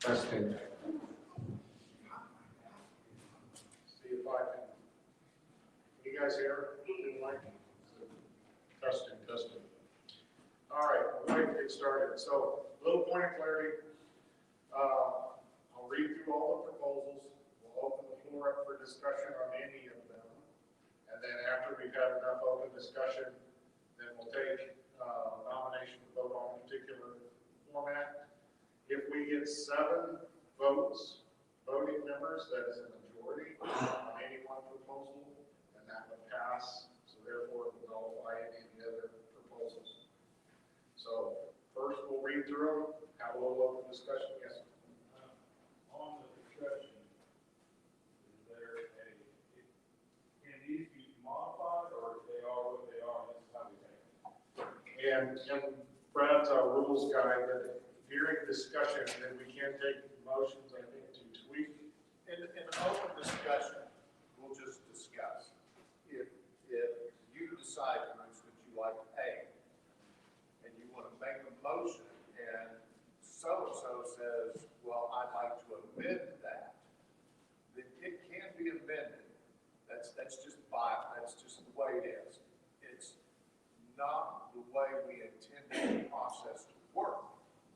Testing. See if I can. You guys hear? Testing. All right, we'll wait to get started. So, a little point of clarity. I'll read through all the proposals. We'll open the floor up for discussion on any of them. And then after we've had enough open discussion, then we'll take nomination to vote on a particular format. If we get 7 voting members, that is a majority on any one proposal, and that would pass. So therefore, it will nullify any of the other proposals. So first, we'll read through them, have a little open discussion. Yes. On the discussion, is there can these be modified, or they are what they are, and this is how we take them? And Brad's our rules guy, that during discussion, then we can take motions, I think, to tweak. In an open discussion, we'll just discuss. If you decide, for instance, you like A, and you want to make a motion, and so-and-so says, well, I'd like to amend that, then it can be amended. That's just the way it is. It's not the way we intended the process to work,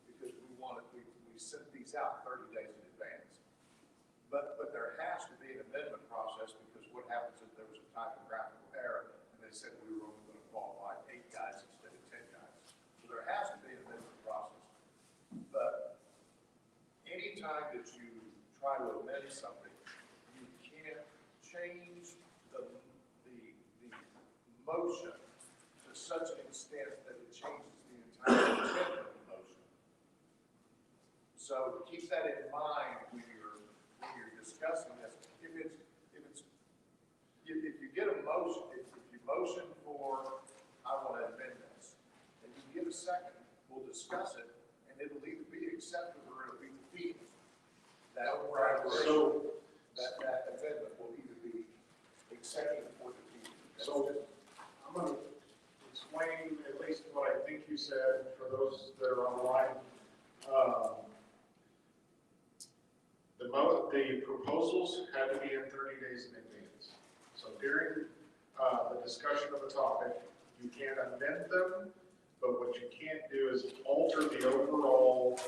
because we sent these out 30 days in advance. But there has to be an amendment process, because what happens if there was a typographical error and they said we were only going to qualify 8 guys instead of 10 guys. So there has to be an amendment process. But anytime that you try to amend something, you can't change the motion to such an extent that it changes the entire intent of the motion. So keep that in mind when you're discussing this. If you get a motion, if you motion for, I want to amend this, and you get a second, we'll discuss it, and it'll either be accepted or it'll be defeated. That amendment will either be accepted or defeated. So I'm going to explain at least what I think you said for those that are online. The proposals had to be in 30 days in advance. So during the discussion of a topic, you can amend them, but what you can't do is alter the overall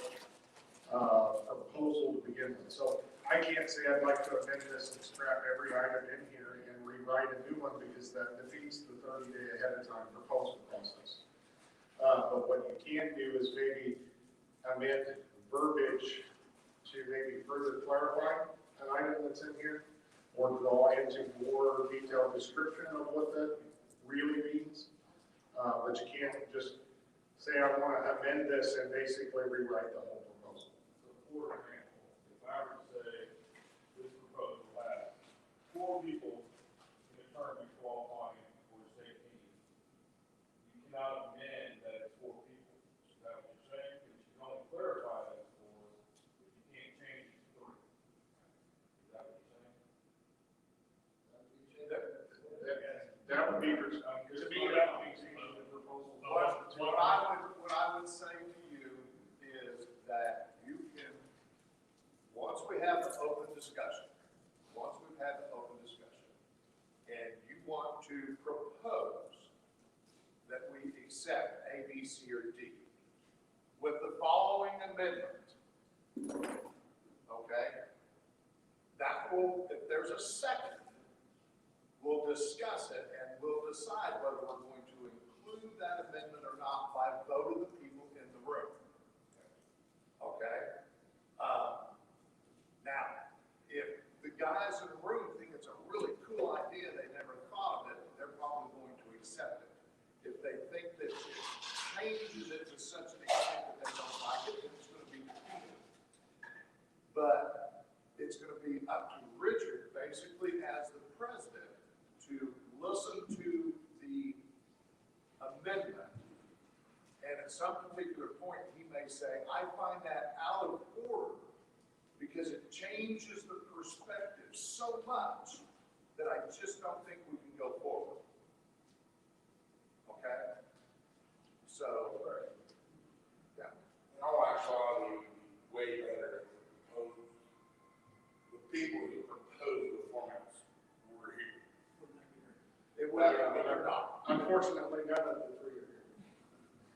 proposal to begin with. So I can't say I'd like to amend this and scrap every item in here and rewrite a new one, because that defeats the 30-day ahead of time proposal process. But what you can do is maybe amend verbiage to maybe further clarify an item that's in here, or draw into more detailed description of what that really means. But you can't just say, I want to amend this and basically rewrite the whole proposal. So for example, if I were to say this proposal has 4 people in the tournament qualifying for the state team, you cannot amend that it's 4 people. Is that what you're saying? Because you can only clarify that it's 4 if you can't change it to 3. Is that what you're saying? That would be, to me, that would be changing the proposal. What I would say to you is that you can, once we have an open discussion, and you want to propose that we accept A, B, C, or D with the following amendment, okay? That will, if there's a second, we'll discuss it and we'll decide whether we're going to include that amendment or not by vote of the people in the room. Okay? Now, if the guys in the room think it's a really cool idea, they never thought of it, they're probably going to accept it. If they think that it changes it to such an extent that they don't like it, then it's going to be defeated. But it's going to be up to Richard, basically, as the president, to listen to the amendment, and at some particular point, he may say, I find that out of order, because it changes the perspective so much that I just don't think we can go forward. Okay? So, yeah. In all actuality, it would be way better if we Well, I mean, they're not. Unfortunately, none of the three are here.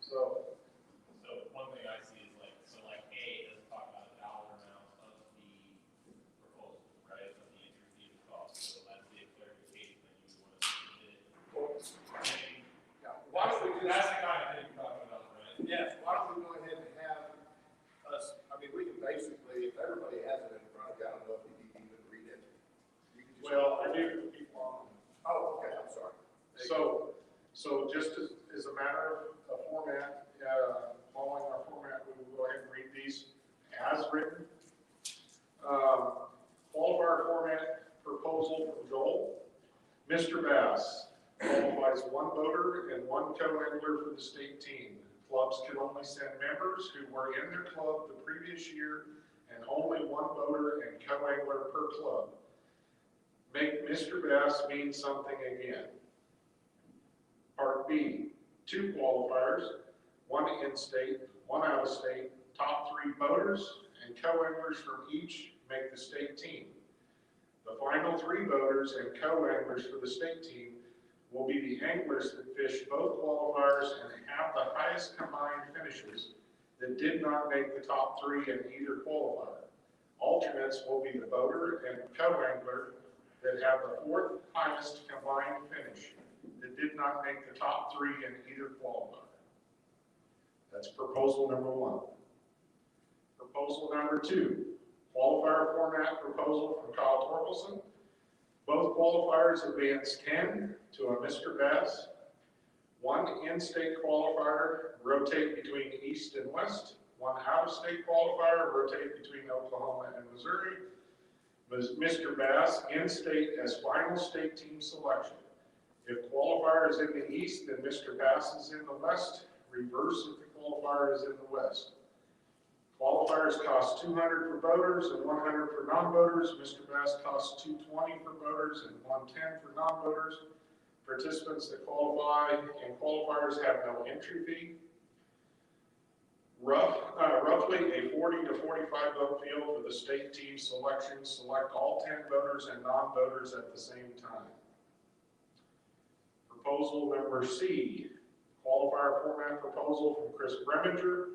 So, So one thing I see is like, so like A doesn't talk about a dollar amount of the proposal, right, of the entry fee and cost, so that's the clarification that you want to submit. Yeah, why don't we That's just, the kind of thing you're talking about, right? yes, why don't we go ahead and have us, I mean, we can basically, if everybody has it in front of you, I don't know if you need to even read it. You can just- well, I do. Oh, okay, I'm sorry. There you go. So just as a matter of format, following our format, we will go ahead and read these as written. Qualifier format proposal from Joel. Mr. Bass qualifies one voter and one co-angler for the state team. Clubs can only send members who were in their club the previous year and only one voter and co-angler per club. Make Mr. Bass mean something again. Part B, 2 qualifiers, 1 in-state, 1 out-of-state, top 3 voters, and co-anglers from each make the state team. The final 3 voters and co-anglers for the state team will be the anglers that fish both qualifiers and have the highest combined finishes that did not make the top 3 in either qualifier. Alternates will be the voter and co-angler that have the 4th highest combined finish that did not make the top 3 in either qualifier. That's proposal number 1. Proposal number 2, qualifier format proposal from Kyle Torkelson. Both qualifiers advance 10 to a Mr. Bass. 1 in-state qualifier rotate between East and West. 1 out-of-state qualifier rotate between Oklahoma and Missouri. Mr. Bass in-state as final state team selection. If qualifier is in the East, then Mr. Bass is in the West. Reverse if the qualifier is in the West. Qualifiers cost $200 for voters and $100 for non-voters. Mr. Bass costs $220 for voters and $110 for non-voters. Participants that qualify and qualifiers have no entry fee. Roughly a 40 to 45 vote field for the state team selection. Select all 10 voters and non-voters at the same time. Proposal number C, qualifier format proposal from Chris Breminger.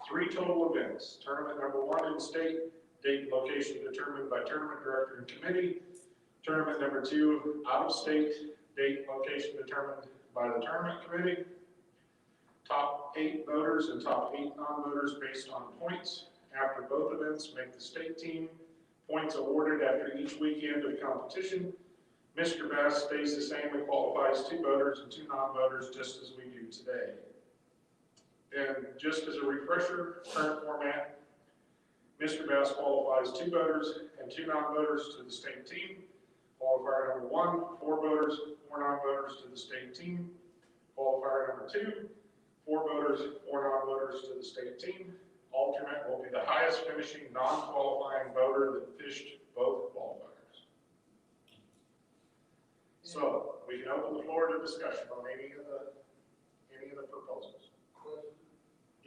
3 total events. Tournament number 1 in state, date and location determined by tournament director and committee. Tournament number 2 out of state, date and location determined by the tournament committee. Top 8 voters and top 8 non-voters based on points. After both events make the state team. Points awarded after each weekend of competition. Mr. Bass stays the same and qualifies 2 voters and 2 non-voters just as we do today. And just as a refresher, current format, Mr. Bass qualifies 2 voters and 2 non-voters to the state team. Qualifier number 1, 4 voters, 4 non-voters to the state team. Qualifier number 2, 4 voters, 4 non-voters to the state team. Alternate will be the highest finishing non-qualifying voter that fished both qualifiers. So we can open the floor to discussion on any of the proposals. Question,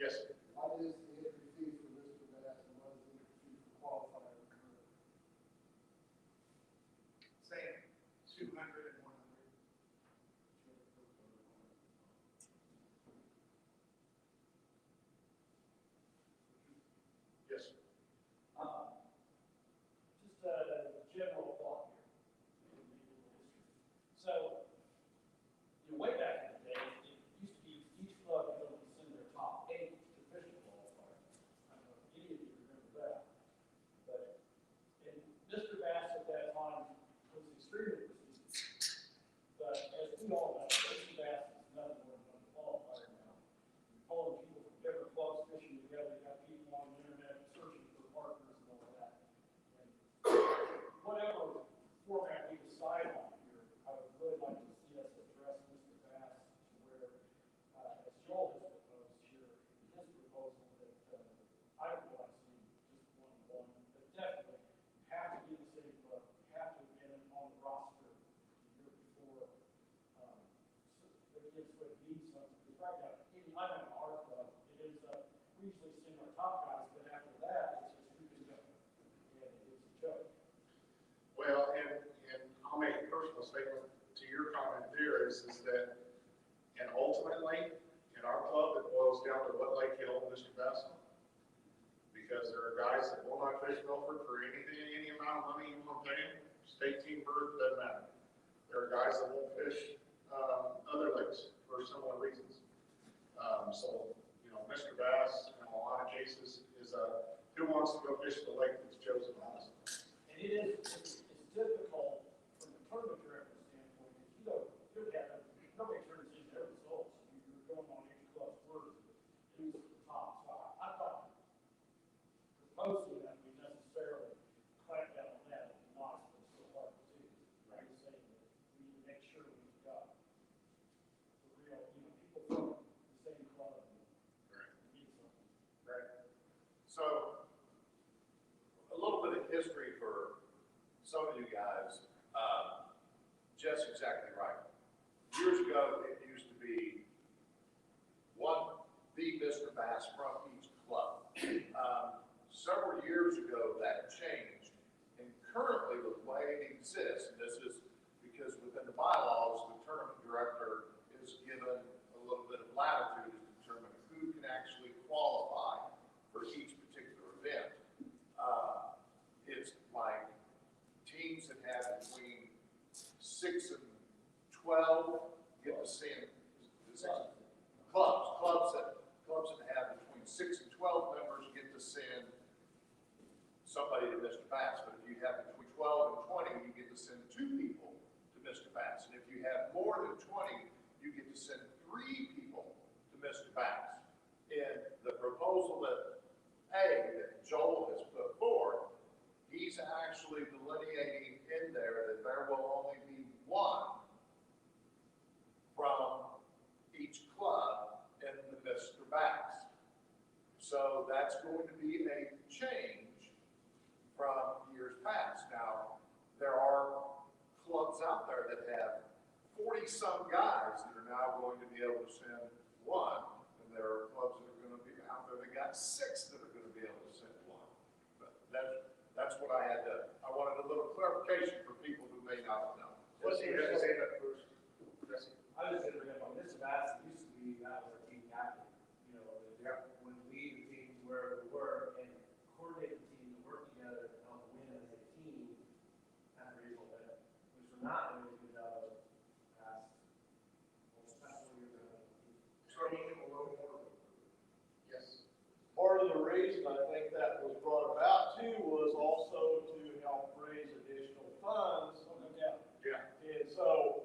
Yes. what is the entry fee for Mr. Bass and what is the entry fee for qualifier? Same, 200 and 100. Yes. Just a general thought here. So, way back in the day, it used to be each club would only send their top 8 to fishing qualifier. I don't know if any of you remember that. But, and Mr. Bass at that time was extremely prestigious. But as we all know, Mr. Bass is nothing more than a qualifier now. You're pulling people from different clubs fishing together, you got people on the internet searching for partners and all that. And whatever format we decide on here, I would really like to see us address Mr. Bass to where, as Joel has proposed here, in his proposal that I would like to see just one, but definitely you have to be in the same club, you have to have been on the roster the year before. So it gives what it means something. Because right now, I know in our club, it ends up, we usually send our top guys, but after that, it's just who can go. And it's a joke. Well, and I'll make a personal statement to your your comment there is that, and ultimately, in our club, it boils down to what Lake Hill and Mr. Bass want. Because there are guys that will not fish Milford for anything, any amount of money you want to pay them. State team bird, doesn't matter. There are guys that won't fish, other lakes for similar reasons. So, you know, Mr. Bass, in a lot of cases, is who wants to go fish the lake that's chosen honestly. And it's difficult from a tournament director standpoint, if you don't, nobody turns in their results. You're going on each club's word, who's at the top. So I thought, proposing that we necessarily crack down on that is not so hard to do. I'm just saying that we need to make sure we've got the real, people from the same club and need something. Right. So, a little bit of history for some of you guys. Jeff's exactly right. Years ago, it used to be the Mr. Bass from each club. Several years ago, that changed, and currently, the way it exists, and this is because within the bylaws, the tournament director is given a little bit of latitude to determine who can actually qualify for each particular event. It's like teams that have between 6 and 12 get to send clubs that have between 6 and 12 members get to send somebody to Mr. Bass. But if you have between 12 and 20, you get to send 2 people to Mr. Bass. And if you have more than 20, you get to send 3 people to Mr. Bass. In the proposal that Joel has put forth, he's actually delineating in there that there will only be 1 from each club in the Mr. Bass. So that's going to be a change from years past. Now, there are clubs out there that have 40-some guys that are now going to be able to send 1, and there are clubs that are going to be out there that got 6 that are going to be able to send 1. But that's what I wanted a little clarification for people who may not know. Jesse, you had to say that first. Jesse. I was just gonna bring up on this Bass, it used to be that was our team captain. You know, when we, the teams where we were and coordinated the team to work together to help win as a team at a regional event, which we're not doing a good job of past 4 years ago. Starting a little more. Yes. Part of the reason I think that was brought about too was also to help raise additional funds. Yeah. And so,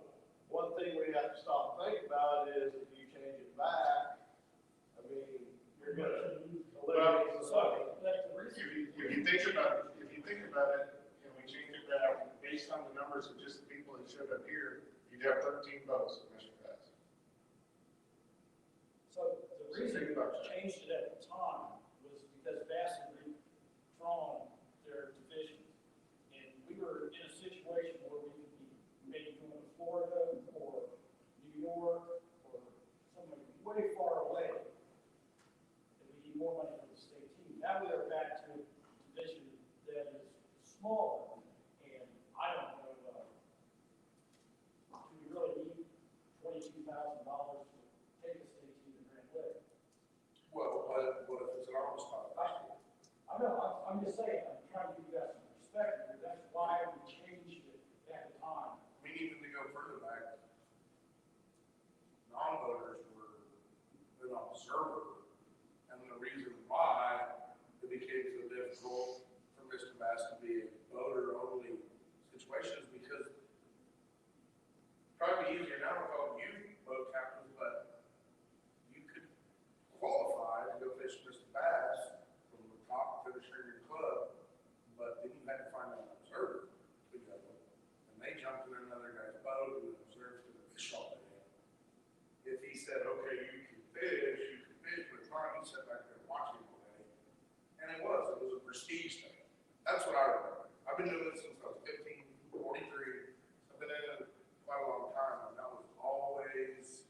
one thing we have to stop and think about is if you change it back, I mean, you're gonna eliminate the money. That's the reason. If you think about it, and we change it back, based on the numbers of just the people that showed up here, you'd have 13 votes for Mr. Bass. So the reason we changed it at the time was because Bass had redrawn their divisions. And we were in a situation where we could be maybe going to Florida or New York or somewhere way far away. And we need more money for the state team. Now we are back to a division that is smaller. And I don't know, do we really need $22,000 to take a state team to Grand Lake? Well, what if it's an arm spot? I know, I'm just saying, I'm trying to give you guys some perspective. That's why we changed it at the time. We need to go further back. Non-voters were put on the server, and the reason why it became so difficult for Mr. Bass to be a voter-only situation is because probably easier now with all you vote captains, but you could qualify to go fish Mr. Bass from the top finisher in your club, but then you had to find an observer to go. And they jumped in another guy's boat and observed the fish all day. If he said, okay, you can fish, but Ron, he sat back there watching all day. And it was a prestige thing. That's what I remember. I've been doing this since I was 15, 43. I've been in it quite a long time, and that was always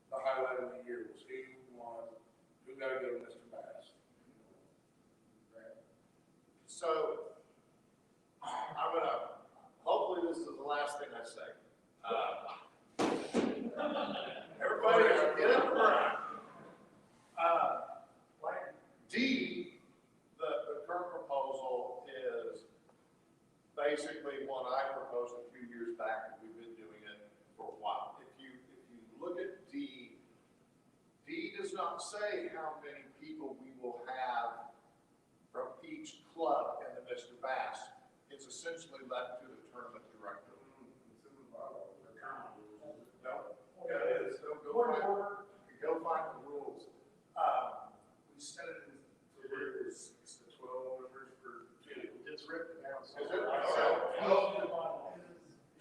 the highlight of the year was who won, who got to go to Mr. Bass. Right. So, I'm gonna, hopefully this is the last thing I say. proposed a few years back, and we've been doing it for a while. If you look at D, D does not say how many people we will have from each club in the Mr. Bass. It's essentially left to the tournament director. It's in the Bible, the common rules. No, Yeah, it is. go find the rules. We set it in, for where it was 6 to 12 members per two. It's written down. Is it? So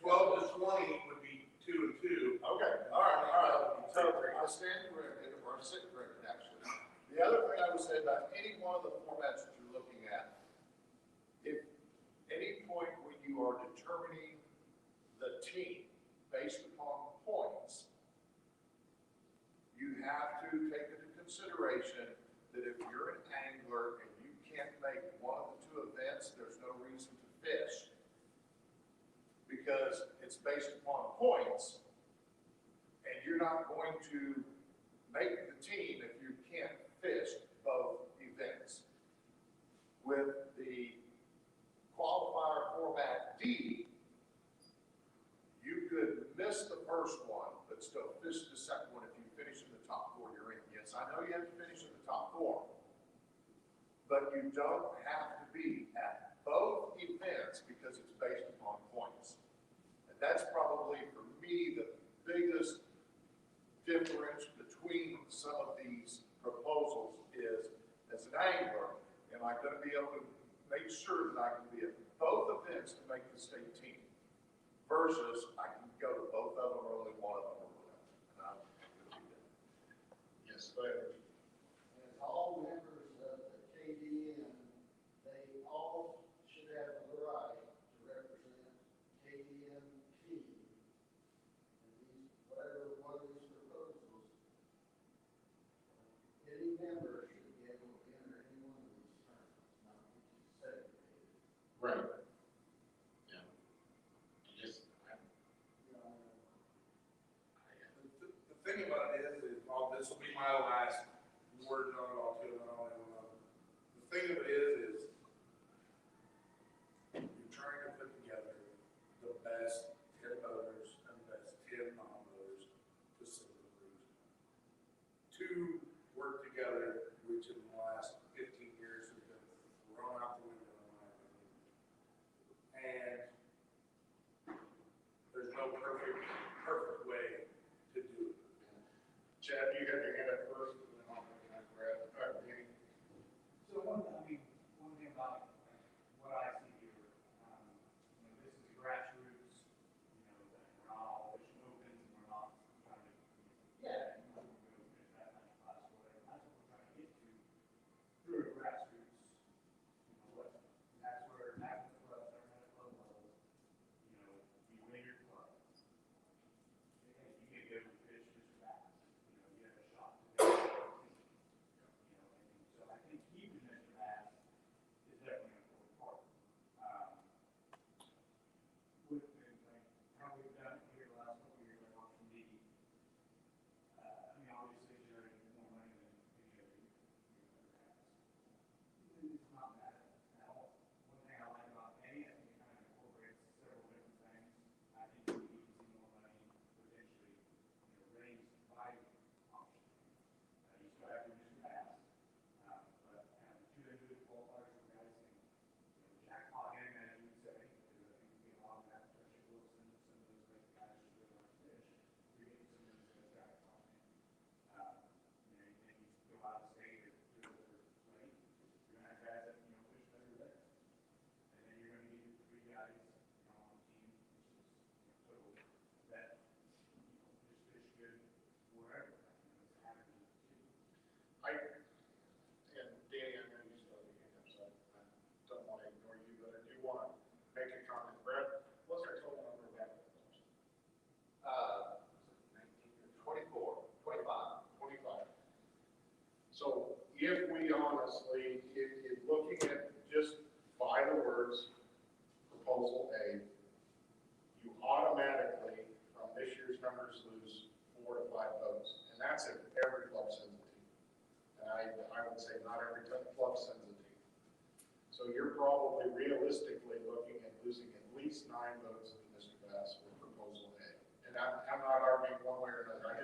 12 to 20 would be 2 and 2. Okay, all right. So I stand corrected, or I sit corrected, actually. The other thing I would say about any one of the formats that you're looking at, if any point when you are determining the team based upon points, you have to take into consideration that if you're an angler and you can't make one of the two events, there's no reason to fish. Because it's based upon points, and you're not going to make the team if you can't fish both events. With the qualifier format D, you could miss the first one, but still fish the second one. If you finish in the top 4, you're in. Yes, I know you have to finish in the top 4, but you don't have to be at both events because it's based upon points. And that's probably, for me, the biggest difference between some of these proposals is, as an angler, am I going to be able to make sure that I can be at both events to make the state team versus I can go to both of them or only one of them or whatever. And I'm going to do that. Yes, go ahead. As all members of the KDM, they all should have the right to represent KDMP. And these, whatever one of these proposals, any member should be able to enter any one of these tournaments, not be segregated. Right. Yeah. Just, The thing about it is all this will be my last word on it all too, and all that. The thing of it is you're trying to put together the best 10 boaters and the best 10 non-boaters to sing the cruise. Two work together, which in the last 15 years have been thrown out the window, in my opinion. And there's no perfect way to do it. Chad, you had your hand up first, and then I'll grab, Danny. So one, I mean,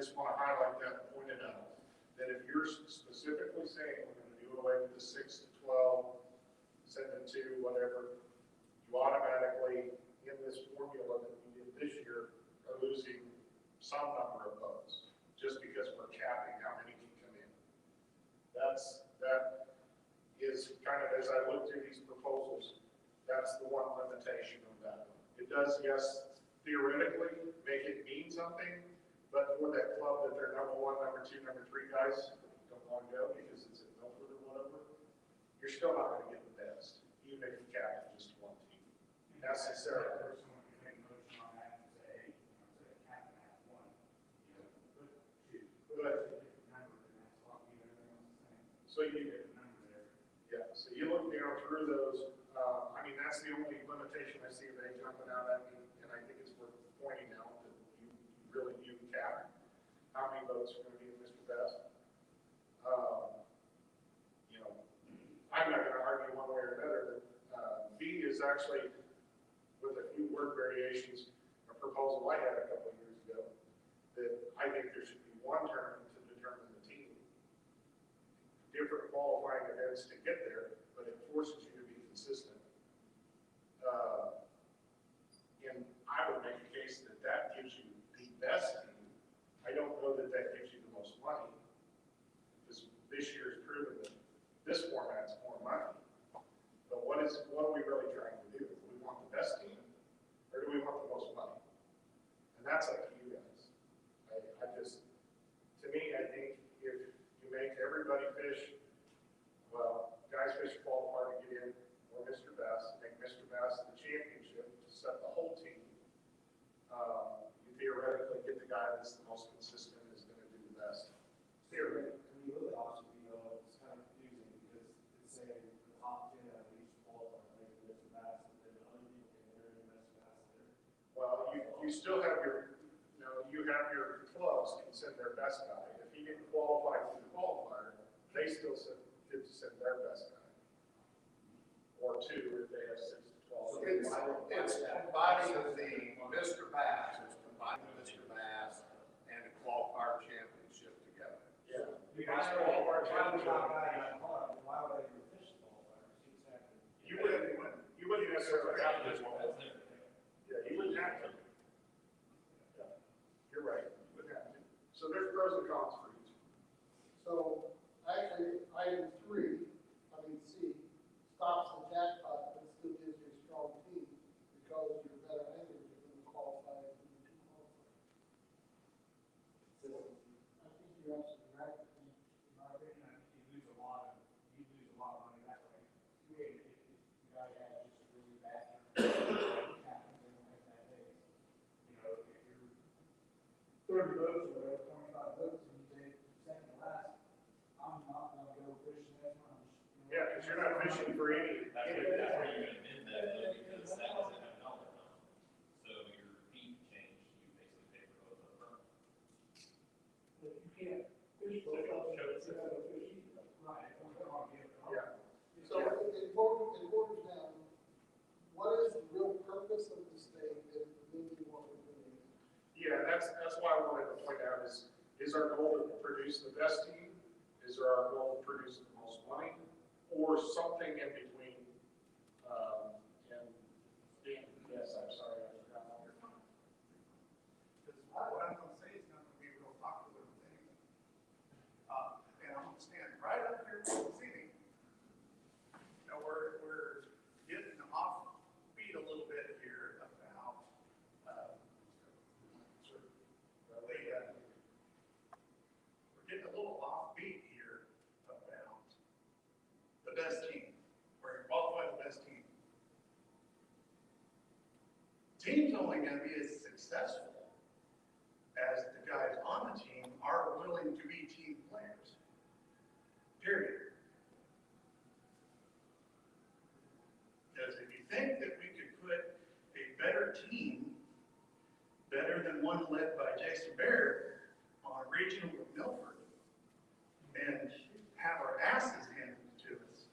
just want to highlight that and point it out, that if you're specifically saying we're going to do away with the 6 to 12, 7 to whatever, you automatically, in this formula that we did this year, are losing some number of votes, just because we're capping how many can come in. That is kind of, as I look through these proposals, that's the one limitation of that one. It does, yes, theoretically, make it mean something, but for that club that they're number 1, number 2, number 3 guys don't want to go because it's in Milford or whatever, you're still not going to get the best, even if you cap it just one team. Necessarily. Someone can make a motion on that and say, instead of capping at 1, put 2. But, Number, and that's all, everything else the same. so you, Get the number there. yeah, so you look down through those, I mean, that's the only limitation I see of A jumping out at me, and I think it's worth pointing out that you really do cap how many votes are going to be in Mr. Best. You know, I'm not going to argue one way or another that B is actually, with a few word variations, a proposal I had a couple of years ago, that I think there should be one term to determine the team. Different qualifying events to get there, but it forces you to be consistent. And I would make a case that that gives you the best team. I don't know that that gives you the most money, because this year's proven that this format's more money. But what are we really trying to do? Do we want the best team, or do we want the most money? And that's up to you guys. I just, to me, I think if you make everybody fish, well, guys fish qualifier to get in, or Mr. Bass, make Mr. Bass the championship to set the whole team. You theoretically get the guy that's the most consistent is going to do the best. Theoretically. I mean, really, also, it's kind of confusing because it's saying the top 10 out of each qualifier make Mr. Bass, and then other people can enter in Mr. Bass there. Well, you still have your, you have your clubs can send their best guy. If he didn't qualify for the qualifier, they still get to send their best guy. Or 2 if they have 6 to 12. It's combining the Mr. Bass, it's combining Mr. Bass and the qualifier championship together. Yeah. Why Because would qualifier the top championship, guy in the club, why would they even fish the qualifier? See exactly. you wouldn't necessarily have to. Yeah, you wouldn't have to. Yeah, you're right, you wouldn't have to. So there's pros and cons for each. So, actually, item 3, C, stops the jackpot, but still gives you a strong team, because you're better anglers than the qualified and the 2 qualified. I think you're absolutely right. In my opinion, I think you lose a lot of money that way. If you guys have just a really bad captain, they don't make that day. If you're 30 votes or whatever, 25 votes, and you take second to last, I'm not gonna go fish the next one. Yeah, because you're not fishing for any. That's where you're gonna amend that though, because that was a dollar amount. So your fee change, you basically pay for both of them. But you can't fish both of them, you have a fish either. Right, if we're gonna give it. Yeah. So, in borders down, what is the real purpose of the state and maybe what we're doing? Yeah, that's why I wanted to point out is our goal to produce the best team? Is our goal to produce the most money? Or something in between? And yes, I'm sorry, I forgot all your time. Because what I'm gonna say is not gonna be a real popular thing. And I'm gonna stand right up here with the city. We're getting off beat a little bit here about, we're getting a little off beat here about the best team, where you qualify the best team. Team's only gonna be as successful as the guys on the team are willing to be team players. Period. Because if you think that we could put a better team, better than one led by Jason Baird, on a regional with Milford, and have our asses handed to us.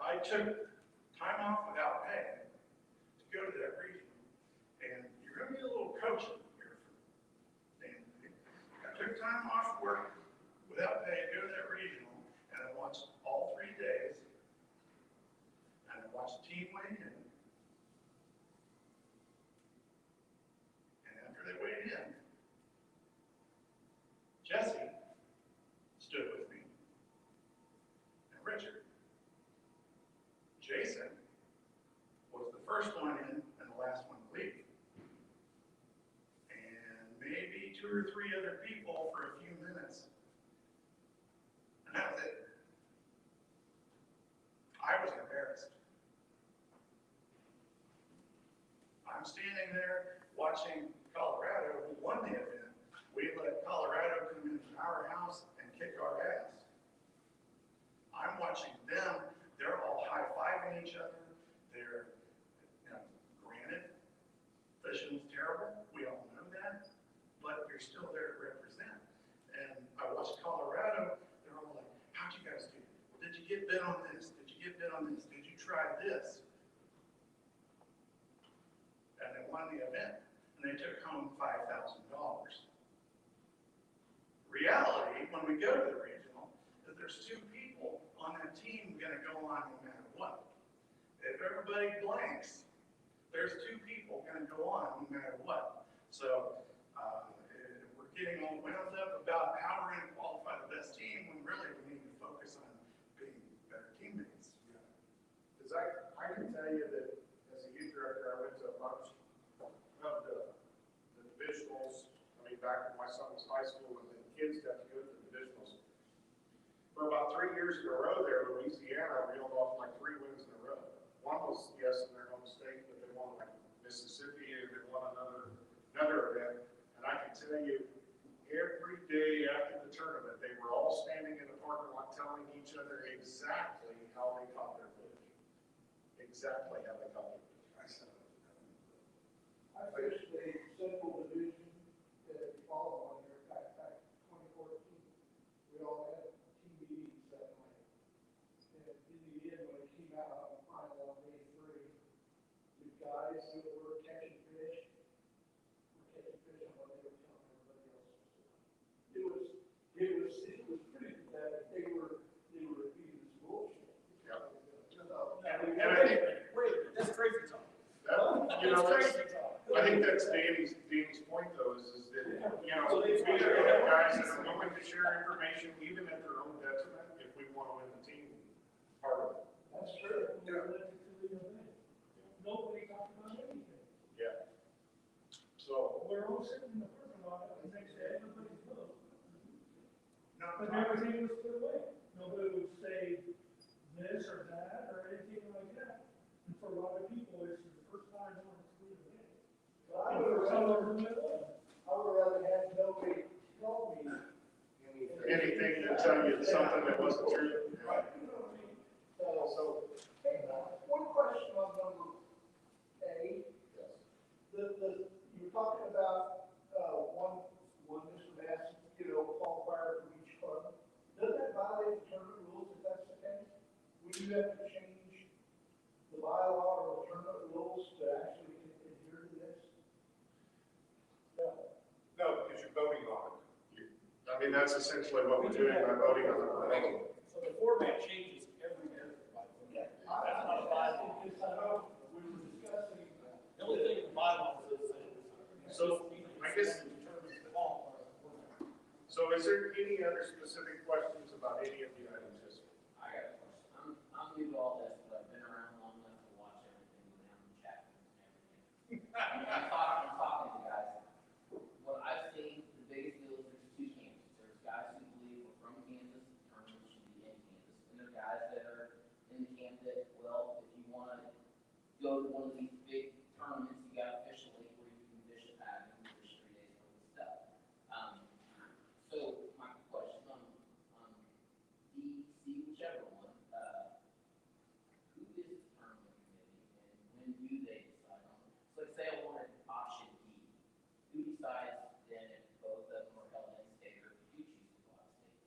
I took time off without pay to go to that region, the team weigh in. And after they weighed in, Jesse stood with me, and Richard. Jason was the first one in and the last one to leave. And maybe 2 or 3 other people for a few minutes. And that was it. I was embarrassed. I'm standing there watching Colorado, who won the event. We let Colorado come into our house and kick our ass. I'm watching them. They're all high-fiving each other. They're, granted, fishing's terrible. We all know that. But you're still there to represent. And I watched Colorado. They're all like, how'd you guys do? Well, did you get bit on this? Did you get bit on this? Did you try this? And they won the event. And they took home $5,000. Reality, when we go to the regional, is there's 2 people on that team going to go on no matter what. If everybody blanks, there's 2 people going to go on no matter what. So we're getting all wound up about how we're going to qualify the best team when really we need to focus on being better teammates. Because I can tell you that as a youth director, I went to a bunch of the divisionals. I mean, back when my son was high school, and the kids got to go to the divisionals. For about 3 years in a row there, Louisiana reeled off like 3 wins in a row. One was, yes, in their home state, but they won like Mississippi, and they won another event. And I can tell you, every day after the tournament, they were all standing in the parking lot telling each other exactly how they caught their fish. Exactly how they caught their fish. I fished a simple division that we follow on there back 2014. We all had team meetings that night. And in the end, when it came out on the final on day 3, the guys who were catching fish on what they were telling everybody else. It was pretty pathetic. They were repeating this bullshit. Yep. And I think, That's crazy talk. that's crazy talk. I think that's Danny's point though, is that, we have guys that are willing to share information even at their own detriment if we want to win the team part of it. that's true. Nobody talked about anything. Yeah. So, We're all sitting in the parking lot and they say everybody's closed. Not But talking. everything was put away. Nobody would say this or that or anything like that. And for a lot of people, it's the first time on a school event. But I And would for some rather, of them, it wasn't. I would rather have nobody tell me. anything to tell you something that wasn't true. Right, you know what I mean? So, hey, one question on number A. You're talking about, one Mr. Bass, qualifier for each club. Doesn't that violate the tournament rules if that's the case? Would you have to change the bylaw or the tournament rules to actually adhere to this? No. No, because you're voting on it. I mean, that's essentially what we're doing by voting on it. So the format changes every year. Okay. That's not a bylaw. Because I know we were discussing, The only thing the bylaw says is. So, I guess- So is there any other specific questions about any of the items? Yes, sir. I got a question. I'm new to all this, but I've been around long enough to watch everything go down in chat rooms and everything. I'm talking to guys. What I've seen, the biggest deal is there's 2 camps. There's guys who believe we're from Kansas, tournament should be in Kansas. And there are guys that are in the camp that, well, if you want to go to one of these big tournaments, you got to fish a lake where you can fish a pattern and fish 3 days worth of stuff. So my question on D, C, whichever one, who is the tournament committee and when do they decide on it? So let's say I wanted option D. Who decides then if both of them are held in state or if you choose to go out of state?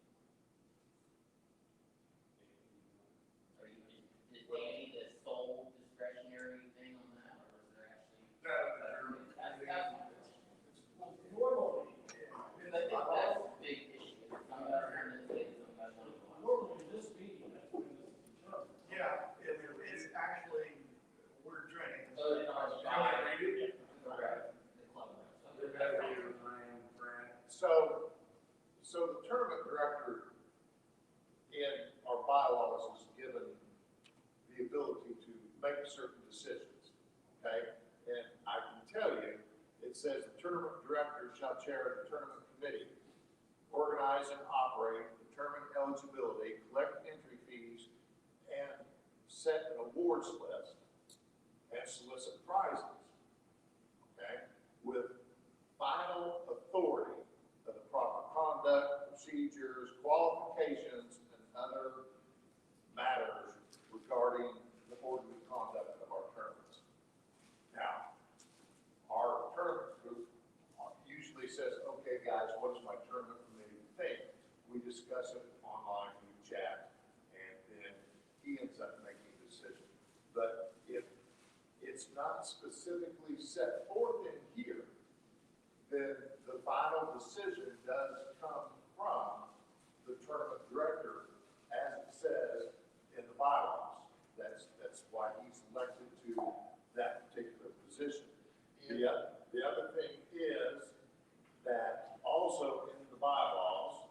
Is Danny the sole discretionary thing on that, or is there actually? That's my question. Normally, Because I think that's a big issue. Some guys are in the state, some guys want to go out. normally this meeting, that's when this is determined. Yeah, it's actually so the tournament director in our bylaws is given the ability to make certain decisions, okay? And I can tell you, it says the tournament director shall chair the tournament committee, organize and operate, determine eligibility, collect entry fees, and set an awards list, and solicit prizes, okay? With final authority of the proper conduct, procedures, qualifications, and other matters regarding the orderly conduct of our tournaments. Now, our tournament group usually says, okay, guys, what does my tournament committee think? We discuss it online, we chat, and then he ends up making a decision. But if it's not specifically set forth in here, then the final decision does come from the tournament director, as it says in the bylaws. That's why he's elected to that particular position. The other thing is that also in the bylaws,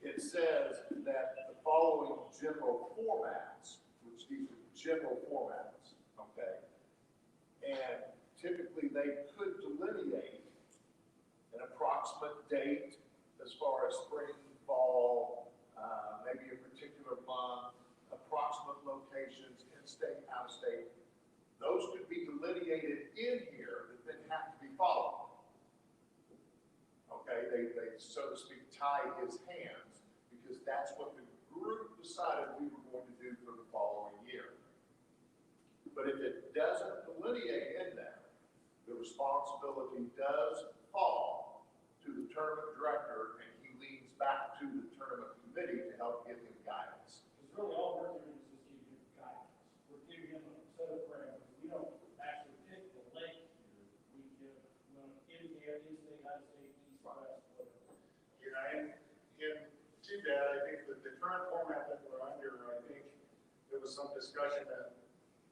it says that the following general formats, which these are general formats, okay? And typically they could delineate an approximate date as far as spring, fall, maybe a particular month, approximate locations, in-state, out-of-state. Those could be delineated in here that then have to be followed. Okay, they so to speak tie his hands because that's what the group decided we were going to do for the following year. But if it doesn't delineate in there, the responsibility does fall to the tournament director, and he leans back to the tournament committee to help give him guidance. Because really all we're doing is just giving him guidance. We're giving him a set of parameters. We don't actually pick the lake here. We give, in-state, out-of-state, east, west, whatever. Yeah, and to that, I think that the current format that we're under, I think there was some discussion that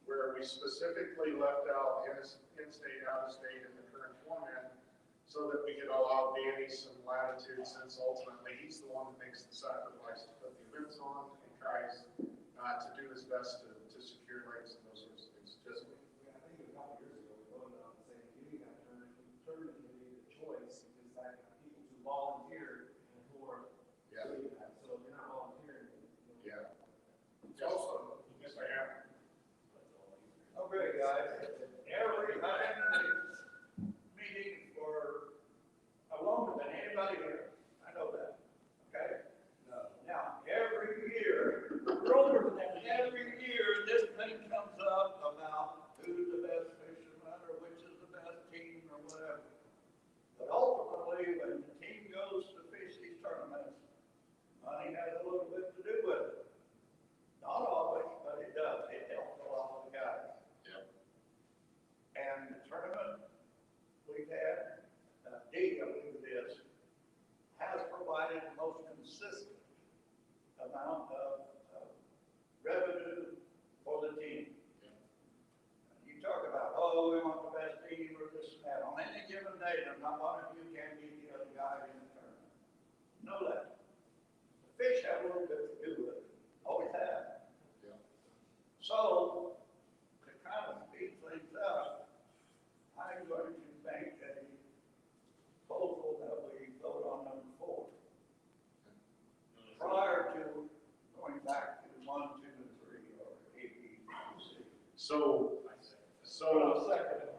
where we specifically left out in-state, out-of-state in the current format so that we could allow Danny some latitude since ultimately he's the one that makes the sacrifice to put the events on and tries to do his best to secure lakes and those sorts of things. Just I think a couple years ago, we voted on saying, giving that tournament committee the choice, because that people who volunteered for Yeah. doing that, so they're not volunteering. Yeah. It's also, Yes, I am. Okay, guys, every meeting for longer than anybody here, I know that, okay? No. Now, every year, every year, this thing comes up about who's the best fisherman, or which is the best team, or whatever. But ultimately, when the team goes to fish these tournaments, money has a little bit to do with it. Not always, but it does, it helps a lot of the guys. Yep. And the tournament we've had, D, I believe it is, has provided the most consistent amount of revenue for the team. You talk about, oh, we want the best team or this and that. On any given day, there's not one of you can beat the other guy in the tournament. Know that. The fish have a little bit to do with it. Always have. Yeah. So, to kind of speed things up, I'm going to make a proposal that we vote on number 4. Prior to going back to 1, 2, and 3, or A, B, C. So, I'll second it.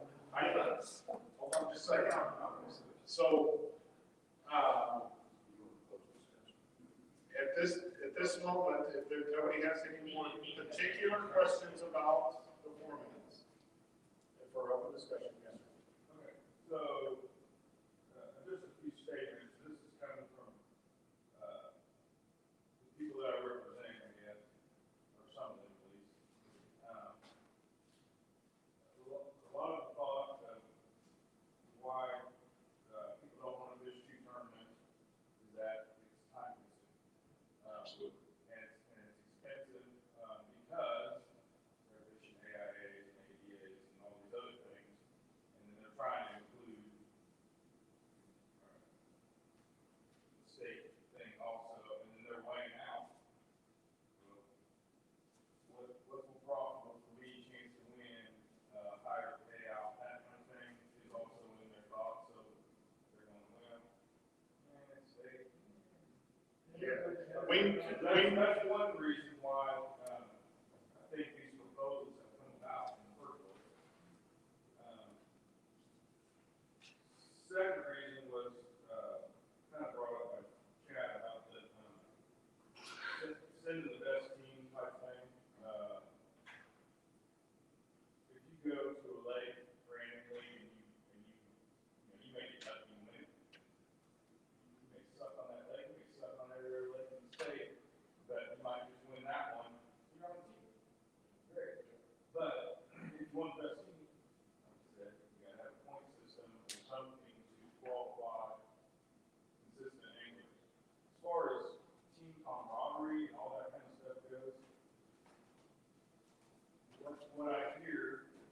hold on just a second. So, at this moment, if nobody has any more particular questions about the formats, if we're open discussion, yes. Okay, so, just a few statements, this is coming from, the people that I represent, I guess, or some of them at least. A lot of the thought of why, people don't want to fish 2 tournaments is that it's time consuming. And it's expensive, because they're fishing AIAs and ADAs and all these other things. That's one reason why, I think these proposals have come about in the first place. Second reason was, kind of brought up by Chad about the, send the best team type thing. If you go to a lake randomly and you make it up, you win. You may suck on that lake, you may suck on every other lake in the state, but you might just win that one. You're on the team. Great. But if you want the best team, like I said, you gotta have a point system or something to qualify consistent anglers. As far as team camaraderie and all that kind of stuff goes, what I hear from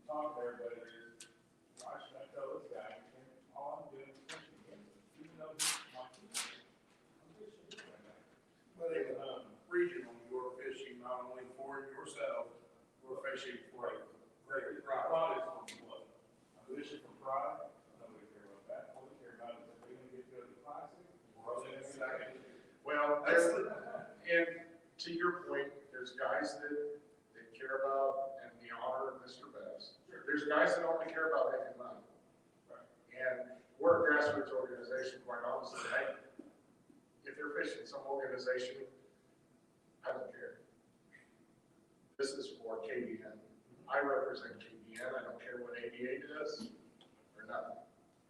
talk to everybody is, why should I tell this guy, all I'm doing is fishing against him, even though he's my team. I'm fishing with that guy. But in regional, you're fishing not only for yourself, you're fishing for a greater Pride crowd. is for what? I'm fishing for pride, nobody care about that, all they care about is if they're gonna get to the classic, or they're gonna Exactly. Well, That's there's, and to your point, there's guys that care about and the honor of Mr. Bass. There's guys that only care about making money. And we're a grassroots organization, quite honestly. If they're fishing some organization, I don't care. This is for KBN. I represent KBN. I don't care what ADA does or nothing.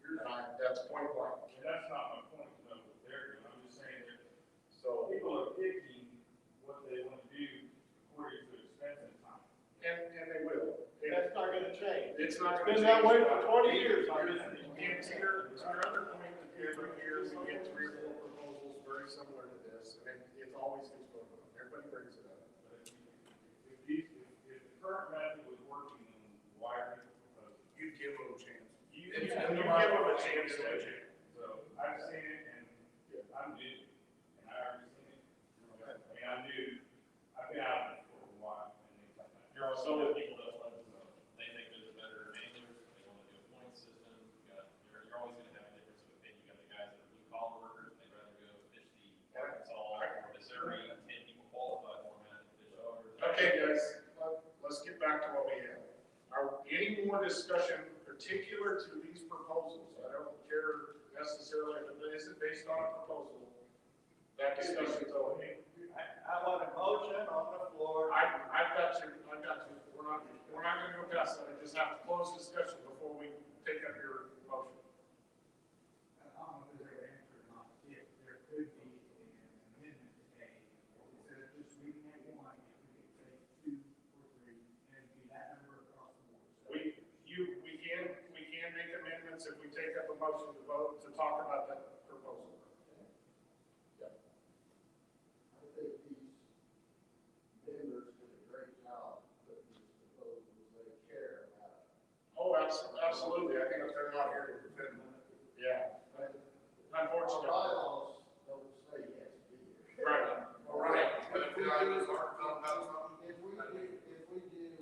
And that's point blank. And that's not my point, though, with their, I'm just saying that So, people are picking what they want to do according to expense and time. and they will. That's not gonna change. It's not It's gonna been that change. way for 20 years. And to your other point, every year we get 3 or 4 proposals very similar to this, and it always gets voted on. Everybody brings it up. But if the current method was working, then why are people proposing? You give them a chance. You It's give in the them Bible. a chance to do it. So I've seen it and I'm new, and I already seen it. I mean, I'm new, I've been out of it for a while and things like that. You're also the people that let them know. They think they're the better anglers, they want to do a point system. You're always going to have a difference of opinion. You got the guys that are blue collar workers, they'd rather go fish the Arkansas or Missouri 10 people qualified format than fish ours. Okay, guys, let's get back to what we have. Are any more discussion particular to these proposals? I don't care necessarily if it isn't based on a proposal. That discussion's over. I want a motion on the floor. I've got you. We're not gonna go past that. I just have to close discussion before we take up your motion. I don't know if there's an answer or not, if there could be an amendment today, instead of just reading that one, if we could say 2 or 3, and be that number across the board. So We can make amendments if we take up a motion to vote to talk about that proposal. I think these members did a great job putting these proposals, they care about it. Oh, absolutely. I think they're not here to defend them. Yeah. Our Unfortunately. bylaws don't say he has to be here. Right. Right. But if the items aren't done about something, If we do,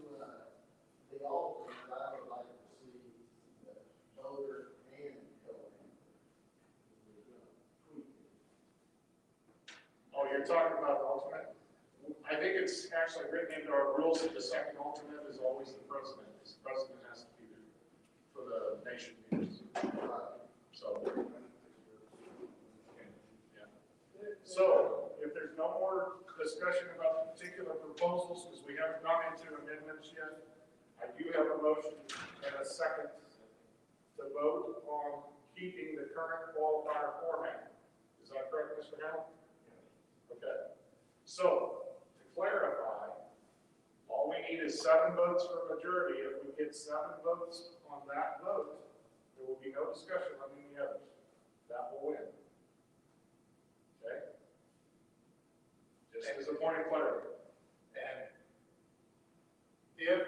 the alternate, I would like to see the voter and co-anchor. We're gonna tweak it. Oh, you're talking about the alternate? I think it's actually written into our rules that the second alternate is always the president. The president has to be there for the nation meetings. So. Yeah. So, if there's no more discussion about the particular proposals, because we haven't gone into amendments yet, I do have a motion and a second to vote on keeping the current qualifier format. Is that correct, Mr. Hamel? Okay. So, to clarify, all we need is 7 votes for majority. If we get 7 votes on that vote, there will be no discussion on any others. That will win. Okay? Just as a point of clarity. And if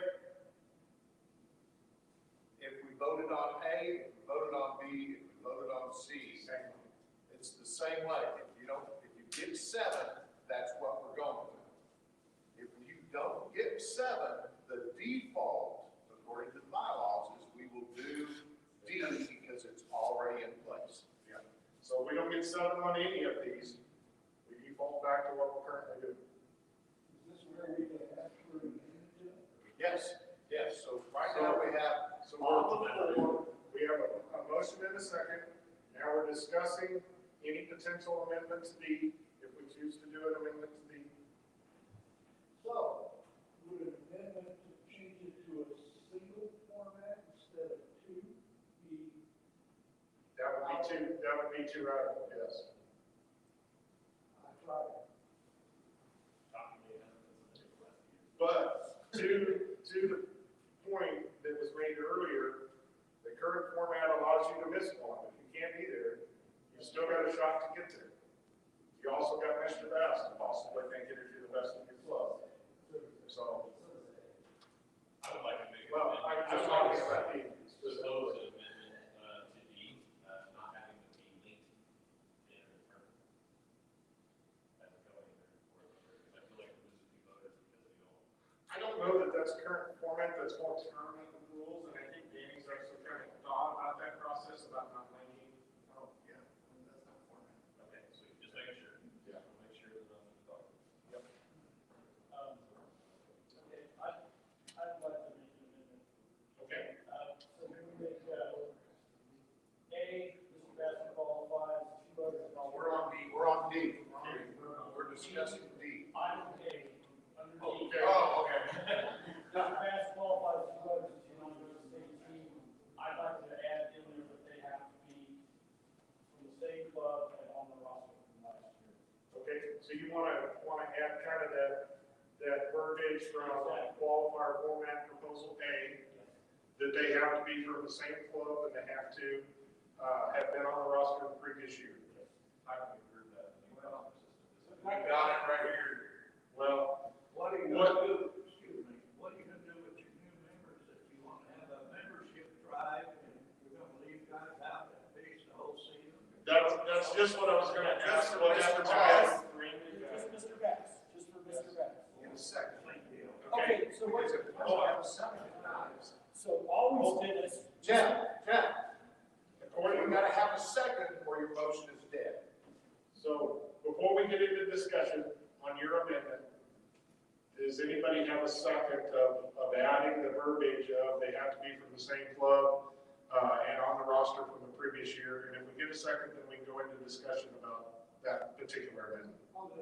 we voted on A, if we voted on B, if we voted on C, it's the same way. If you get 7, that's what we're going with. If you don't get 7, the default, according to the bylaws, is we will do D because it's already in place. Yeah. So if we don't get 7 on any of these, we discussing any potential amendment to D, if we choose to do an amendment to D. So, would an amendment to change it to a single format instead of two be? That would be two radical, yes. I tried. But to the point that was made earlier, the current format allows you to miss one. If you can't be there, you still got a shot to get there. You also got Mr. Bass to possibly make it if you're the best in your club. So, I would like to make. well, I'm just talking about the Propose specifically. an amendment, to D, not having to be linked in a term. As a going there, because I feel like we're losing people voters because we don't. I don't know that that's current format, that's more term in the rules, and I think Danny's actually kind of thought about that process, about not linking. Oh, yeah, that's not format. Okay, so just making sure. Yeah. Make sure that nothing's talking. Okay, I'd like to make an amendment. Okay. So we make, A, Mr. Bass qualifies, two others We're on D, we're on D. We're discussing D. I'm A, under D. Okay. Oh, okay. Mr. Bass qualifies, two others, two on the same team. I'd like to add in there that they have to be from the same club and on the roster from last year. Okay, so you wanna add kind of that verbiage from qualifier format proposal A, that they have to be from the same club and they have to, have been on the roster the previous year. I can agree with that. We got it right here. Well, What are you What- gonna do, excuse me, what are you gonna do with your new members if you want to have a membership drive and you're gonna leave guys out that face the whole season? that's just what I was gonna ask, what happens if you have three new guys? Just Mr. Bass, just for Mr. Bass. In a second. Okay, so what, Oh, I have a second, guys. so all we did is. Jeff, you gotta have a second or your motion is dead. So, before we get into discussion on your amendment, does anybody have a second of adding the verbiage of they have to be from the same club, and on the roster from the previous year? And if we get a second, then we can go into discussion about that particular amendment. All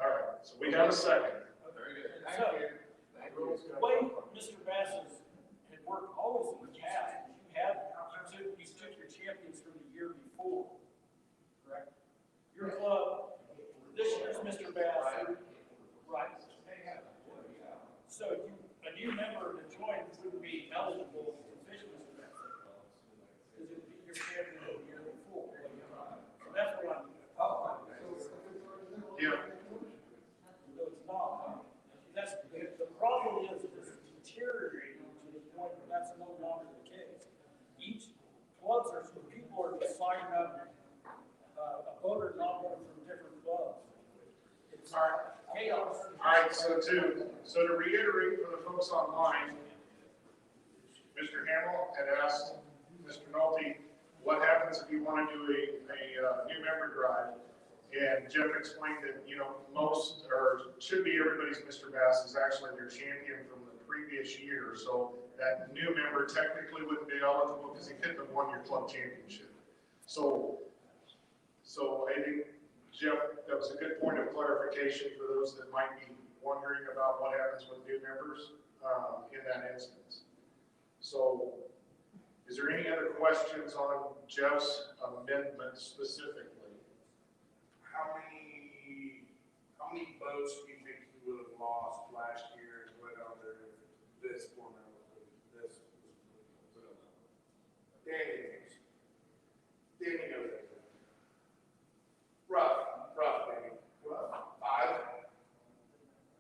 right, so we have a second. Very good. So- Thank you. Thank you. The way Mr. Bass has had worked always in the past, you took your champions from the year before, correct? Your club, this year's Mr. Bass, right? So a new member to join wouldn't be eligible to fish Mr. Bass. Because it would be your champion of the year before. So that's what I'm, Yeah, no, it's not. That's, the problem is it's deteriorating to the point where that's no longer the case. Each clubs are, people are just signing up, a voter, non-voter from different clubs. It's chaos. all right, so to reiterate for the folks online, Mr. Hamel had asked Mr. Nolte, what happens if you want to do a new member drive? And Jeff explained that, most, or should be everybody's Mr. Bass is actually their champion from the previous year. So that new member technically wouldn't be eligible because he couldn't have won your club championship. So I think, Jeff, that was a good point of clarification for those that might be wondering about what happens with new members in that instance. So is there any other questions on Jeff's amendment specifically? How many votes do you think you would have lost last year and went on there if this format was, this was put on? Danny knows. Danny knows that. Rough, Danny. Five?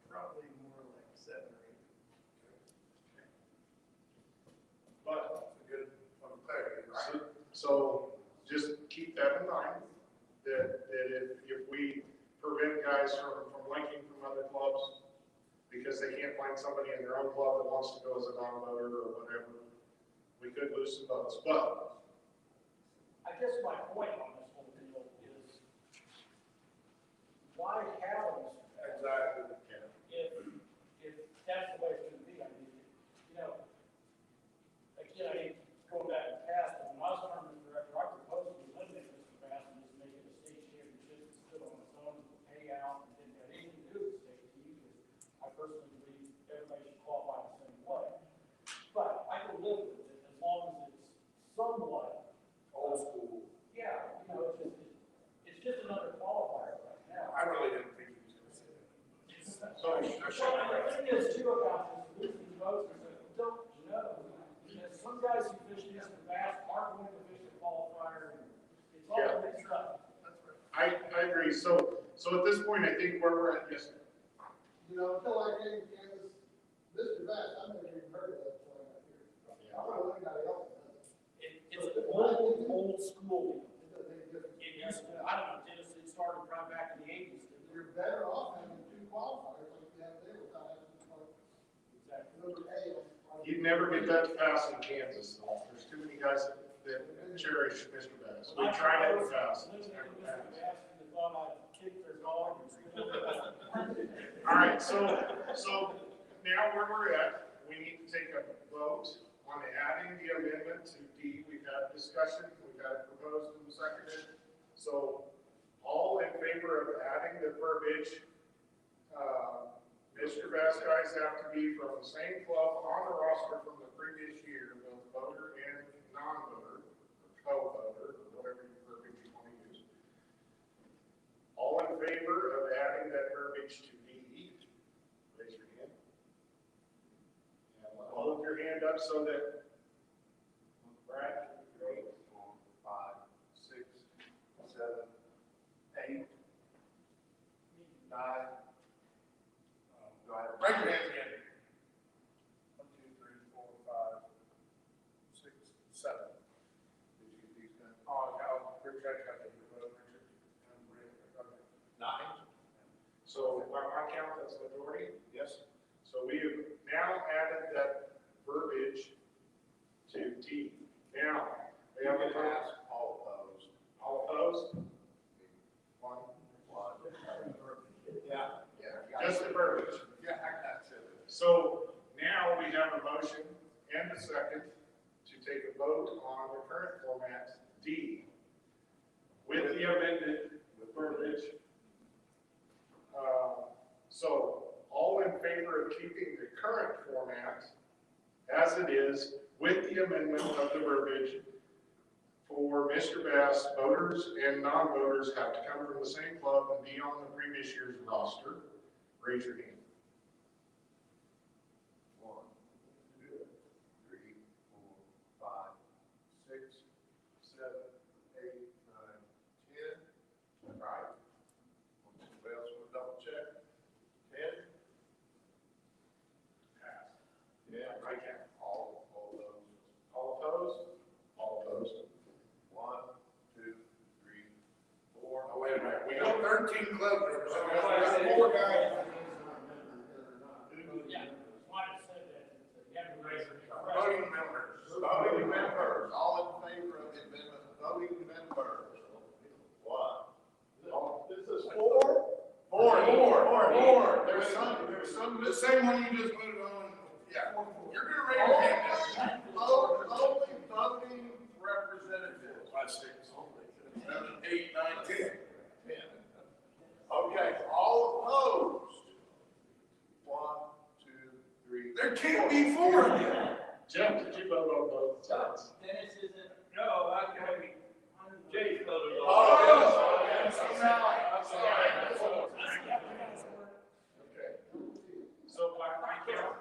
Probably more like 7 or 8. But, That's a good, clarity, right? so just keep that in mind, that if we prevent guys from linking from other clubs because they can't find somebody in their own club that wants to go as a non-voter or whatever, we could lose some votes. But I guess my point on this whole deal is, why have them Exactly. if that's the way it's gonna be? I mean, again, I hate going back in the past, but when I was tournament director, I proposed to eliminate Mr. Bass personally believe everybody should qualify the same way. But I can live with it as long as it's somewhat, Old school. yeah, you know, it's just another qualifier right now. I really didn't think he was gonna say that. So the thing is too about this losing votes is that we don't know. Because some guys who fish Mr. Bass aren't going to fish the qualifier, and it's all mixed up. I agree. So at this point, I think where we're at, yes, You know, until I came to Kansas, Mr. Bass, I've never even heard of that before I got here. I don't know anybody else that does. It's the old school. It doesn't make a difference. It used to, I don't know, Dennis, it started right back in the eighties. You're better off having two qualifiers like you have there without having to like, number A. you'd never get that fast in Kansas. Though. There's too many guys that cherish Mr. Bass. We tried it fast. It's never happened. All right, so now where we're at, we need to take a vote on adding the amendment to D. We've had discussion, we've had it proposed and seconded. So all in favor of adding the verbiage, Mr. Bass guys have to be from the same club on the roster from the previous year, both voter and non-voter, or co-voter, or whatever verbiage you want to use. All in favor of adding that verbiage to D, raise your hand. And hold your hand up so that, Brad, 3, 4, 5, 6, 7, 8, 9. Go ahead. Raise your hands again. 1, 2, 3, 4, 5, 6, 7. Did you get these done? Oh, no, Richard, I got the vote, Richard. And Rick, okay. 9. so by my count, that's majority. Yes. So we have now added that verbiage to D. Now, we have a Pass. All opposed. all opposed? One. 1. Yeah. Yeah. Just the verbiage. Yeah, that's it. So now we have a motion and a second to take a vote on the current format, D, with the amended verbiage. So all in favor of keeping the current format as it is with the amendment of the verbiage for Mr. Bass, voters and non-voters have to come from the same club and be on the previous year's roster. Raise your hand. 1, 2, 3, 4, 5, 6, 7, 8, 9, 10. Right. Somebody else want to double check? 10. Pass. Yeah, right now. All those. All opposed? All opposed. 1, 2, 3, 4. Oh, wait a minute, we got 13 club members, so we That's why I got said- 4 guys. Yeah, why I said that, you have to raise your hand. Voting members. Voting members, all in favor of the amendment, voting members. What? This is 4? 4. There's some, The same one you just voted on, yeah. You're gonna raise your hand. only voting representatives. 5, 6, 7, 8, 9, 10. 10. Okay, all opposed? 1, 2, 3. There can't be 4 of you. Jeff, did you vote on both sides? Dennis isn't, No, Jay voted Oh, yes, okay. I'm sorry. Okay. So by my count,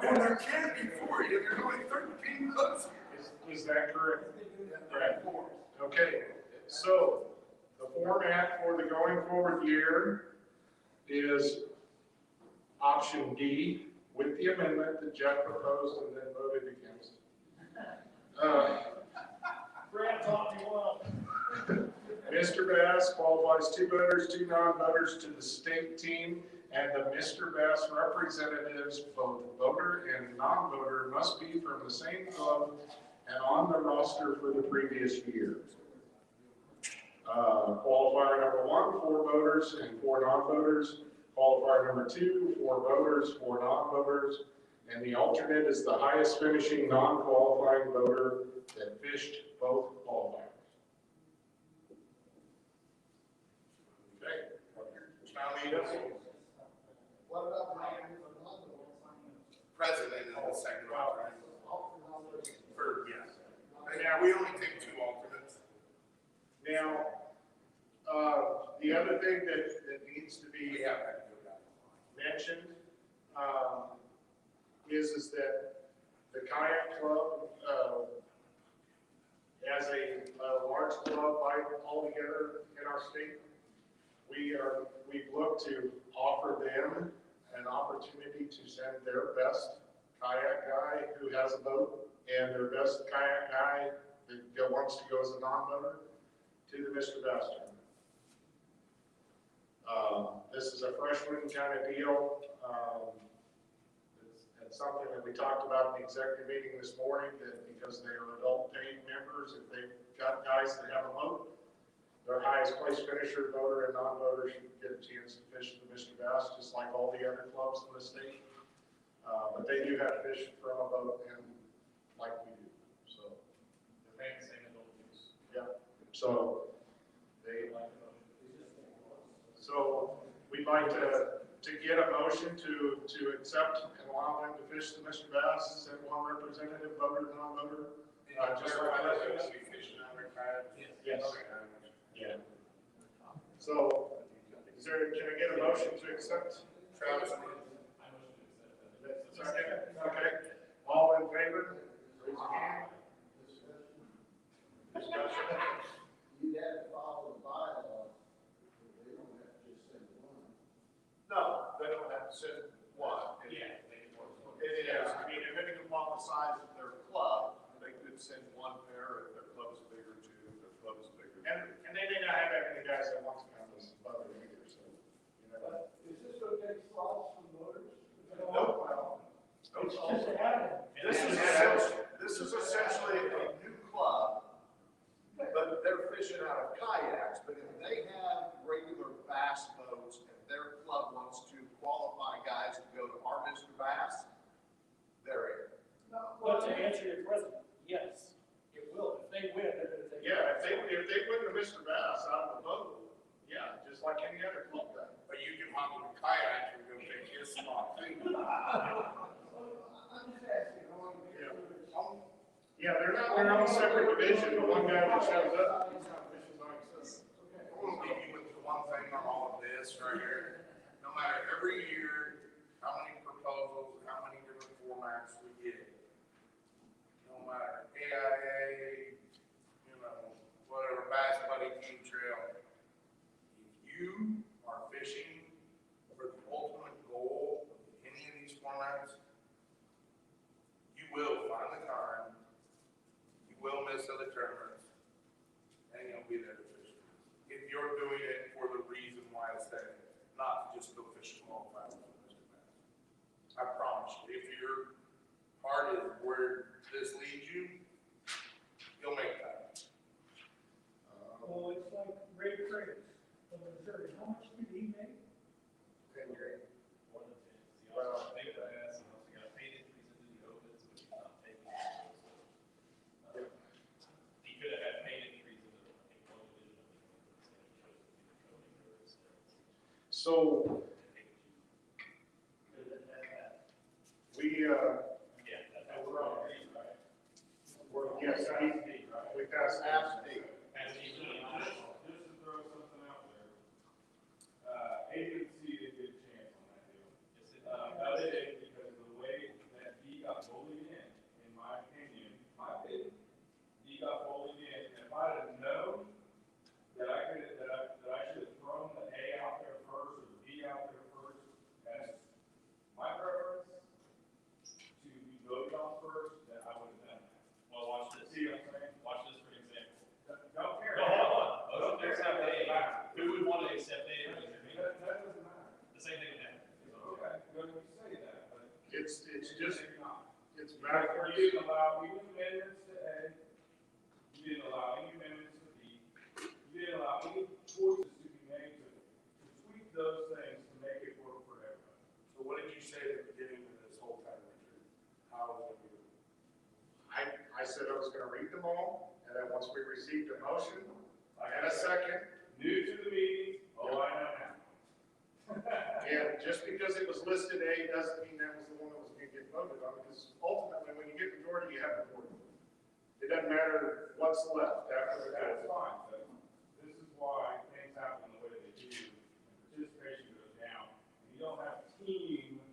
And there can't be 4 of you, there's only 13 clubs. is that correct? Right. Okay, so the format for the going forward year is option D with the amendment that Jeff proposed and then voted against. Brad taught me well. Mr. Bass qualifies 2 voters, 2 non-voters to the state team, and the Mr. Bass representatives, both voter and non-voter, must be from the same club and on the roster for the previous year. Qualifier number 1, 4 voters and 4 non-voters. Qualifier number 2, 4 voters, 4 non-voters. And the alternate is the highest finishing non-qualifying voter that fished both qualifiers. Okay. Now, What about thing that needs to be We have that to go down the line. mentioned, is that the kayak club, as a large club altogether in our state, we've looked to offer them an opportunity to send their best kayak guy who has a boat and their best kayak guy that wants to go as a non-boater to the Mr. Bass tournament. This is a freshman kind of deal. It's something that we talked about in the executive meeting this morning, that because they are adult paid members, if they've got guys that have a boat, their highest place finisher, boater and non-boater, should get a chance to fish the Mr. Bass, just like all the other clubs in the state. But they do have fish from a boat and like we do, so. They're paying the same adult fees. Yeah, so we'd like to get a motion to accept and allow them to fish the Mr. Bass, send one representative, voter, non-voter. Just like that. Be fishing out their kayaks? Yes. Okay. Yeah. So, can I get a motion to accept? Travis, I motion to accept that. Second, okay. All in favor? Raise your hand. Discussion. You have to follow the bylaws, they don't have to just send one. No, they don't have to send one. Yeah. It is, I mean, depending upon the size of their club, they could send one pair if their club is bigger, two, if their club is bigger. And they may not have that many guys that want to come this other either, so, you know. Is this gonna take slots from voters? Nope. It's just added. This is essentially a new club, but they're fishing out of kayaks. But if they have regular bass boats and their club wants to qualify guys to go to our Mr. Bass, they're in. Well, to answer your question, yes, it will. If they win, they're gonna take. Yeah, if they win the Mr. Bass out of the boat, yeah, just like any other club does. but you can hop in a kayak and go take his spot too. I'm just asking, I want to make sure it's. Yeah, they're not their own separate division, the one guy that shows up, he's not fishing by himself. I'm gonna leave you with the one thing on all of this right here. No matter every year, how many proposals, how many different formats we get. No matter AIA, you know, whatever, Bass Buddy Team Trail. If you are fishing for the ultimate goal of any of these formats, you will find the time, you will miss other tournaments, and you'll be there to fish. If you're doing it for the reason why it's there, not to just go fish small bass with Mr. Bass. I promise you, if your heart is where this leads you, you'll make time. Well, it's like Ray Trace from Missouri. How much did he make? More than 10. He also paid the pass, and also got paid increases in the opens, which he's not taking. He could have had paid increases in, I think, one division of the opens, and he chose to do the coding or instead. So, we, Yeah, that's we're all agreed, right? yes, we passed that. As he's doing it. Just to throw something out there, agency did get a chance on that deal. But it is because of the way that he got bullied in my opinion, he got bullied in, and if I had known that I should have thrown the A out there first, or the B out there first, as my preference, to be voted on first, then I would have done that. Well, watch this. See what I'm saying? Watch this for an example. Don't care. No, hold on. Motion to accept A. Who would want to accept A? That doesn't matter. The same thing would happen. Okay, well, you say that, but. It's just, Maybe not. it's backwards. You didn't allow any amendments to A, you didn't allow any amendments to B, you didn't allow any choices to be made to tweak those things to make it work for everybody. So what did you say at the beginning of this whole time, Richard? How was it? I said I was gonna read them all, and then once we received a motion, and a second, New to the meeting, oh, I know now. and just because it was listed A doesn't mean that was the one that was gonna get voted on, because ultimately, when you get majority, you have majority. It doesn't matter what's left after the That's vote. fine, but this is why things happen the way they do. don't have team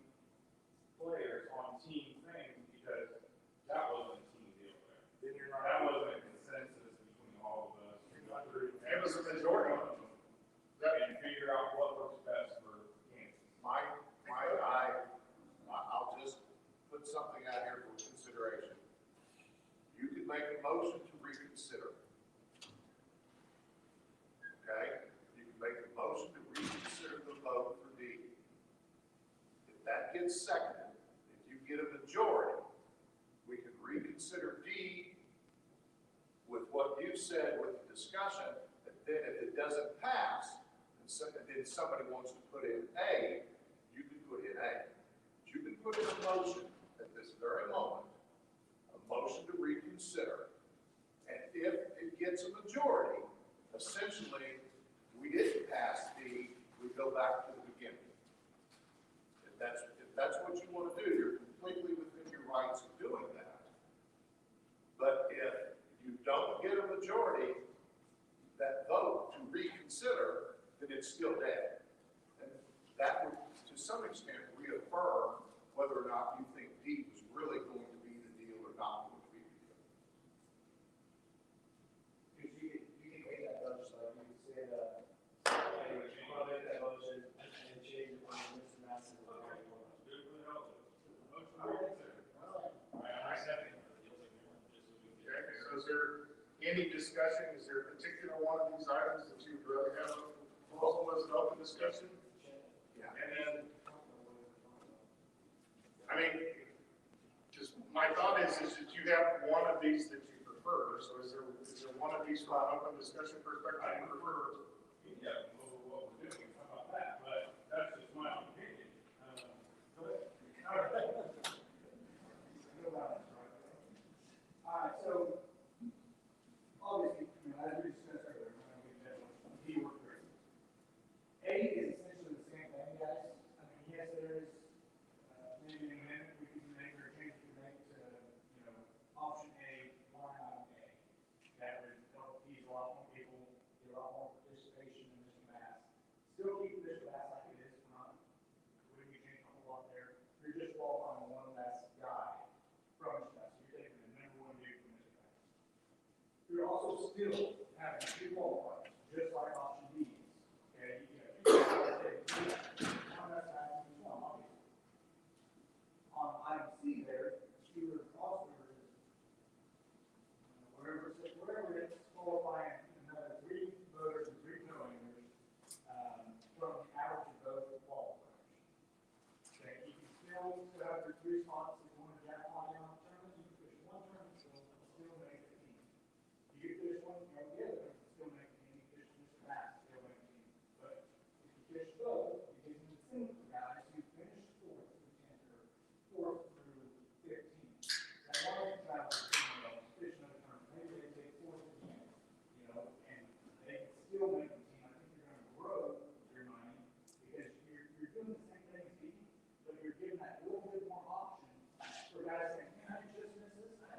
players on team things because that wasn't a team deal there. Then you're not. That wasn't a consensus between all of us. It was a majority. And figure out what works best for Kansas. I'll just put something out here for consideration. You could make a motion to reconsider. Okay? You can make a motion to reconsider the vote for D. If that gets seconded, if you get a majority, we can reconsider D with what you said with the discussion, and then if it doesn't pass, then somebody wants to put in A, you can put in A. You can put in a motion at this very moment, a motion to reconsider. And if it gets a majority, essentially, we didn't pass D, we go back to the beginning. If that's what you want to do, you're completely within your rights of doing that. But if you don't get a majority, that vote to reconsider, then it's still dead. And that would, to some extent, reaffirm whether or not you think D was really going to be the deal or not going to be the deal. Because you can make that motion, like you said, I'll make that motion and change it from Mr. Massey. Okay, so is there any discussion? Is there a particular one of these items that you'd rather have a proposal as an open discussion? Yeah. And then, I mean, just my thought is that you have one of these that you prefer. So is there one of these from an open discussion perspective I you prefer? prefer, yeah, what we're doing, how about that? But that's just my opinion. All right, so obviously, as we discussed earlier, D worked great. A is essentially the same thing, guys. I mean, yes, there is maybe an amendment we can make or a change we can make to, option A, line item A. That would help ease a lot more people, get a lot more participation in Mr. Bass. Still keep Mr. Bass like it is, we're not, we wouldn't be changing a whole lot there. You're just qualifying one less guy from Mr. Bass. So you're taking the number one dude from Mr. Bass. You're also still having two qualifiers, just like option B is. Okay, you have two qualifiers, one less guy from each one, obviously. On item C there, Stewart Foster is, wherever it's qualifying another 3 voters and 3 no-members, from the average of both qualifiers. Okay, you can still have your 3 spots if you want to jackpot in on tournaments, you can push one tournament, still make the team. You can push one, or the other, still make the team, you push Mr. Bass, still make the team. But if you push both, you get an incentive for guys who finish 4th through 10th, or 4th through 15th. That one of the travelers, fish another tournament, maybe they take 4th to 10th, and they can still make the team. I think you're going to grow your money, because you're doing the same thing as me, but you're giving that little bit more option for guys saying, man, I just missed this, I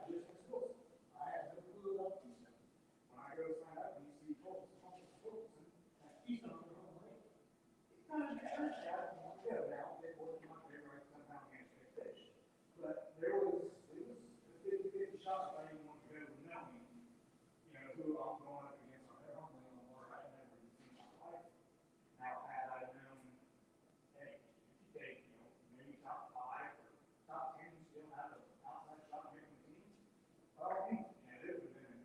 just missed this. I have no clue about Keystone. When I go sign up, and you see Keystone on the wrong way. It's kind of church out, and I'll go now, they work my favorite somehow against the fish. But it was a 50-50 shot if I even want to go knowing, who I'm going up against on their own lane or I've never even seen in my life. Now, had I known, hey, if you take, maybe top 5 or top 10, you still have an outside shot making the team. Well, it would have been,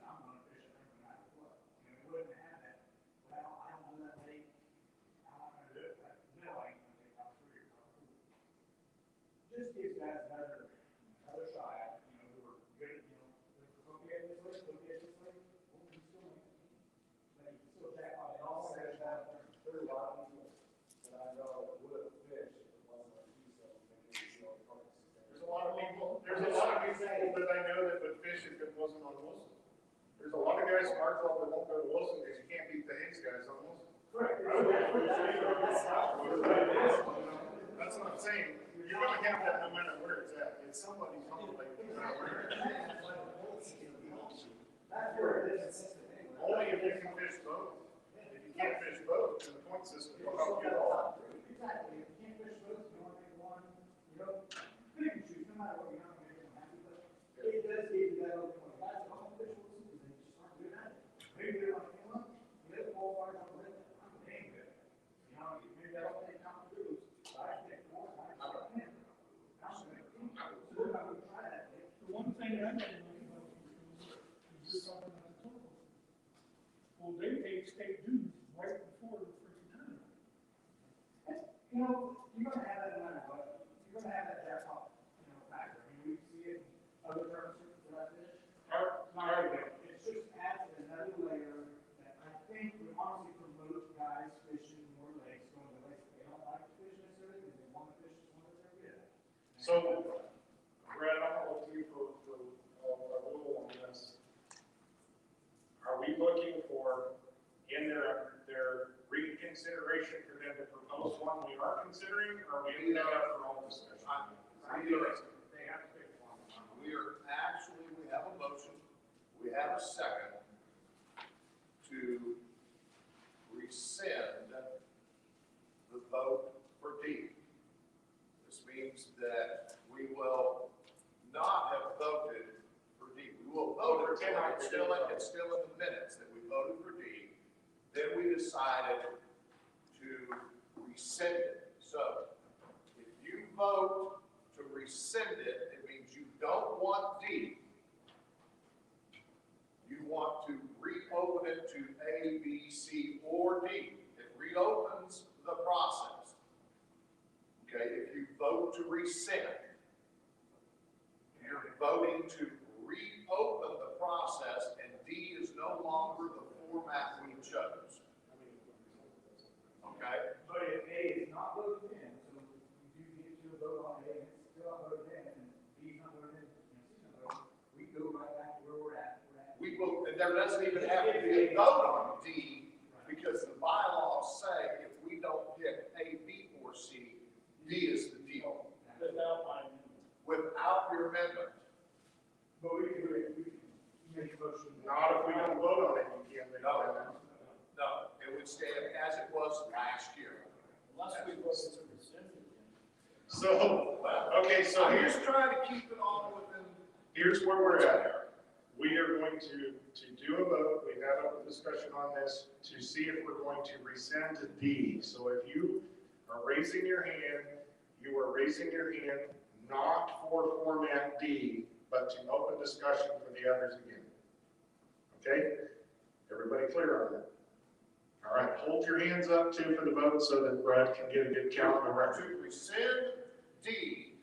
I'm going to fish it no matter what. It wouldn't have had that. Well, I don't know that late. I'm not going to do it. No, I ain't going to take top 3 or top 4. Just gives guys another shot at, who are good, okay, this way, well, we still make the team. But you can still jackpot it all. There's a lot of people that I know that would have fished if it wasn't like Keystone, There's a lot of people that I know that would fish if it wasn't on Wilson. There's a lot of guys from our club that won't go to Wilson because you can't beat the Hayes guys on Wilson. Correct. That's what I'm saying. You're gonna have that no matter where it's at. It's somebody's home, like, no matter where. That's where it is. Only if you can fish both. If you can't fish both, then the point system We'll help you all. Exactly, if you can't fish both, you wanna make one, you know, pick and choose, no matter what, you're not gonna make them happy, but it does give you that other one, guys, that don't fish with us, they just aren't good at it. Maybe they're like, you know, the other qualifiers on the list, I'm dang good. You know, maybe I don't think I'm good, but I think more, I can. I'm gonna so we're not gonna try that. The one thing I don't like about it is you're talking about the total. Well, they pay state dues right before the freaking tournament. You know, you're gonna have that no matter what, you're gonna have that jackpot, you know, factor, I mean, we see it in other tournaments that I fish. It just adds another layer that I think would honestly promote guys fishing more lakes, going to lakes that they don't like to fish necessarily, because they want to fish one that they're good at. So, Brett, I'm gonna look to you for a rule on this. Are we looking for, in their reconsideration for them to propose one we are considering, or are we leaving that up for all discussion? They have to pick one. We have a motion, we have a second to rescind the vote for D. This means that we will not have voted for D. We will vote for 10, it's still in the minutes that we voted for D. Then we decided to rescind it. So if you vote to rescind it, it means you don't want D. You want to reopen it to A, B, C, or D. It reopens the process. Okay, if you vote to rescind, you're voting to reopen the process, and D is no longer the format we chose. Okay? But if A is not voted in, so you do get to a vote on A, and it's still not voted in, and B is not voted in, and C is not voted, we go right back to where we're at. We will, and there doesn't even have to be a vote on D, because the bylaws say if we don't pick A, B, or C, D is the deal. Without my, Without your amendment. But we can make a motion. Not if we don't vote on it, you can't make No. that. No, it would stand as it was last year. unless we voted to rescind it. So, okay, so I'm here's, just trying to keep it all within. here's where we're at. We are going to do a vote, we have a discussion on this, to see if we're going to rescind D. So if you are raising your hand, you are raising your hand not for format D, but to open discussion for the others again. Okay? Everybody clear on that? All right, hold your hands up too for the vote so that Brad can get a good count on the record. To rescind D,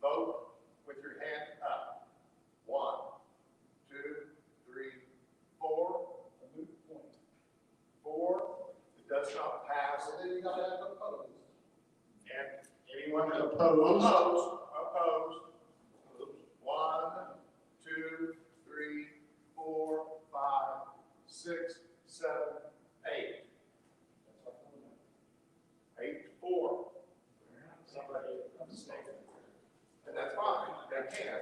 vote with your hand up. 1, 2, 3, 4. 4. It does not pass. Then you gotta have opposed. And anyone opposed? Opposed. 1, 2, 3, 4, 5, 6, 7, 8. 8 to 4. Somebody abstained. And that's fine, they can.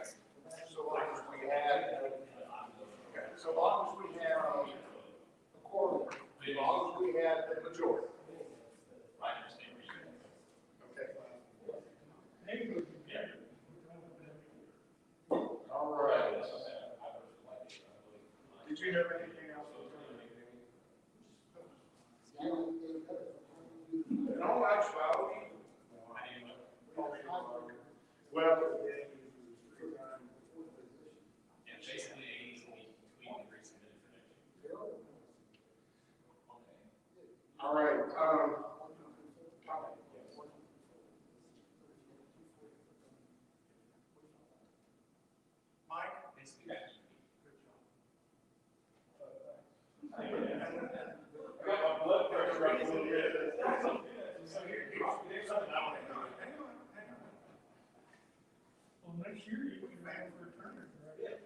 So long as we had, okay, so long as we had a quorum, as long as we had the majority. I understand what you're saying. Okay. Maybe, All right. Did you have anything else? In all actuality, Well, Yeah, basically, Amy's only tweaked and resubmitted for next year. all right, Mike? Basically, yeah. Got my blood pressure up a little bit. So here's something I want to know. well, next year you can run for a tournament, right?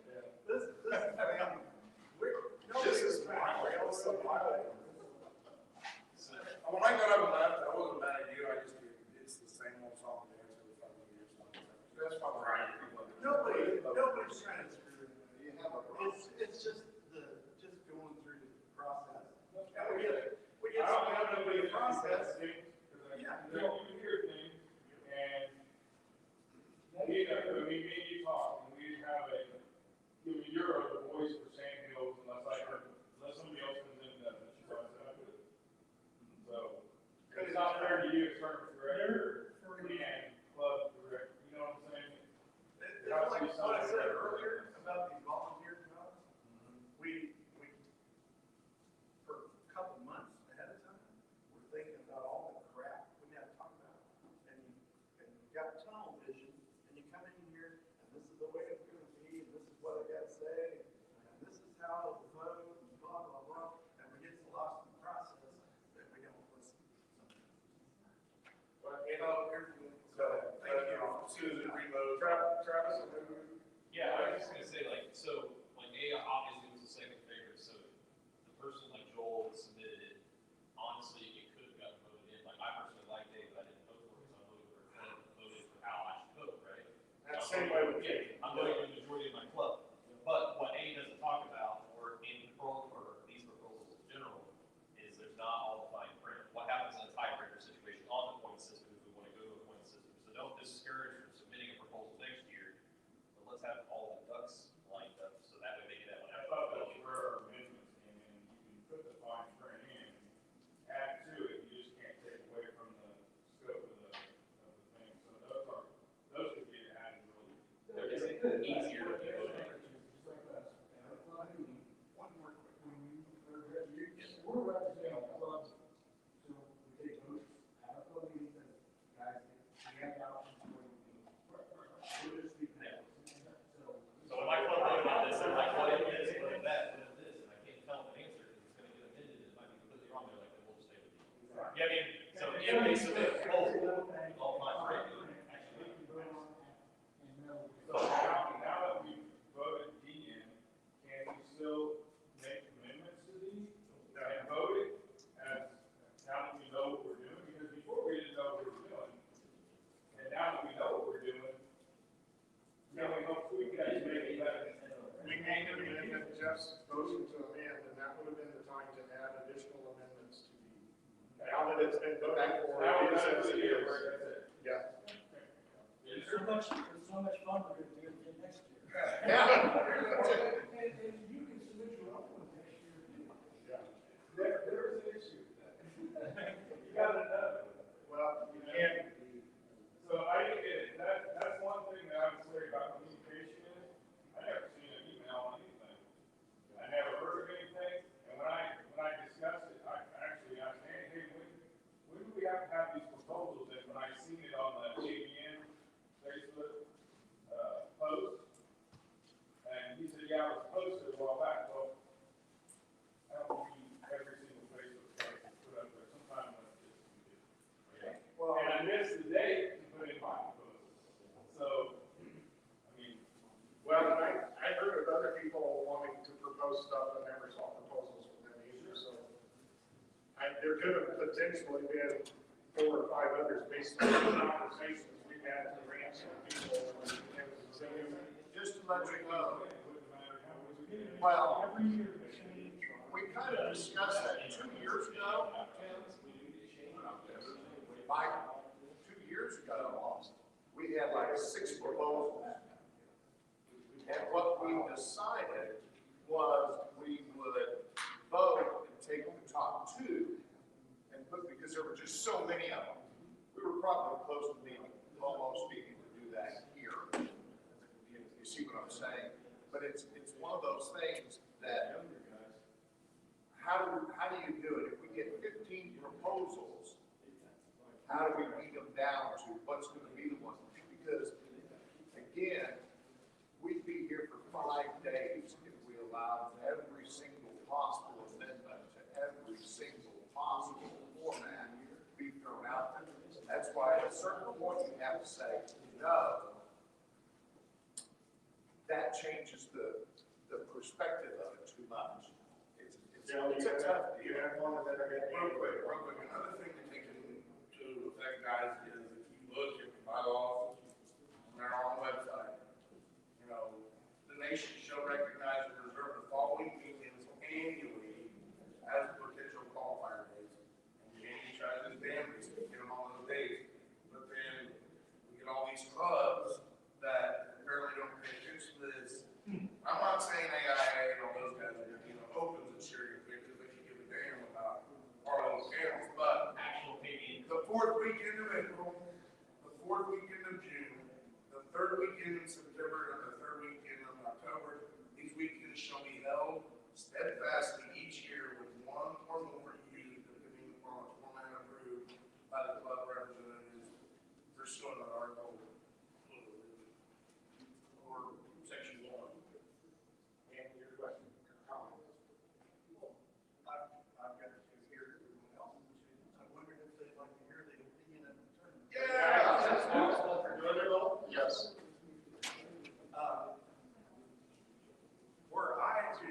this is my way, I was so wild. When I got up and left, I wasn't mad at you, it's the same old song and dance every 5 years. That's my right. Nobody's trying to screw it. You have a. It's just going through the process. And we get I don't know the process, that you hear thing, and, you know, I mean, me and you talk, and we have a, you're the voice for Sand Hills, unless somebody else comes in and does it, so I said I could. So, it's not fair to you, it's fair for director, and club director, you know what I'm saying? It's like what I said earlier about these volunteer jobs. We, for a couple months ahead of time, we're thinking about all the crap we have to talk about. And you got tunnel vision, and you come in here, and this is the way it's gonna be, and this is what I gotta say, and this is how it'll vote, and blah, blah, blah. And we get so lost in the process that we don't listen. But, you know, so, thank you, Susan Remote. Travis, Yeah, I was just gonna say, like, so, like, A obviously was the second favorite, so the person like Joel that submitted it, honestly, it could have gotten voted in. Like, I personally like Dave, but I didn't vote for it, so I voted for how I should vote, right? That's the same way with me. Yeah, I'm voting for the majority of my club. But what A doesn't talk about, or in control, or these proposals in general, is there's not all the fine print. What happens in a tiebreaker situation on the point system if we want to go to a point system? So don't discourage from submitting a proposal next year, but let's have all the ducks lined up, so that way they get that one I out. thought that's where our amendments came in, you can put the fine print in, add to it, you just can't take away from the scope of the thing, so those could get added really. It's easier to do it. One more quick. We're representing clubs, so we take votes out of club meetings, and guys, we have the option for you. We're just speaking. So when my club voted on this, they're like, what is this, what is that, what is this? And I can't tell them an answer, because it's gonna get amended, and it might be completely wrong, they're like, then we'll just stay with you. Yeah, I mean, so if they submit a proposal, all my friends, actually. So now that we've voted D in, can we still make amendments to these and vote it as, now that we know what we're doing? Because before we didn't know what we were doing, and now that we know what we're doing, now we hope we can actually make it better. We made an amendment, Jeff's motion to amend, and that would have been the time to add additional amendments to the, now that it's been voted for. Now it we're says at it year, is. where that's it. Yeah. It's so much fun we're gonna do it next year. Yeah. And you can submit your own one next year, too. Yeah. There is an issue with that. You gotta know. Well, you can't, So I get it, that's one thing that I would say about communication is, I never seen an email on anything. I never heard of anything, and when I discussed it, I actually asked, hey, when do we have to have these proposals? And when I seen it on the ABN Facebook, post, and he said, yeah, it was posted a while back, well, I don't see every single Facebook post that's put up there, sometimes that's just, well, and I missed the date to put in my proposal. So, I mean, well, I heard of other people wanting to propose stuff and never saw proposals from them either, so. There could have potentially been 4 or 5 others based on the conversations we've had to ransom people. Just to let you know, it wouldn't matter how we do it. well, we kind of discussed that 2 years ago. Mike, 2 years ago, we had like 6 proposals. And what we decided was we would vote and take the top 2 and put, because there were just so many of them. We were probably close to being, almost being to do that here. You see what I'm saying? But it's one of those things that, how do you do it? If we get 15 proposals, how do we beat them down to what's going to be the one? Because, again, we'd be here for 5 days if we allowed every single possible amendment to every single possible format be thrown out there. That's why at a certain point you have to say, no. That changes the perspective of it too much. It's a tough deal. Real quick, another thing to take into effect, guys, is if you look at the bylaws on our own website, you know, the nation shall recognize and reserve the following meetings annually as potential qualifier days. And Jamie tries his damnedest to get them on those days. weekend in September and the third weekend of October. These weekends shall be held steadfastly each year with one or more youth, depending upon a format approved by the club representatives pursuant to Article or Section 1. And your question, comment? I've got to hear everyone else. I wondered if they'd like to hear the opinion of the attorney. Yes. Were I to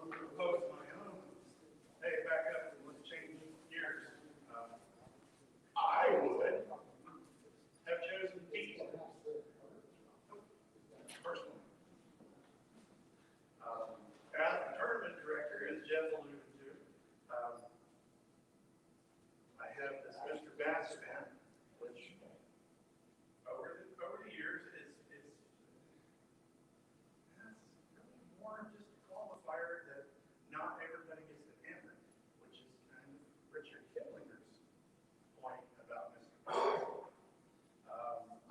propose my own, hey, back up and let's change gears. I would have chosen Pete. Personally. As the tournament director, as Jeff alluded to, I have this Mr. Bass fan, which over the years is really more just a qualifier that not everybody gets to hammer, which is kind of Richard Kiplinger's point about Mr. Bass.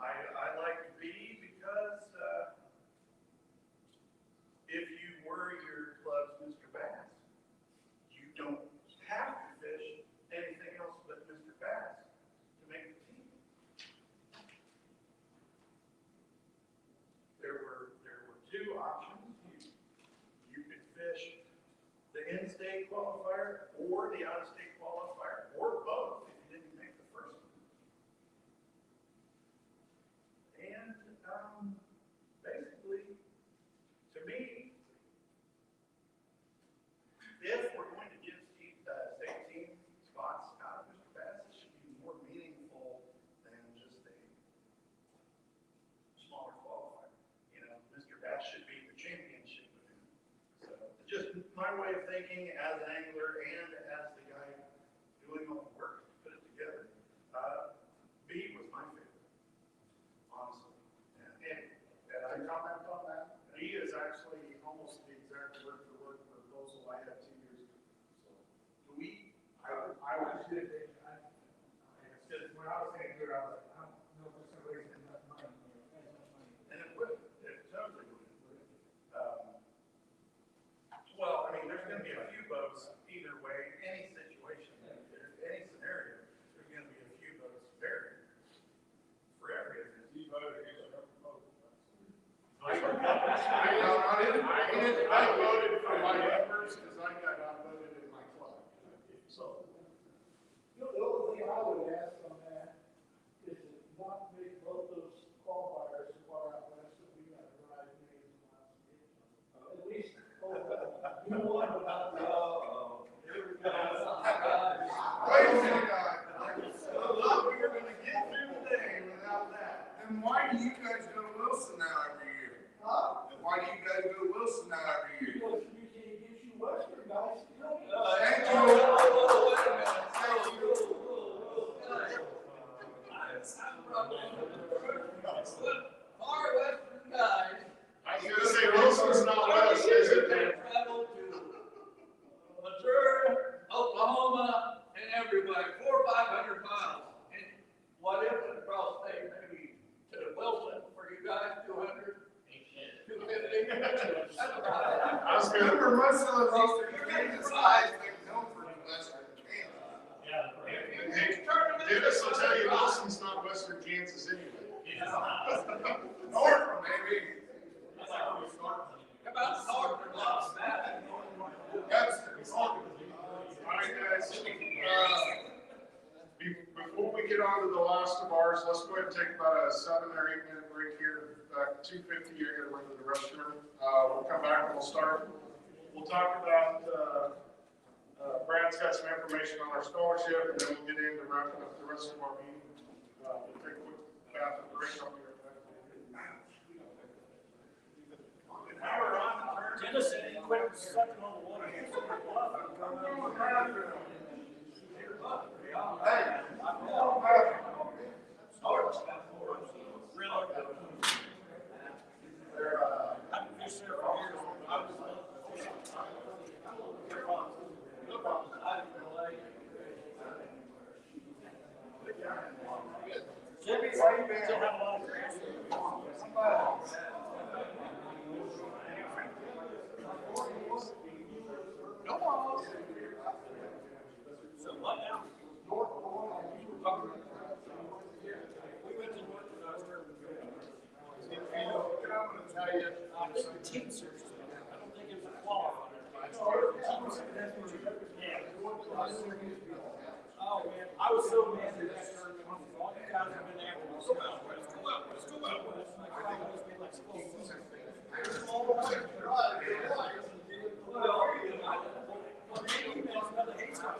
I like B because if you were your club's Mr. Bass, you don't have to fish anything else but Mr. Bass to make the team. There were two options. You could fish the in-state qualifier or the out-of-state qualifier, or both if you didn't make the first one. And basically, to me, if we're going to give state team spots out of Mr. Bass, it should be more meaningful than just a smaller qualifier. You know, Mr. Bass should be the championship with him. So, just my way of thinking as an angler and as the guy doing all the work to put it together. B was my favorite, honestly. And I comment on that. B is actually almost the exact word for word proposal I had 2 years ago. So, Do we? I was just, when I was saying good, I was like, I don't know if it's gonna raise enough money. And it would, it totally would. Well, I mean, there's gonna be a few boats either way, any situation, any scenario, there's gonna be a few boats buried for every event. You voted against your proposal. I voted for my members because I got outvoted in my club. So, The only thing I would ask on that is to not make both those qualifiers so far out west that we got to drive millions of miles to get to them. At least, you one without the other. Here we go. Wait a minute, I thought we were gonna get through the day without that. then why do you guys go to Wilson now every year? Huh? And why do you guys go to Wilson now every year? Because you can't get you western guys to come. Thank you. Our western guys. I was gonna say Wilson's not west, is it? Travel to Missouri, Oklahoma, and everywhere, 400 or 500 miles. And what if it cross state, maybe to Wilson for you guys, 200, 250? That's right. I was gonna, Remember, most of those eastern Kansas guys make known for western Kansas. Dennis will tell you Wilson's not western Kansas anyway. North, maybe. How about Northern Lost Valley? That's All right, guys. Before we get on to the last of ours, let's go ahead and take about a 7 or 8 minute break here. 2:50, you're gonna run to the restroom. We'll come back and we'll start. We'll talk about, Brad's got some information on our scholarship, and then we'll get into wrapping up the rest of our meeting. We'll take a quick bathroom break. I'll be right back. Now we're on the turn. Dennis said he quit sucking on the water. Hey. Jimmy, why you been? Still have a lot of grass. No balls. So what now? We went to North I'm gonna tell you, team search. I don't think it was a qualifier. Yeah. Oh, man, I was so mad at that tournament. All you guys have been after. Let's go out, let's go out, let's go out. All the way. Well, maybe there's another hate stuff.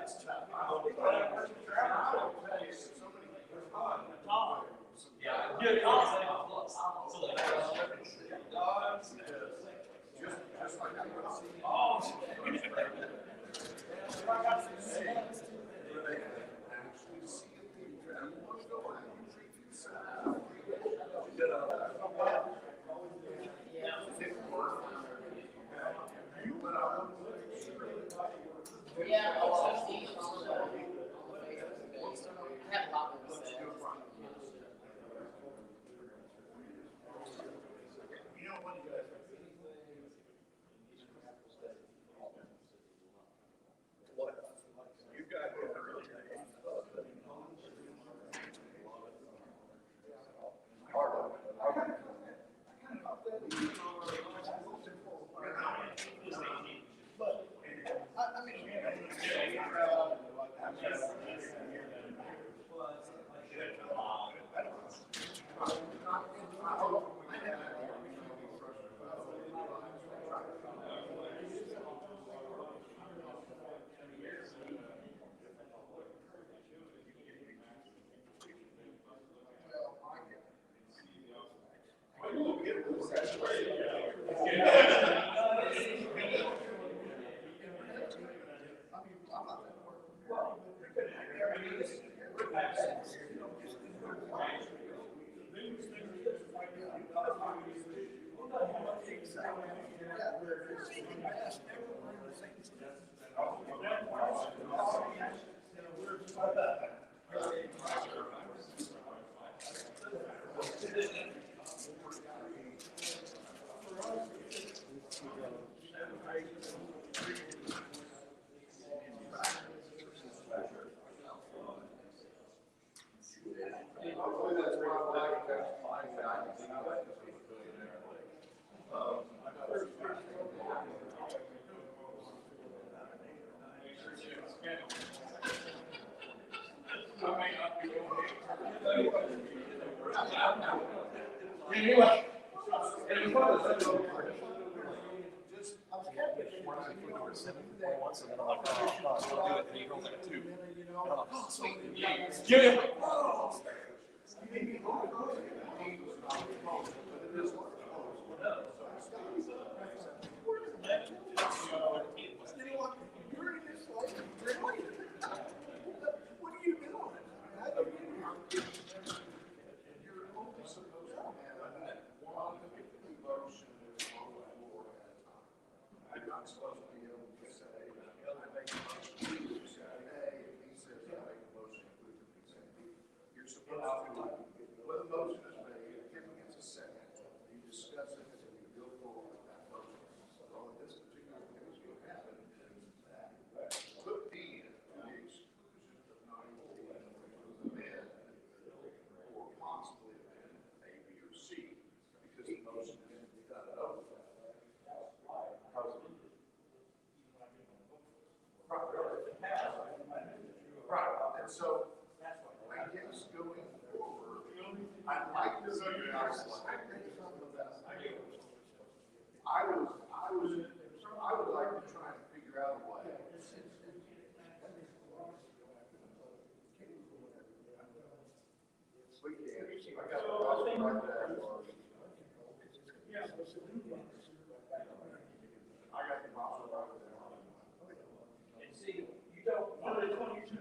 it's tough. Just like I'm gonna see. Oh. Actually see a picture. I want to go out and treat you so. But I want to make sure. Yeah, I've seen it on the Facebook. I have a lot of them. You know what, you guys? You got it early. Anyway. I'm not supposed to be able to say, I make a motion, you say, hey, if he says I make a motion, include the consent. You're supposed to, when the motion is made, if it gets a second, you discuss it, and you go forward with that motion. Well, in this particular case, what happened is that could be the exclusion of 19, which was amended, or possibly amended A, B, or C, because the motion didn't be done over. Right, and so, I guess going forward, I'd like to see you guys like. I would like to try and figure out a way. We can, I got the problem right there. I got the problem right there. And see, you don't, one of the 22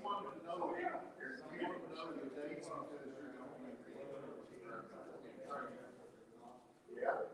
wanted to know, he wanted to know the dates because you're going to be. Yeah.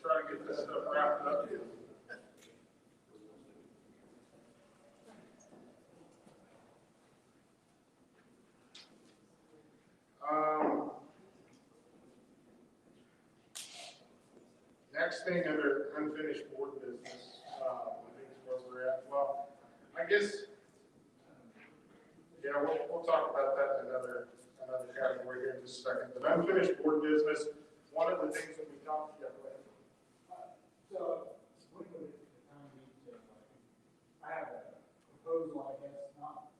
try to get this stuff wrapped up here. Next thing under unfinished board business, I think is where we're at. Well, I guess, yeah, we'll talk about that in another category here in just a second. But unfinished board business, one of the things that we talked about. So, when would it time be to, I have a proposal, I guess, not,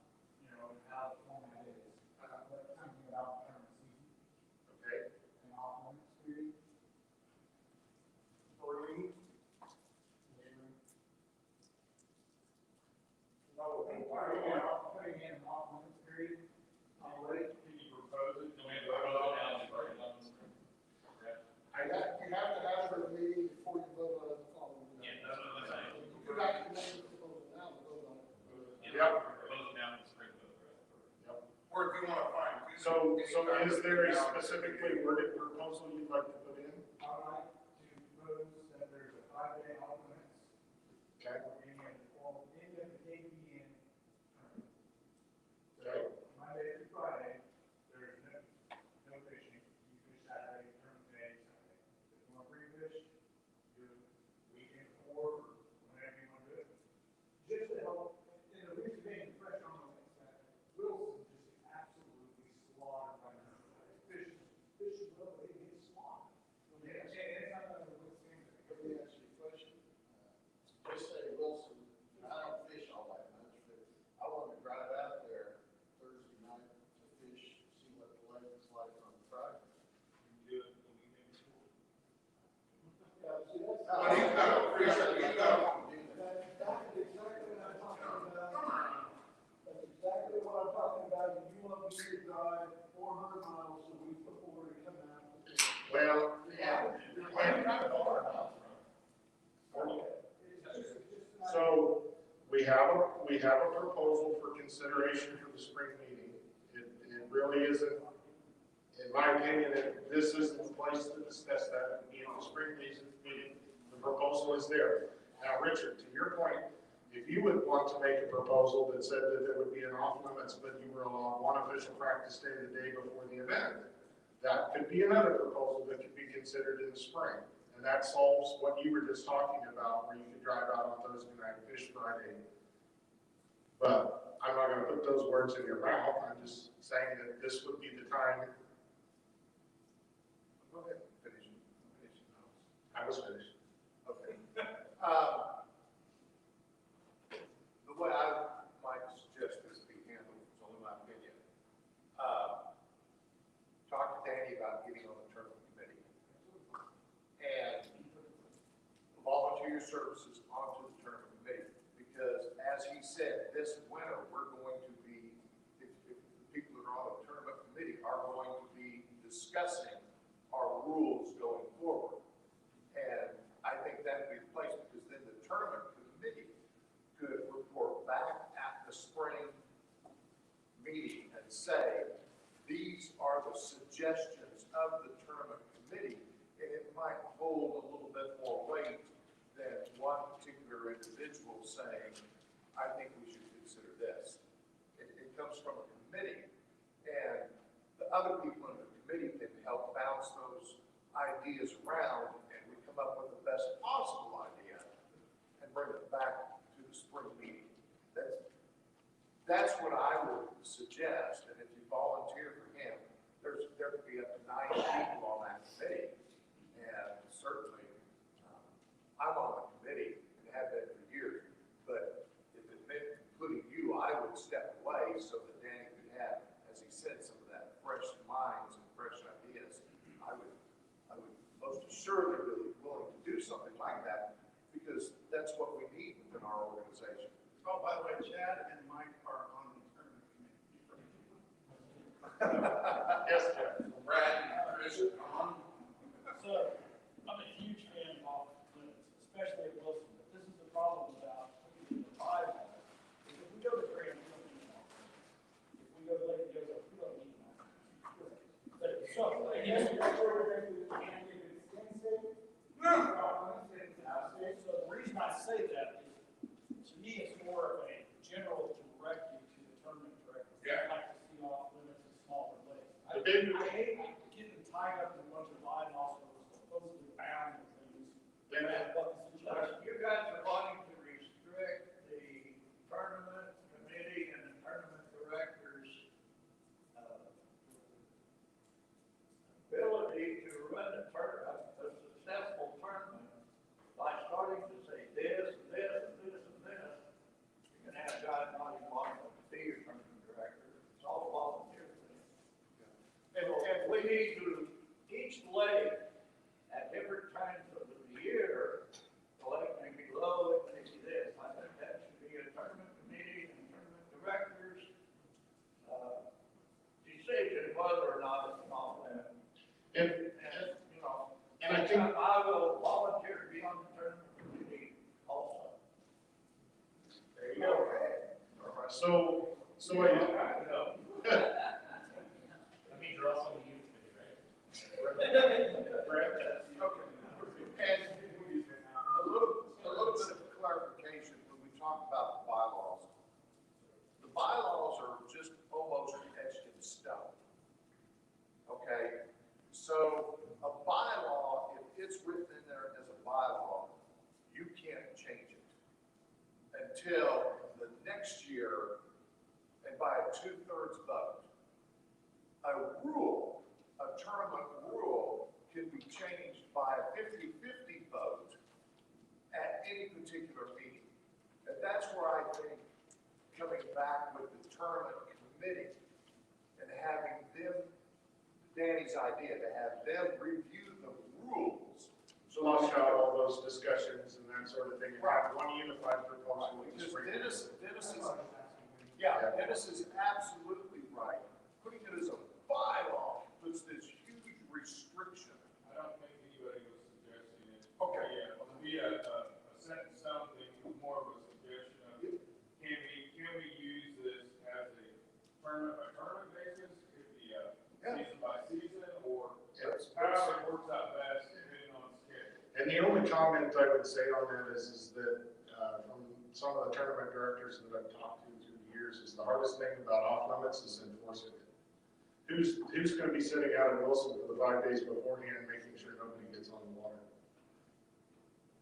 how the format is, but something about the current season Okay. and off limits period. Putting in an off limits period, already. Can you propose it? Can we vote on it now? You have to have a meeting before you vote on it the following day. Yeah, that's what I'm saying. You could actually make the proposal now, and vote on it. Yep. Propose now in the spring vote, right? Or if you wanna find. So is there a specifically worded proposal you'd like to put in? I would like to propose that there's a 5-day off limits. Okay. For any of the KPN tournament. Okay. Monday through Friday, there's no fishing. You fish Saturday, tournament day, Sunday. If you want to free fish, do it weekend before, or whenever you want to do it. Just to help, and the reason being, fresh on the links, that Wilson just absolutely slaughtered by now. Fish well, they get slaughtered. And it's not going to withstand it. Let me ask you a question. Just say Wilson, I don't fish all that much, but I want to drive out there Thursday night to fish, see what the lake is like on Friday. You do it the weekend before. Yeah, see, that's. Well, you go, Richard, you go. That's exactly what I'm talking about. That's exactly what I'm talking about. You want me to drive 400 miles a week before to come out. Well, so we have a proposal for consideration for the spring meeting. It really isn't, in my opinion, this isn't the place to discuss that. It would be in the spring meeting. The proposal is there. Now, Richard, to your point, if you would want to make a proposal that said that there would be an off limits, but you were allowed one official practice day the day before the event, that could be another proposal that could be considered in the spring. And that solves what you were just talking about, where you could drive out on Thursday night, fish Friday. But I'm not gonna put those words in your mouth. I'm just saying that this would be the time. Go ahead, finish. I was finished. Okay. The way I might suggest this be handled, it's only my opinion. Talk to Danny about getting on the tournament committee. And volunteer your services onto the tournament committee. Because as he said, this winter, we're going to be, if the people that are on the tournament committee are going to be discussing our rules going forward. And I think that would be the place, because then the tournament committee could report back at the spring meeting and say, these are the suggestions of the tournament committee, and it might hold a little bit more weight than one particular individual saying, I think we should consider this. It comes from a committee, and the other people in the committee can help bounce those ideas around, and we come up with the best possible idea and bring it back to the spring meeting. That's what I would suggest, and if you volunteer for him, there could be up to 9 people on that committee, and certainly, I'm on the committee and have been for years, but if it meant including you, I would step away so that Danny could have, as he said, some of that fresh minds and fresh ideas. I would most assuredly really willing to do something like that, because that's what we need within our organization. Oh, by the way, Chad and Mike are on the tournament committee. Yes, Jeff. Brad and Chris, come on. So, I'm a huge fan of off limits, especially at Wilson, but this is the problem about putting the 5 on it. If we go to Graham, we don't need an off limits. If we go to Lake Yogo, we don't need an off limits. But, so, I guess, Can it be extensive? No, to be on the tournament committee also. There you go. So I, That means you're also in the youth committee, right? Brett, And a little bit of clarification, when we talk about the bylaws are just almost etched in stone. Okay, so a bylaw, if it's written in there as a bylaw, you can't change it until the next year, and by a 2/3 vote. A tournament rule can be changed by a 50-50 vote at any particular meeting. And that's where I think coming back with the tournament committee and having them, Danny's idea, to have them review the rules. so I'll shout all those discussions and that sort of thing, and have one unified proposal. we can Because bring Dennis is, Yeah. Dennis is absolutely right. Putting it as a bylaw puts this huge restriction. I don't think anybody was suggesting it. Okay. Yeah, we had a sentence, something more of a suggestion of, can we use this as a tournament basis? Could be a season by season, or Yes. however it works out best, depending on schedule. And the only comment I would say on that is that, from some of the tournament directors that I've talked to through the years, is the hardest thing about off limits is enforcing it. Who's gonna be sitting out in Wilson for the 5 days beforehand, making sure nobody gets on the water?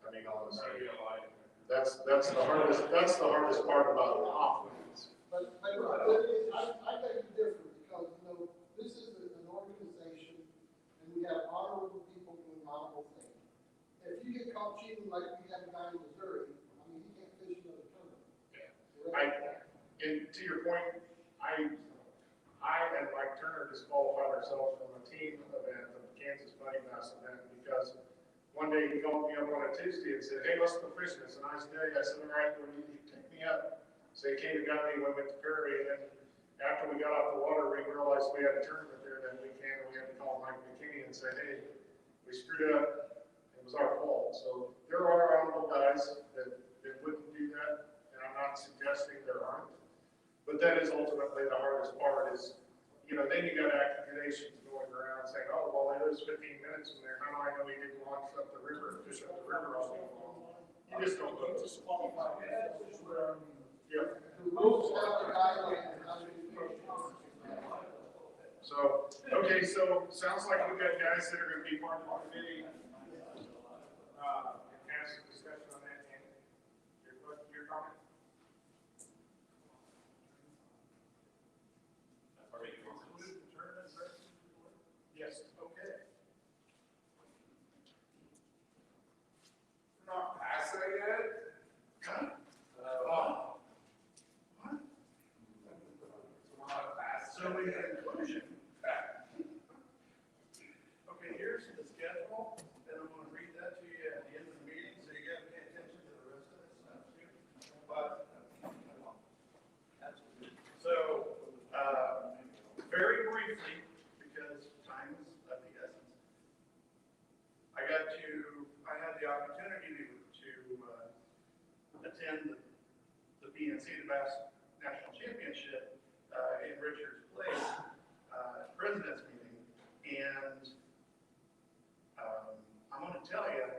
I mean, honestly, Maybe a light. that's the hardest part about off limits. But I think it's different because, this is an organization and we have honorable people doing honorable things. If you get caught cheating like we had a guy in Missouri, I mean, you can't fish another tournament. And to your point, I and Mike Turner disqualified ourselves from a team event, the Kansas Buddy Bass event, because one day he called me up on a Tuesday and said, hey, let's go fishing. It's a nice day. I said, all right, well, you take me up. So he came and got me, we went to Perry, and then after we got off the water, we realized we had a tournament there that weekend, and we had to call Mike McKinney and say, hey, we screwed up. It was our fault. So there are honorable guys that wouldn't do that, and I'm not suggesting there aren't. But that is ultimately the hardest part is, then you got accusations going around saying, oh, well, it was 15 minutes in there. How do I know he didn't launch up the river and fish up the river all day long? You just don't know. Yeah. The rules have the guidelines, how many fish. So, okay, so sounds like we've got guys that are gonna be part of the committee. Have some discussion on that, Andy. Your comment? Yes, okay. Not past that yet? Huh? What? We're not past. So in conclusion, okay, here's the schedule, and I'm gonna read that to you at the end of the meeting, so you gotta pay attention to the rest of this stuff too. But, so, very briefly, because time is of the essence, I had the opportunity to attend the BNC, the Bass National Championship, in Richards Place, President's meeting, and I'm going to tell you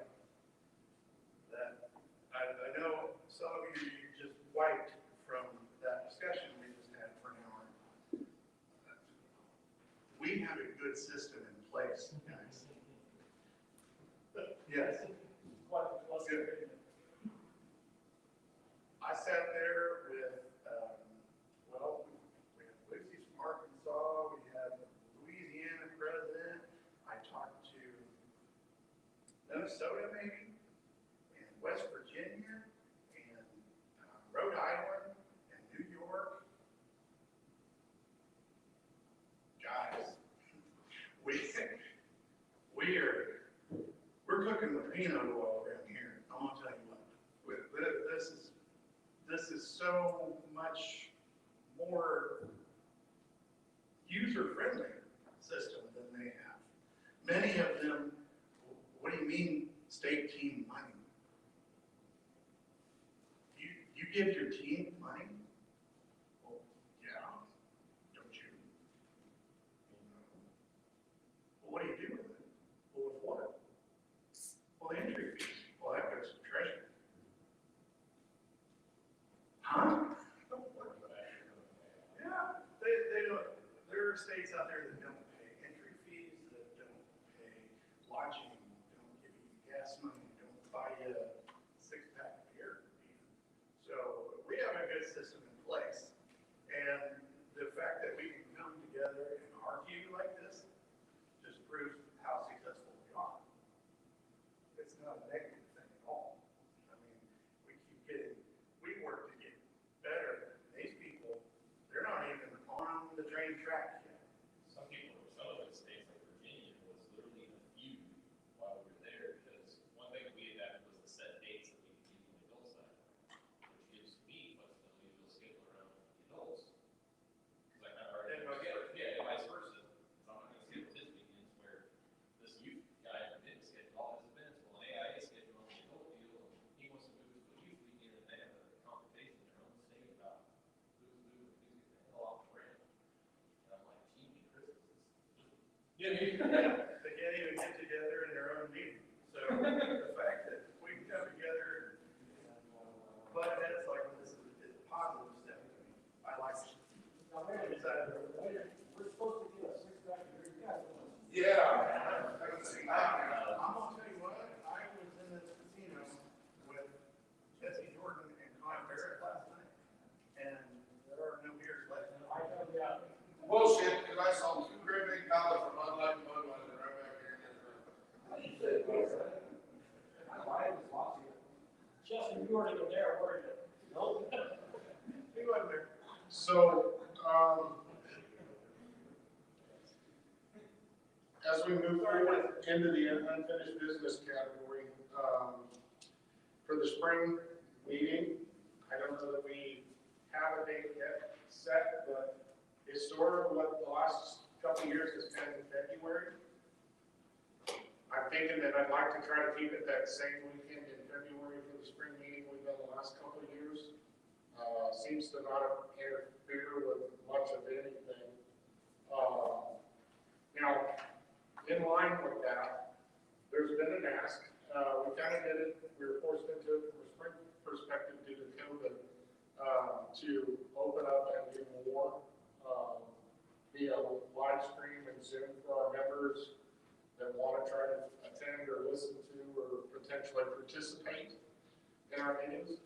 that I know some of you just wiped from that discussion we just had for an hour. We have a good system in place, guys. Yes. Good. I sat there with, we had Lucy from Arkansas, we had Louisiana president, I talked to Minnesota maybe, and West Virginia, and Rhode Island, and New York. Guys, we're cooking with peanut oil around here, I'm gonna tell you what. This is so much more user-friendly system than they have. Many of them, what do you mean state team money. You give your team money? Well, yeah, don't you? Well, what do you do with it? Well, with what? Well, the entry fees. Well, that goes to treasury. Huh? Yeah, they don't, there are states out there that don't pay entry fees, that don't pay lodging, don't give you gas money, don't buy you a six-pack of beer even. So we have a good system in place. And the fact that we can come together and argue like this just proves how successful we are. It's not a negative thing at all. I mean, we work to get better. These people, they're not even on the train track yet. Some people, some of the states like Virginia was literally in a feud while we were there, because one thing we adapted was the set dates that we could keep on the adult side, which gives me flexibility to schedule around the adults. Because I kind of already, yeah, and vice versa. So I'm not going to schedule his weekends where this youth guy didn't schedule all his events. Well, an AIA schedule on the adult deal, and he wants to move to a youth weekend, and they have a competition in their own state about who's moving, who's getting the hell off the brand. And I'm like, gee, Chris, Yeah, they can't even get together in their own meeting. So the fact that we can come together, but that's like, this is a positive step to me. I like it. Now, wait a minute, we're supposed to get a six-pack of beer, you guys want to Yeah. I'm gonna tell you what, I was in this casino with Jesse Jordan and Clyde Barrett last night, and there are no beers left. I tell you, Bullshit, because I saw two great big pallets of Bud Light and Budweiser right back here in this room. Justin, you already go there, where are you? Nope. He wasn't there. So, as we move forward into the unfinished business category, for the spring meeting, I don't know that we have a date yet set, but historically, what the last couple of years has been in February. I'm thinking that I'd like to try to keep it that same weekend in February for the spring meeting we've done the last couple of years. Seems to not interfere with much of anything. Now, in line with that, there's been an ask. We kind of did it, we were forced into it from a spring perspective due to COVID, to open up and do more via live stream and Zoom for our members that want to try to attend or listen to or potentially participate in our meetings.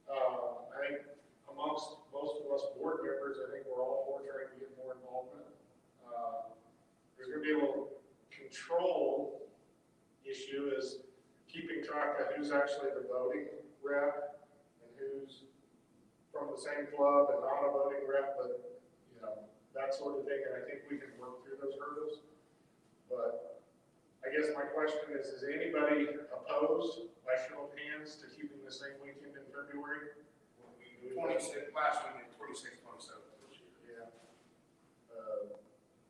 I think amongst most of us board members, I think we're all for trying to get more involvement. There's going to be a little control issue is keeping track of who's actually the voting rep and who's from the same club and not a voting rep, but you know, that sort of thing. And I think we can work through those hurdles. But I guess my question is anybody opposed by show of hands to keeping the same weekend in February? 26, last weekend, 26, 27 this year. Yeah.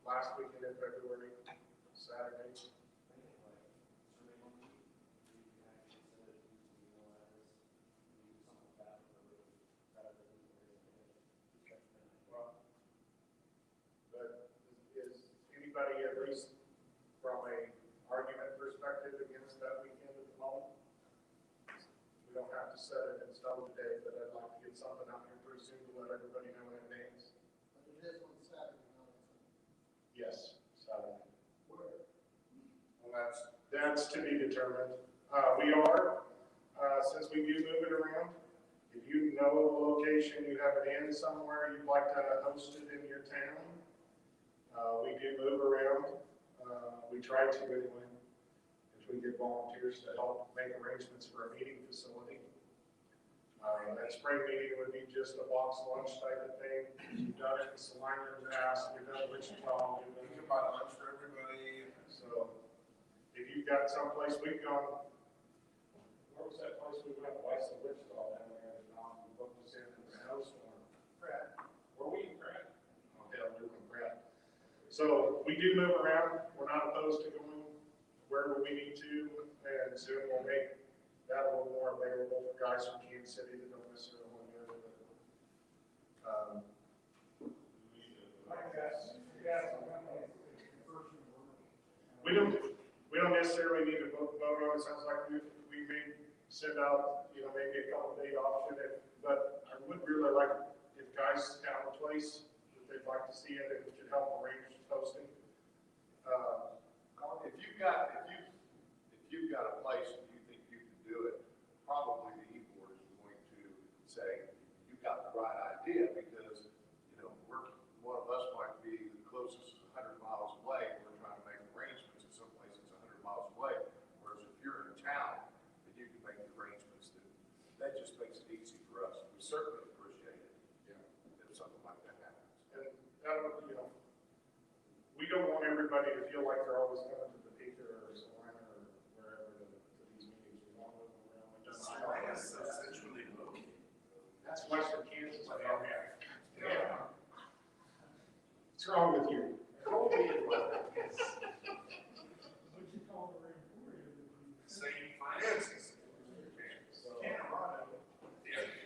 Last weekend in February, Saturday. But is anybody at least from a argument perspective against that weekend at the moment? We don't have to set it in stone today, but I'd like to get something out here pretty soon to let everybody know in advance. But it is on Saturday, not on Sunday. Yes, Saturday. Where? Well, That's to be determined. We are, since we do move it around, if you know a location, you have it in somewhere, you'd like to host it in your town, we do move around. We try to anyway, if we get volunteers to help make arrangements for a meeting facility. That spring meeting would be just a box lunch type of thing. We've done it in Salina, Mass, we've done it in Wichita, we've we done can buy lunch for everybody. so if you've got someplace we've gone, where was that place we went, west of Wichita down there, and we booked us in the snowstorm? Pratt. Were we in Pratt? Oh, hell, we were in Pratt. So we do move around. We're not opposed to going wherever we need to and soon we'll make that a little more available for guys from Kansas City that don't necessarily want to go to it. We don't necessarily need to vote on it. Sounds like we may send out, maybe a couple day option, but I would really like, if guys have a place that they'd like to see it, it should help arrange posting. If you've got a place and you think you can do it, probably the e-board is going to say, you've got the right idea, because, one of us might be the closest 100 miles away, and we're trying to make arrangements in some places 100 miles away, whereas if you're in town, then you can make the arrangements, that just makes it easy for us. We certainly appreciate it, if something like that happens. And that would, we don't want everybody to feel like they're always coming to Topeka or Salina or wherever to these meetings. We want to move them around. That's essentially located. That's Western Kansas. Yeah. What's wrong with you? Same finances.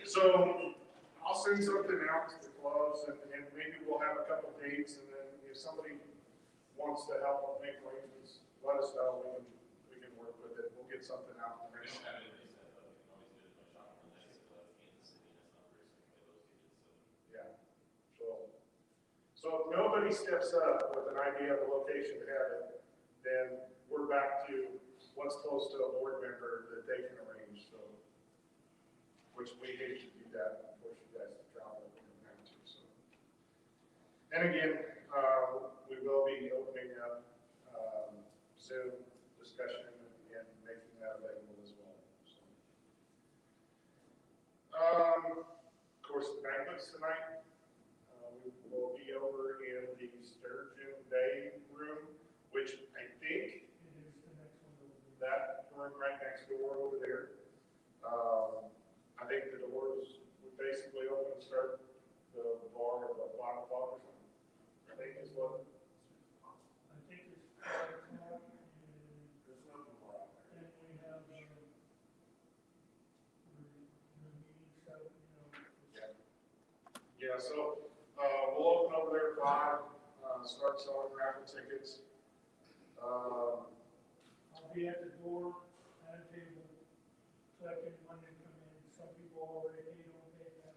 So I'll send something out to the clubs and maybe we'll have a couple dates, and then if somebody wants to help make arrangements, let us know. We can work with it. We'll get something out. We don't have anything set up, we can always get a shop for next, so that's Kansas City, that's not very significant, those tickets, So if nobody steps up with an idea of a location to have it, then we're back to what's close to a board member that they can arrange, so. Which we hate to do that, force you guys to travel if you have to, so. And again, we will be opening up, Zoom discussion and making that available as well, so. Of course, the banquets tonight. We will be over in the Sturgeon Bay room, which I think that room right next door over there. I think the doors would basically open and start the bar at about 5 o'clock or something. I think is what. I think it's 5 o'clock, There's nothing wrong there. and we have, the meeting set, Yeah, so, we'll open over there at 5, start selling raffle tickets. I'll be at the door, at a table, collecting money to come in. Some people already paid on PayPal,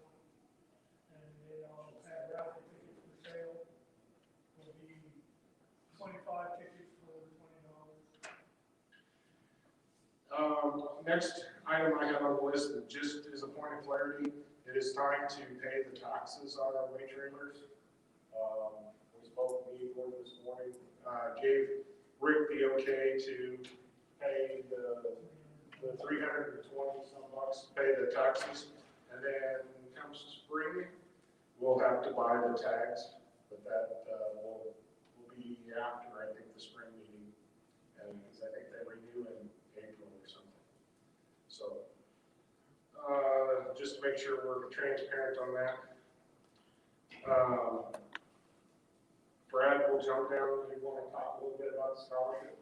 and they all have raffle tickets for sale. Will be 25 tickets for $20. Next item I have on the list, just as a point of clarity, it is time to pay the taxes on our way trailers. We spoke to the board this morning, gave Rick the okay to pay the 320 some bucks, pay the taxes, and then comes spring, we'll have to buy the tags, but that will be after, I think, the spring meeting, and because I think they renew in April or something. So, just to make sure we're transparent on that. Brad, we'll jump down. Do you want to talk a little bit about the scholarship?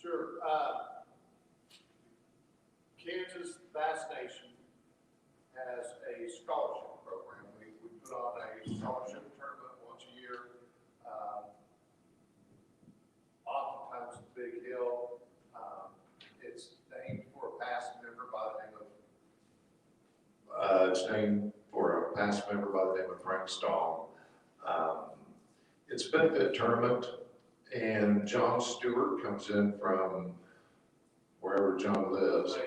Sure. Kansas Bass Nation has a scholarship program. We put on a scholarship tournament once a year. Oftentimes it's Big Hill. It's named for a past member by the name of. It's named for a past member by the name of Frank Stahl. It's a benefit tournament, and John Stewart comes in from wherever John lives,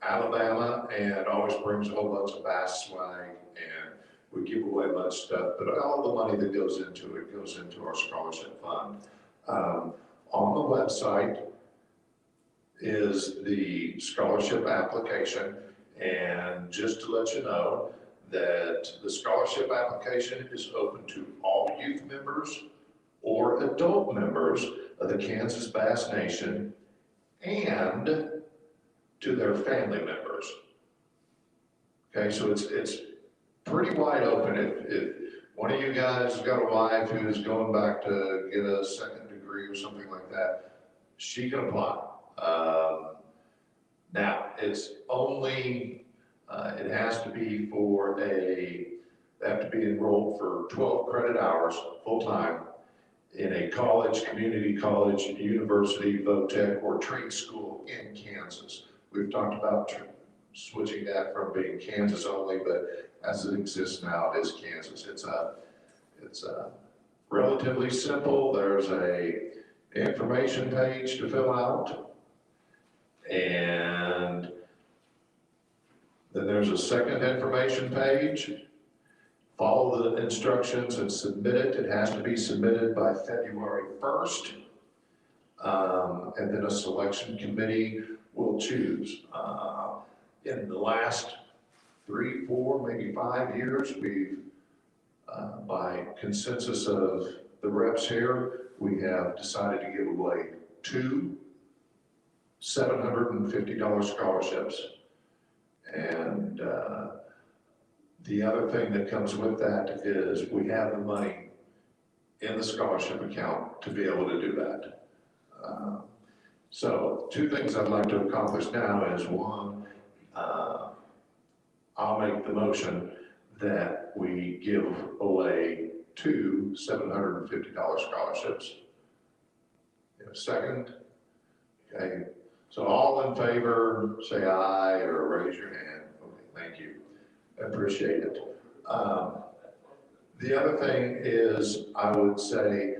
Alabama, and always brings a whole bunch of bass swag, and we give away a bunch of stuff, but all the money that goes into it goes into our scholarship fund. On the website is the scholarship application, and just to let you know that the scholarship application is open to all youth members or adult members of the Kansas Bass Nation and to their family members. Okay, so it's pretty wide open. If one of you guys has got a wife who is going back to get a second degree or something like that, she can apply. Now, it's only, it has to be they have to be enrolled for 12 credit hours, full-time, in a college, community college, university, VOTEC, or trade school in Kansas. We've talked about switching that from being Kansas only, but as it exists now, it is Kansas. It's relatively simple. There's a information page to fill out. And then there's a second information page. Follow the instructions and submit it. It has to be submitted by February 1st. And then a selection committee will choose. In the last 3, 4, maybe 5 years, we've, by consensus of the reps here, we have decided to give away 2 $750 scholarships. And the other thing that comes with that is we have the money in the scholarship account to be able to do that. So 2 things I'd like to accomplish now is, one, I'll make the motion that we give away 2 $750 scholarships. Second, okay. So all in favor, say aye or raise your hand. Okay, thank you. I appreciate it. The other thing is, I would say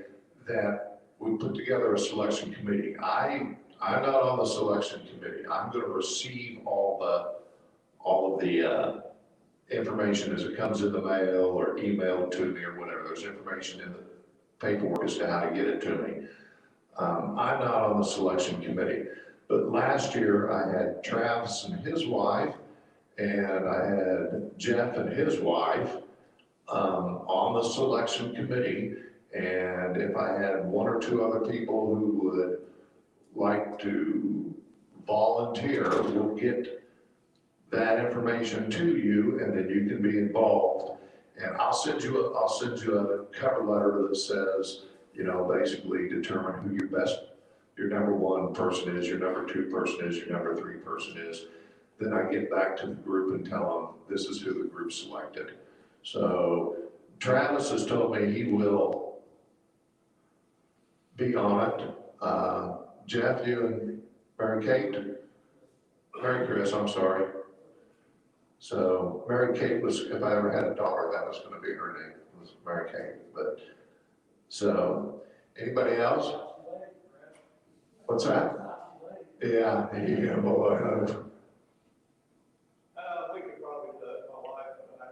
that we put together a selection committee. I'm not on the selection committee. I'm going to receive all of the information as it comes in the mail or emailed to me or whatever. There's information in the paperwork as to how to get it to me. I'm not on the selection committee. But last year I had Travis and his wife, and I had Jeff and his wife on the selection committee. And if I had 1 or 2 other people who would like to volunteer, we'll get that information to you, and then you can be involved. And I'll send you a cover letter that says, basically determine who your number 1 person is, your number 2 person is, your number 3 person is. Then I get back to the group and tell them this is who the group selected. So Travis has told me he will be on it. Jeff, you and Mary Chris, I'm sorry. So Mary Kate was, if I ever had a daughter, that was going to be her name, was Mary Kate. But so anybody else? What's that? Yeah, boy. We could probably do it, my wife and I.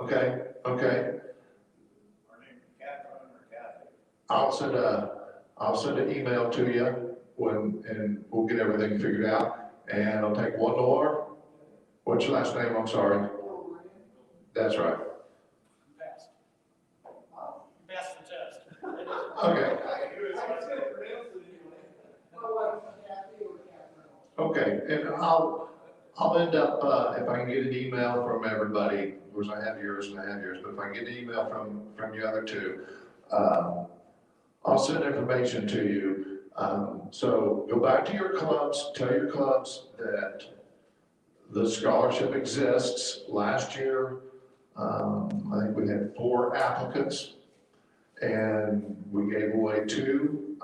Okay. Her name is Catherine or Kathy. I'll send an email to you and we'll get everything figured out. And I'll take one more. What's your last name? I'm sorry. That's right. Best. Best the test. Okay. Okay, and I'll end up, if I can get an email from everybody, of course I have yours and I have yours, but if I can get an email from the other 2, I'll send information to you. So go back to your clubs, tell your clubs that the scholarship exists. Last year, I think we had 4 applicants and we gave away 2.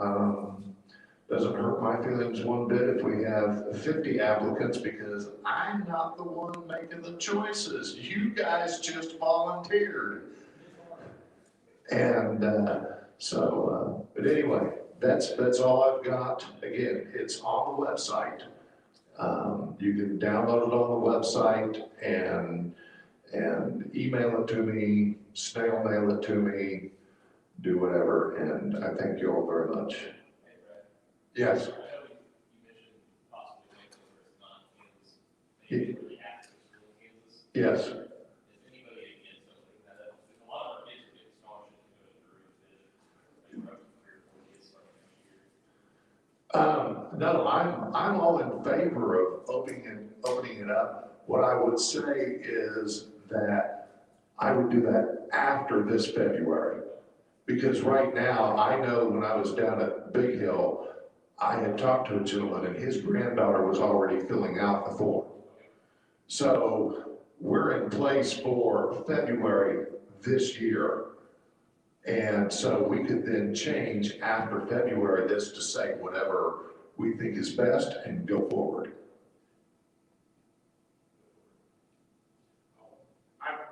Doesn't hurt my feelings one bit if we have 50 applicants because I'm not the one making the choices. You guys just volunteered. And but anyway, that's all I've got. Again, it's on the website. You can download it on the website and email it to me, snail mail it to me, do whatever. And I thank you all very much. Yes. I know you mentioned possibly Waco versus non-Kansas, maybe really active school in Kansas. Yes. Is anybody against opening that up? Because a lot of our kids are getting scholarships to go to Peru Fish, maybe up to 3 or 4 kids starting next year. No, I'm all in favor of opening it up. What I would say is that I would do that after this February. Because right now, I know when I was down at Big Hill, I had talked to a gentleman and his granddaughter was already filling out the form. So we're in place for February this year. And so we could then change after February this to say whatever we think is best and go forward.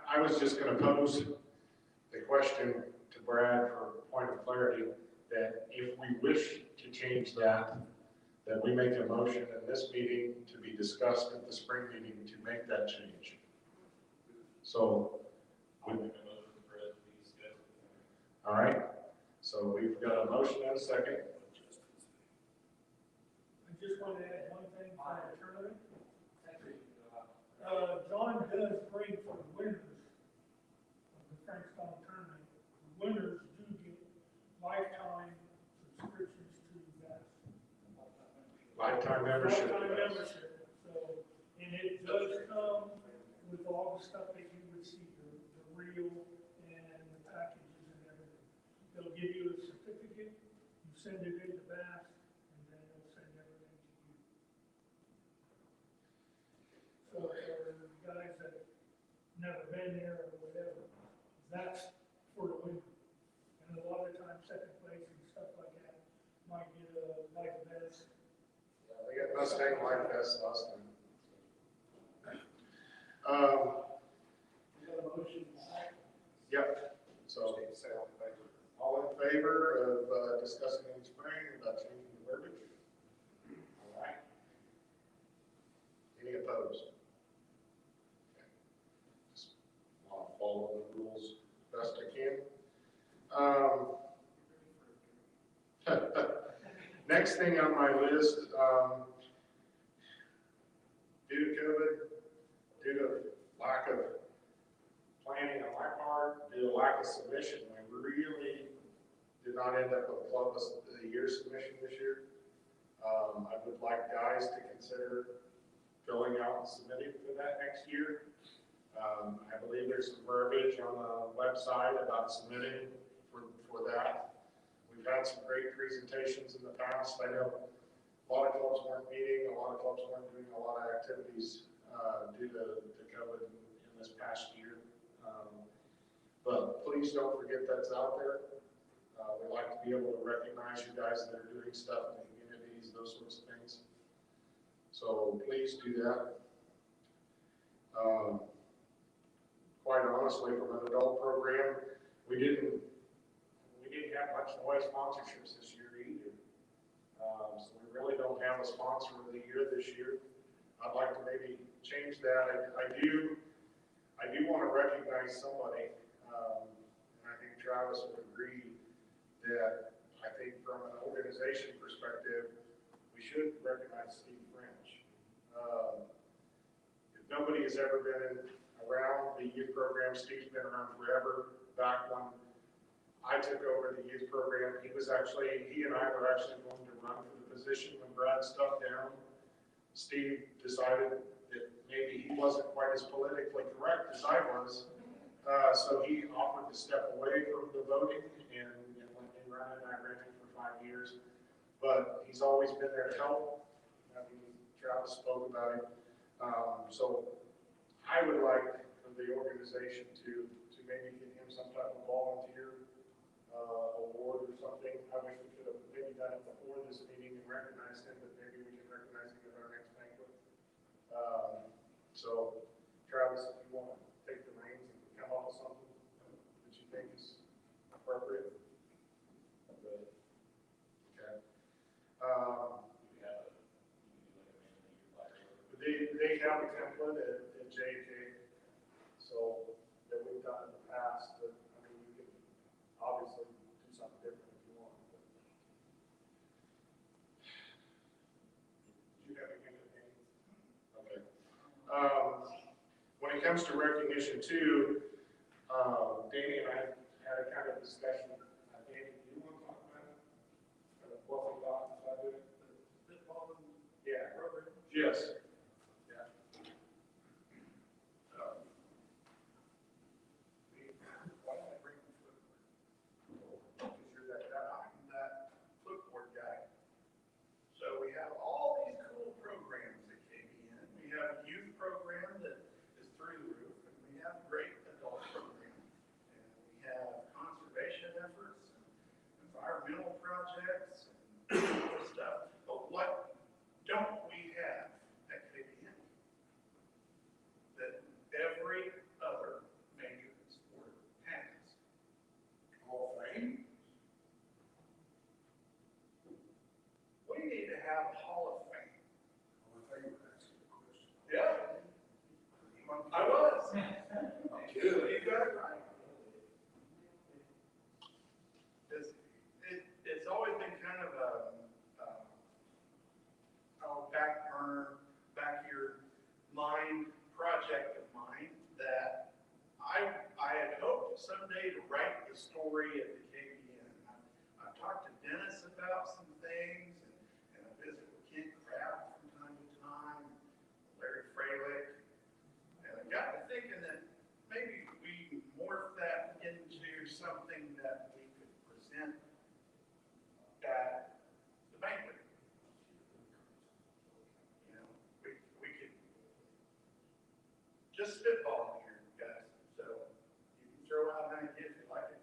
I was just gonna pose the question to Brad for a point of clarity, that if we wish to change that we make a motion in this meeting to be discussed at the spring meeting to make that change. So, I'll make a motion for it to be discussed. all right, so we've got a motion and a second. I just want to add one thing for the tournament. John does bring for the winners of the Frankstown tournament, the winners do get lifetime subscriptions to that. Lifetime membership. Lifetime membership, so, and it does come with all the stuff that you would see, the reel and the packages and everything. They'll give you a certificate, you send it in to Bass, and then they'll send everything to you. So for guys that never been there or whatever, that's for the winner. And a lot of times, second place and stuff like that might get a life vest. Yeah, they got Mustang Life Fest last time. You got a motion? Yep, so, all in favor of discussing in spring about changing the verbiage? All right. Any opposed? Okay. Just want to follow the rules best I can. Next thing on my list, due to COVID, due to lack of planning on my part, due to lack of submission, we really did not end up with a club of the year submission this year. I would like guys to consider filling out and submitting for that next year. I believe there's some verbiage on the website about submitting for that. We've had some great presentations in the past. I know a lot of clubs weren't meeting, a lot of clubs weren't doing a lot of activities due to COVID in this past year. But please don't forget that's out there. We like to be able to recognize you guys that are doing stuff in the communities, those sorts of things. So please do that. Quite honestly, from an adult program, we didn't have much noise sponsorships this year either. So we really don't have a sponsor of the year this year. I'd like to maybe change that. I do want to recognize somebody, and I think Travis would agree that I think from an organization perspective, we should recognize Steve French. If nobody has ever been around the youth program, Steve's been around forever. Back when I took over the youth program, he and I were actually going to run for the position when Brad stepped down. Steve decided that maybe he wasn't quite as politically correct as I was. So he offered to step away from the voting and let me run it. I ran it for 5 years, but he's always been there to help. I mean, Travis spoke about it. So I would like for the organization to maybe get him some type of volunteer award or something. I wish we could have maybe done it before this meeting and recognized him, but maybe we can recognize him at our next banquet. So Travis, if you want to take the reins and come up with something that you think is appropriate. Okay. They have a template at JK, so that we've done in the past, but I mean, you can obviously do something different if you want. But. Did you have anything to add? Okay. When it comes to recognition too, Danny and I had a kind of discussion. Danny, do you want to talk about it? What we thought about doing? Yeah. Yes. Why don't I bring the footboard? Because you're that clipboard guy. someday to write the story at the KBN. I've talked to Dennis about some things, and I visit with Kent Kraft from time to time, Larry Freilich. And I got to thinking that maybe we morph that into something that we could present at the banquet. You know, we could just spitball here, guys. So you can throw out an idea if you like it.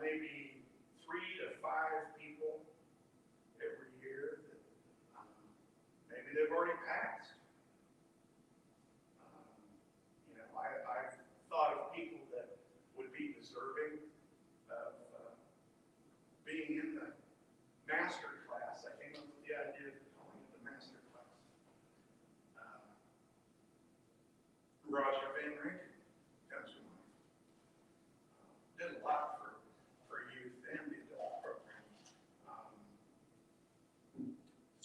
Maybe 3 to 5 people every year that maybe they've already passed. You know, I've thought of people that would be deserving of being in the master class. I came up with the idea of calling it the master class. Roger Van Rink comes to mind. Did a lot for youth and the adult program.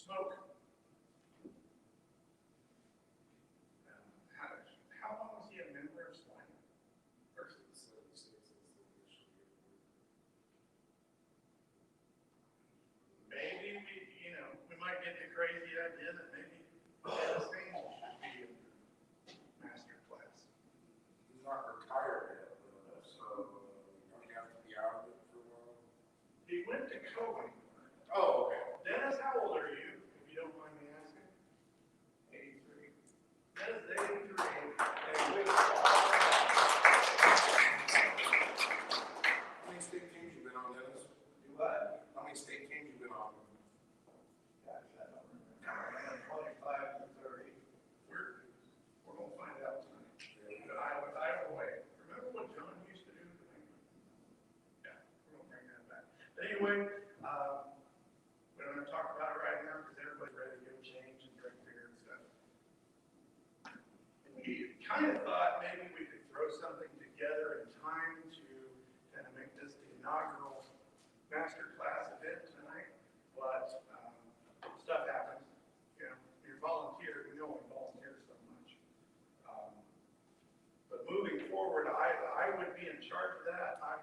Smoke. How long was he a member of SLAM? Maybe we might get the crazy idea that maybe Dennis Angel should be in the master class. He's not retired yet, so don't you have to be out of it for a while? He went to Cohen. Oh, okay. Dennis, how old are you, if you don't mind me asking? 83. Dennis is 83. And with How many state teams you been on, Dennis? Do what? How many state teams you been on? Gosh, I don't remember. 25 to 30. we're gonna find out tonight. Iowa way. Remember what John used to do to me? Yeah, we're gonna bring that back. But anyway, we don't have to talk about it right now because everybody's ready to go change and drink beer and stuff. We kind of thought maybe we could throw something together in time to kind of make this the inaugural master class event tonight, but stuff happens. You know, you're volunteer, we know we volunteer so much. But moving forward, I would be in charge of that. I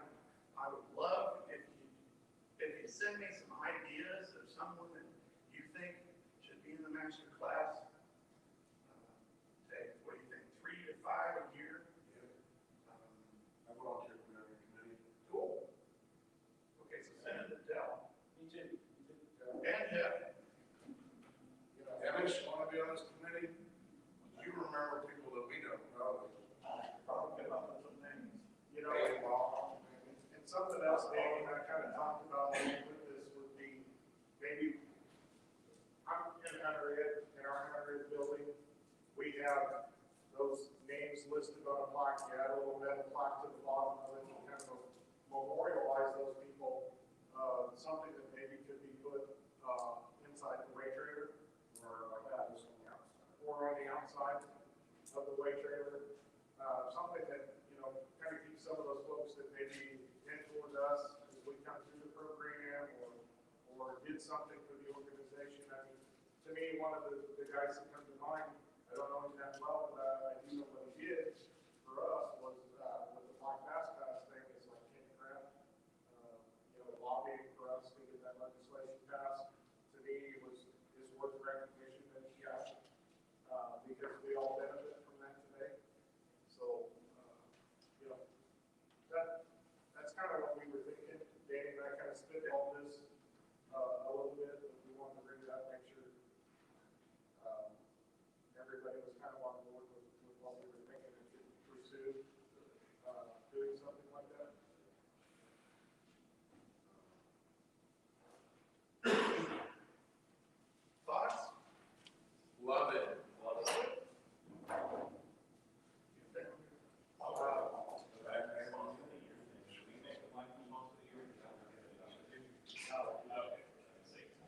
would love if you send me some ideas of someone that you think should be in the master class. Say, what do you think, 3 to 5 a year? I volunteer for every committee. Cool. Okay, so send it to Dell. Me too. And Jeff. Dennis, want to be on this committee? You remember people that we don't know. Probably come up with some names. You know, and something else, Danny, and I kind of talked about with this would be, maybe, I'm in Hunterhead, in our Hunterhead building, we have those names listed on a plaque, you add a little metal plaque to the bottom of it, and kind of memorialize those people, something that maybe could be put, inside the way trailer, or on the outside of the way trailer. Something that, kind of keeps some of those folks that maybe mentored us as we come through the program or did something for the organization. I mean, to me, one of the guys that come to mind, I don't know him that well, but I do know what he did for us was with the Black Bass Pass thing, is like Ken Kraft, lobbying for us to get that legislation passed. To me, is worth the recognition that he got, because we all benefit from that today. So, that's kind of what we were thinking. Danny and I kind of spitballed this a little bit, but we wanted to bring it up, make sure everybody was kind of on board with what we were thinking and could pursue doing something like that. Thoughts? Love it.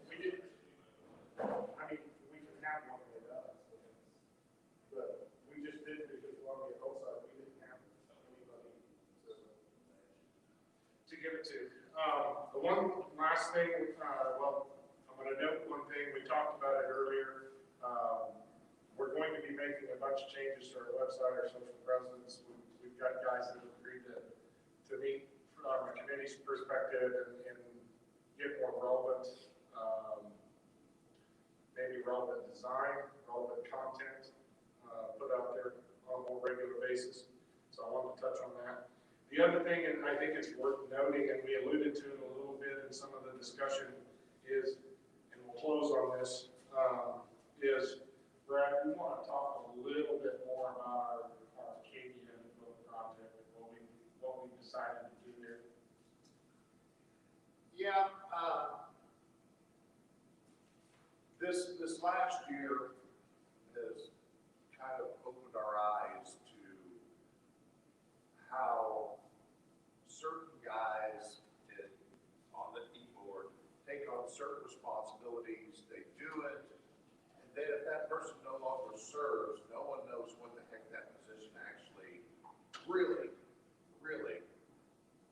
We did, I mean, we can have one that does, but we just did it because we wanted to be outside, we didn't have anybody to give it to. The one last thing, well, I'm gonna note one thing, we talked about it earlier. We're going to be making a bunch of changes to our website, our social presence. We've got guys that have agreed to to meet from a committee's perspective and get more relevant, maybe relevant design, relevant content, put out there on a more regular basis. So I wanted to touch on that. The other thing, and I think it's worth noting, and we alluded to it a little bit in some of the discussion, is, and we'll close on this, is, Brad, we want to talk a little bit more about our KDN project, what we decided to do there. Yeah, this last year has kind of opened our eyes to how certain guys on the keyboard take on certain responsibilities, they do it, and then if that person no longer serves, no one knows what the heck that position actually really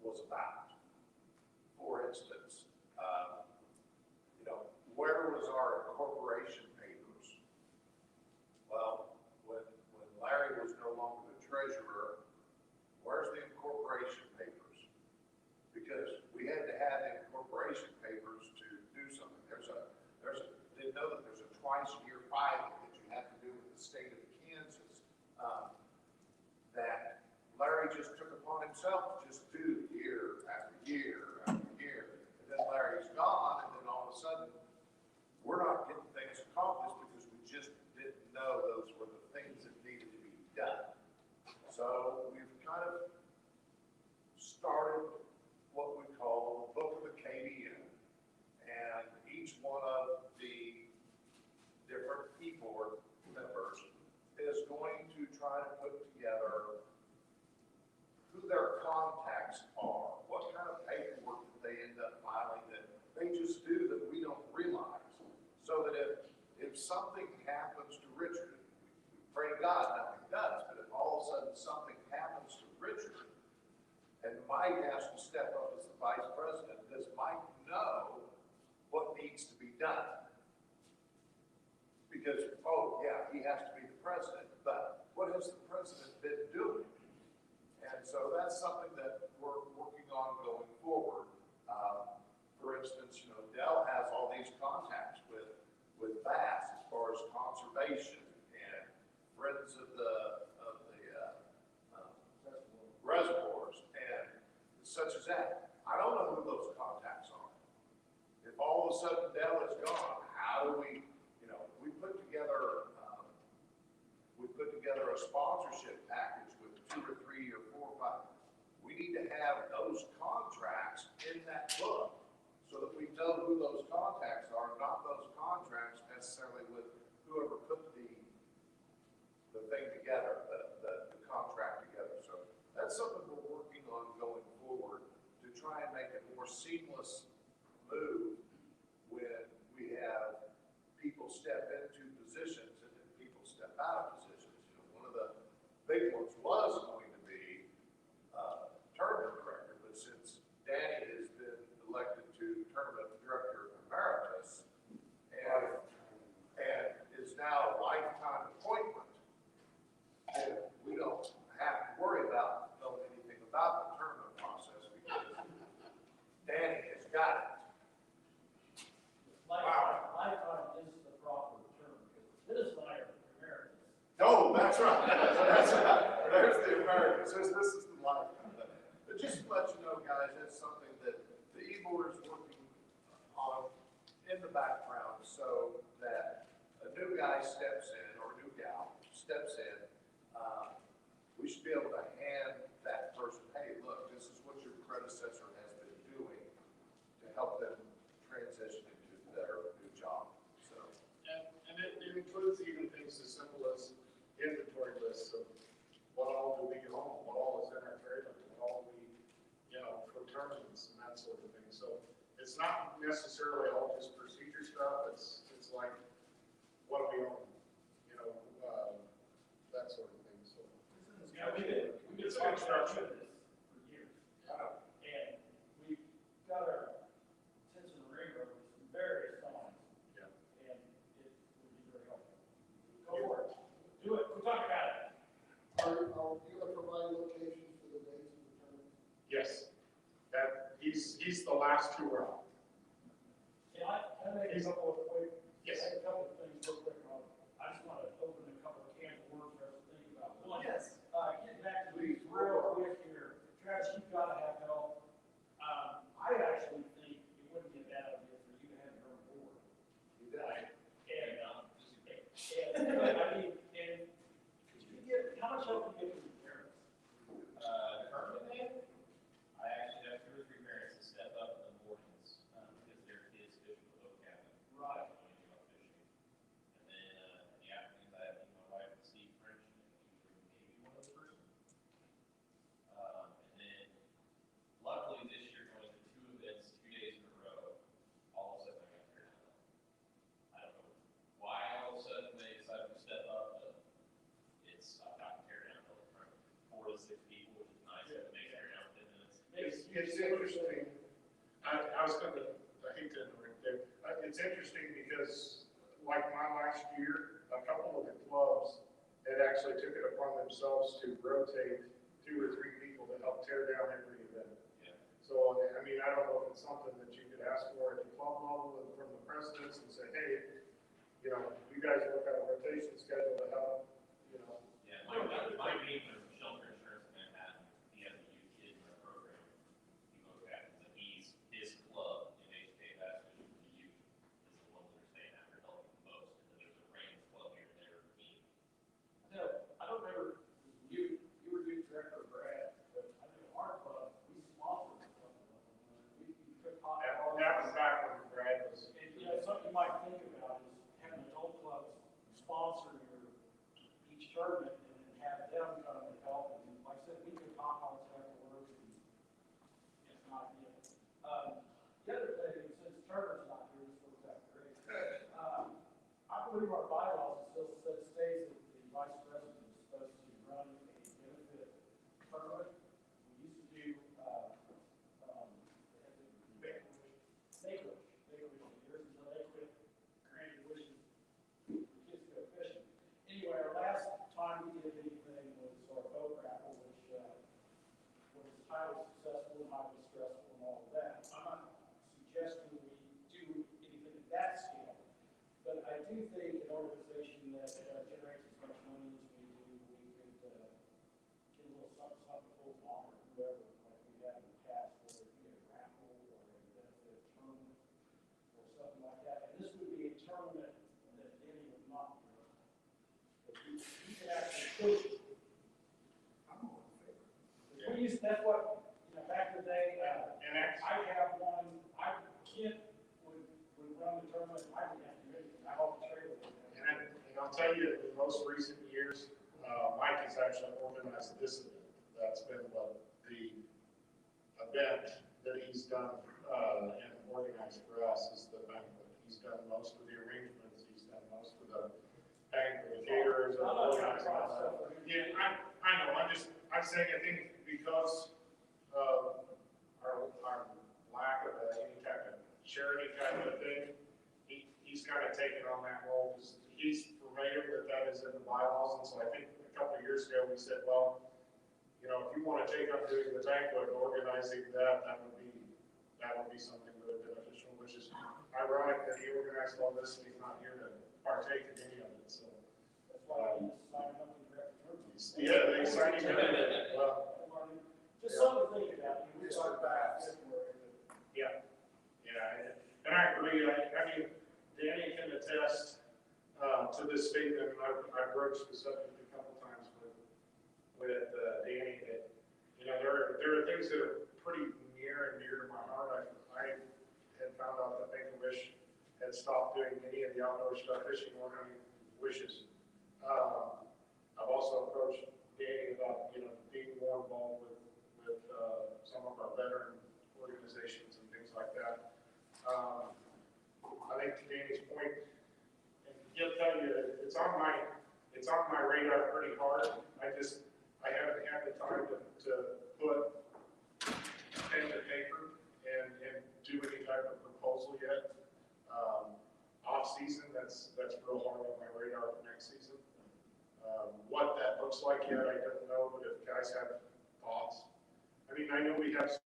was about. For instance, where was our incorporation papers? Well, when Larry was no longer the treasurer, where's the incorporation papers? Because we had to have the incorporation papers to do something. Didn't know that there's a twice-a-year filing that you have to do with the state of Kansas, that Larry just took upon himself to just do year after year after year. And then Larry's gone, and then all of a sudden, we're not getting things accomplished because we just didn't know those were the things that needed to be done. So we've kind of started what we call the Book of the KDN, and each one of the different keyboard members is going to try to put together who their contacts are, what kind of paperwork that they end up filing that they just do that we don't realize. So that if something happens to Richard, we pray to God nothing does, but if all of a sudden something happens to Richard, and Mike has to step up as the vice president, does Mike know what needs to be done? Because, oh yeah, he has to be the president, but what has the president been doing? And so that's something that we're working on going forward. For instance, Dell has all these contacts with Bass as far as conservation and Friends of the reservoirs and such as that. I don't know who those contacts are. If all of a sudden Dell is gone, how do we put together a sponsorship package with 2 or 3 or 4 or 5. We need to have those contracts in that book so that we know who those contacts are, not those contracts necessarily with whoever put the thing together, the contract together. So that's something we're working on going forward to try and make a more seamless move when we have people step into positions and then people step out of positions. One of the big ones was going to be tournament director, but since Danny has been elected to tournament director emeritus and is now a lifetime appointment, and we don't have to worry about knowing anything about the tournament process because Danny has got it. Lifetime is the proper term, because this is my emeritus. Oh, that's right. That's right. There's the Americans. This is the lifetime. But just to let you know, guys, that's something that the e-board is working on in the background so that a new guy steps in, or a new gal steps in, we should be able to hand that person, hey, look, this is what your predecessor has been doing to help them transition into their new job. So. And it includes even things as simple as inventory lists of what all do we own, what all is in our trailers, what all we, for tournaments and that sort of thing. So it's not necessarily all just procedure stuff. It's like what do we own, that sort of thing. So Yeah, we've been talking about this for years. And we've got our tents in the ring over some various times. Yeah. And it would be very helpful. Go for it. Do it. We'll talk about it. Are you going to provide locations for the dates of the tournament? Yes, he's the last two out. Can I make a couple of quick, Yes. a couple of things real quick, Rob? I just want to open a couple of cans of worms for us to think about. One, Yes. Getting back to these real quick here, Travis, you've got to have help. I actually think it wouldn't be a bad idea for you to have your own board. You bet. And, I mean, and you get, how much help do you get from your parents? Currently, I actually have 2 or 3 parents that step up in the mornings, because their kids fish with the boat cabin. Right. When you go fishing. And then, in the afternoons, I have my wife and Steve French, and usually maybe one other person. And then, luckily this year, going to 2 events, 2 days in a row, all of a sudden I got turned down. I don't know why all of a sudden they decided to step up, but I've gotten tear down from 4 to 6 people, which is nice, it makes tear down 10 minutes. It's interesting, I was gonna, I hate to interrupt there, it's interesting because like my last year, a couple of the clubs had actually took it upon themselves to rotate 2 or 3 people to help tear down every event. Yeah. So, I mean, I don't know if it's something that you could ask for at the club level and from the presidents and say, hey, you know, you guys work out a rotation schedule to help, you know. Yeah, my name from Shelter Insurance in Manhattan, he has a youth kid in our program. He goes back, and his club in HK Bass Fishing for Youth is the ones that are staying after helping the most. And then there's a Rams club here and there for team. No, I don't remember, you were youth director, Brad, but I think our club, we sponsored the club. We took hot That dogs. was back when Brad was. And, you know, something you might think about is having adult clubs sponsor each tournament and then have them come and help. And like I said, we could hot dogs afterwards and it's not, you know. The other thing, since Turner's not here, this works out great. I believe our bylaws still states that the vice president is supposed to run a benefit tournament. We used to do, Make-A-Wish years until they quit granting wishes for kids to go fishing. Anyway, our last time we did anything was our boat raffle, which was highly successful and highly stressful and all of that. I'm not suggesting we do anything at that scale, but I do think an organization that generates as much money as we do, we could get a little something for honor, whoever, like we have in the past, whether it be a raffle or a benefit tournament or something like that. And this would be a tournament that Danny would not be running. But he could actually coach it. I'm all in favor. We used, that's what, you know, back in the day, And that's, I have one, Kent would run the tournament, I didn't have to do anything, I hauled the trailer. and I'll tell you, in the most recent years, Mike has actually organized this event. That's been the event that he's done, and organized for us is the banquet. He's done most of the arrangements, he's done most of the banquet, the caterers, and organizing all that. Yeah, I know, I'm saying, I think because of our lack of any type of charity kind of thing, he's kind of taken on that role, because he's familiar that is in the bylaws, and so I think a couple of years ago, we said, well, you know, if you want to take up doing the banquet, organizing that would be something really beneficial, which is ironic that he organized all this, and he's not here to partake in any of it, so. That's why he signed up in direct tournament. Yeah, they signed him in. Well, Just something to think about. We start back. yeah, and I agree, I mean, Danny can attest, to this statement, and I've broached the subject a couple times with Danny, that, you know, there are things that are pretty near and dear to my heart. I had found out that Make-A-Wish had stopped doing any of the outdoor stuff, fishing or hunting wishes. I've also approached Danny about, you know, being more involved with some of our veteran organizations and things like that. I think to Danny's point, and he'll tell you, it's on my radar pretty hard. I haven't had the time to put pen to paper and do any type of proposal yet. Off season, that's real hard on my radar for next season. What that looks like yet, I don't know, but if guys have thoughts, I mean, I know we have some,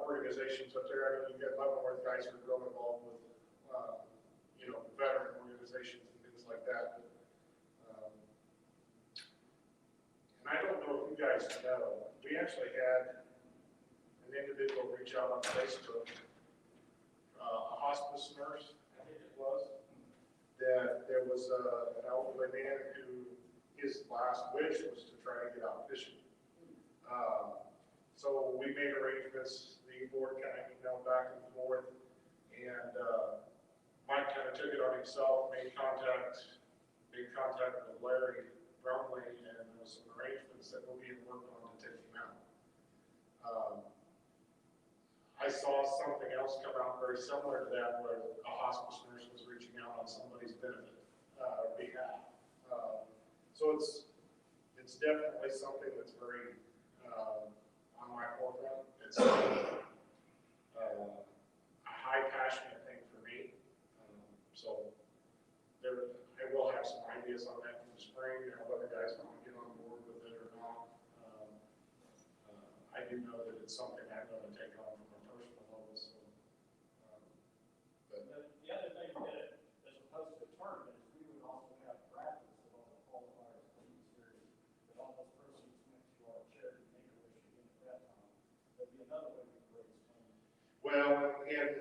organizations up there, I know you've got Leavenworth guys who are real involved with, you know, veteran organizations and things like that. And I don't know if you guys know, we actually had an individual reach out on Facebook, a hospice nurse, I think it was, that there was an elderly man who, his last wish was to try to get out fishing. So we made arrangements, the board kind of emailed back and forth, and Mike kind of took it on himself, made contact with Larry Bromley, and there was some arrangements that will be worked on to take him out. I saw something else come out very similar to that, where a hospice nurse was reaching out on somebody's benefit, behalf. So it's definitely something that's very, on my forefront. It's a high passionate thing for me. So I will have some ideas on that for the spring, whether guys want to get on board with it or not. I do know that it's something I'm going to take on from a personal level, so. The other thing that, as opposed to a tournament, is we would also have raffles of all the qualifiers for each series, that all those persons went to our charity Make-A-Wish again at that time. That'd be another way we could raise money. Well, and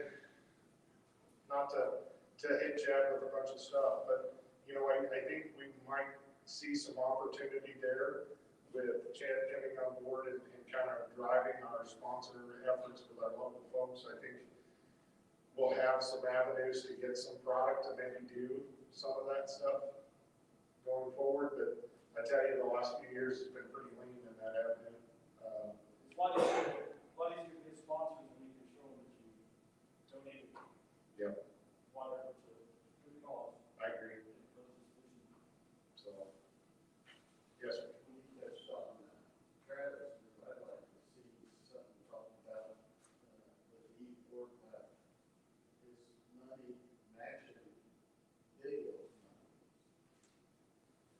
not to hit Chad with a bunch of stuff, but, you know, I think we might see some opportunity there with Chad coming on board and kind of driving our sponsor efforts with our local folks. I think we'll have some avenues to get some product to maybe do some of that stuff going forward, but I tell you, the last few years has been pretty lean in that avenue. It's a lot easier to get sponsors when you can show them that you donated. Yep. Whatever to good cause. I agree. So, yes, sir. We touched on Travis, I'd like to see something talking about with the E-Board lab. His money matching Dale's money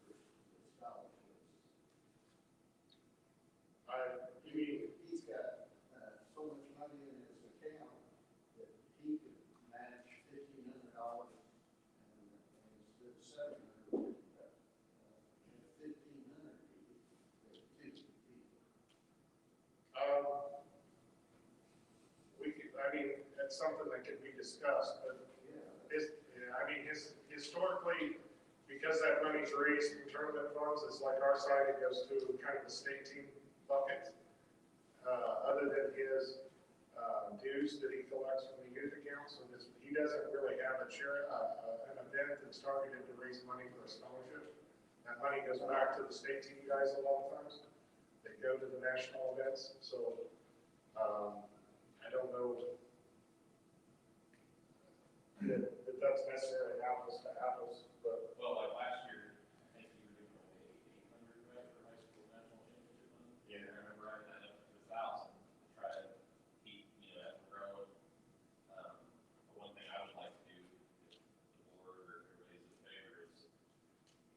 for the scholarships. You mean, He's got so much money in his account that he could match $1,500 and instead of $700, $1,500 to two people. we could, I mean, that's something that could be discussed, but historically, because that money's raised from tournament funds, it's like our side, it goes to kind of the state team bucket. Other than his dues that he collects from the youth account, so he doesn't really have an event that's targeted to raise money for a scholarship. That money goes back to the state team guys a lot of times. They go to the national events, so I don't know if that's necessarily apples to apples, but Well, like last year, I think you were doing $800 right for high school national championship money. Yeah. I remember writing that up to 1,000 to try to keep, that from growing. But one thing I would like to do, if the board or everybody's in favor, is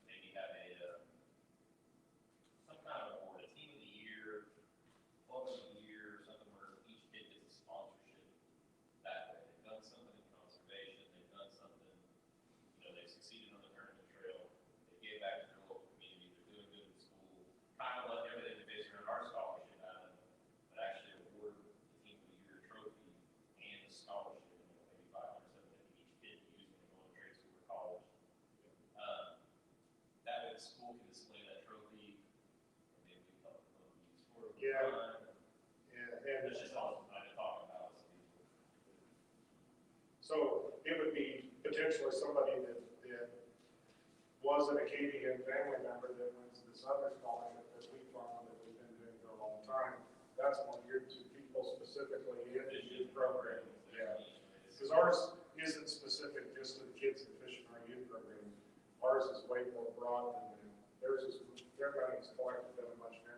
maybe have some kind of award, a team of the year, club of the year, something where each kid gets a sponsorship that way. They've done something in conservation, they've done something, they've succeeded on the tournament trail, they gave back to their local community, they're doing good in school, kind of let everything based around our scholarship out of them, but actually award the team of the year trophy and a scholarship, maybe $500, $750 each kid to use when they go to trade school or college. That way the school can display that trophy, or maybe we help them use for it. Yeah. And and it's just all I talk about. so it would be potentially somebody that wasn't a KDN family member that wins this other scholarship that we fund that we've been doing for a long time. That's one geared to people specifically in the youth program. Yeah. Because ours isn't specific just to the kids that fish in our youth program. Ours is way more broad than that. Their money is collected in a much more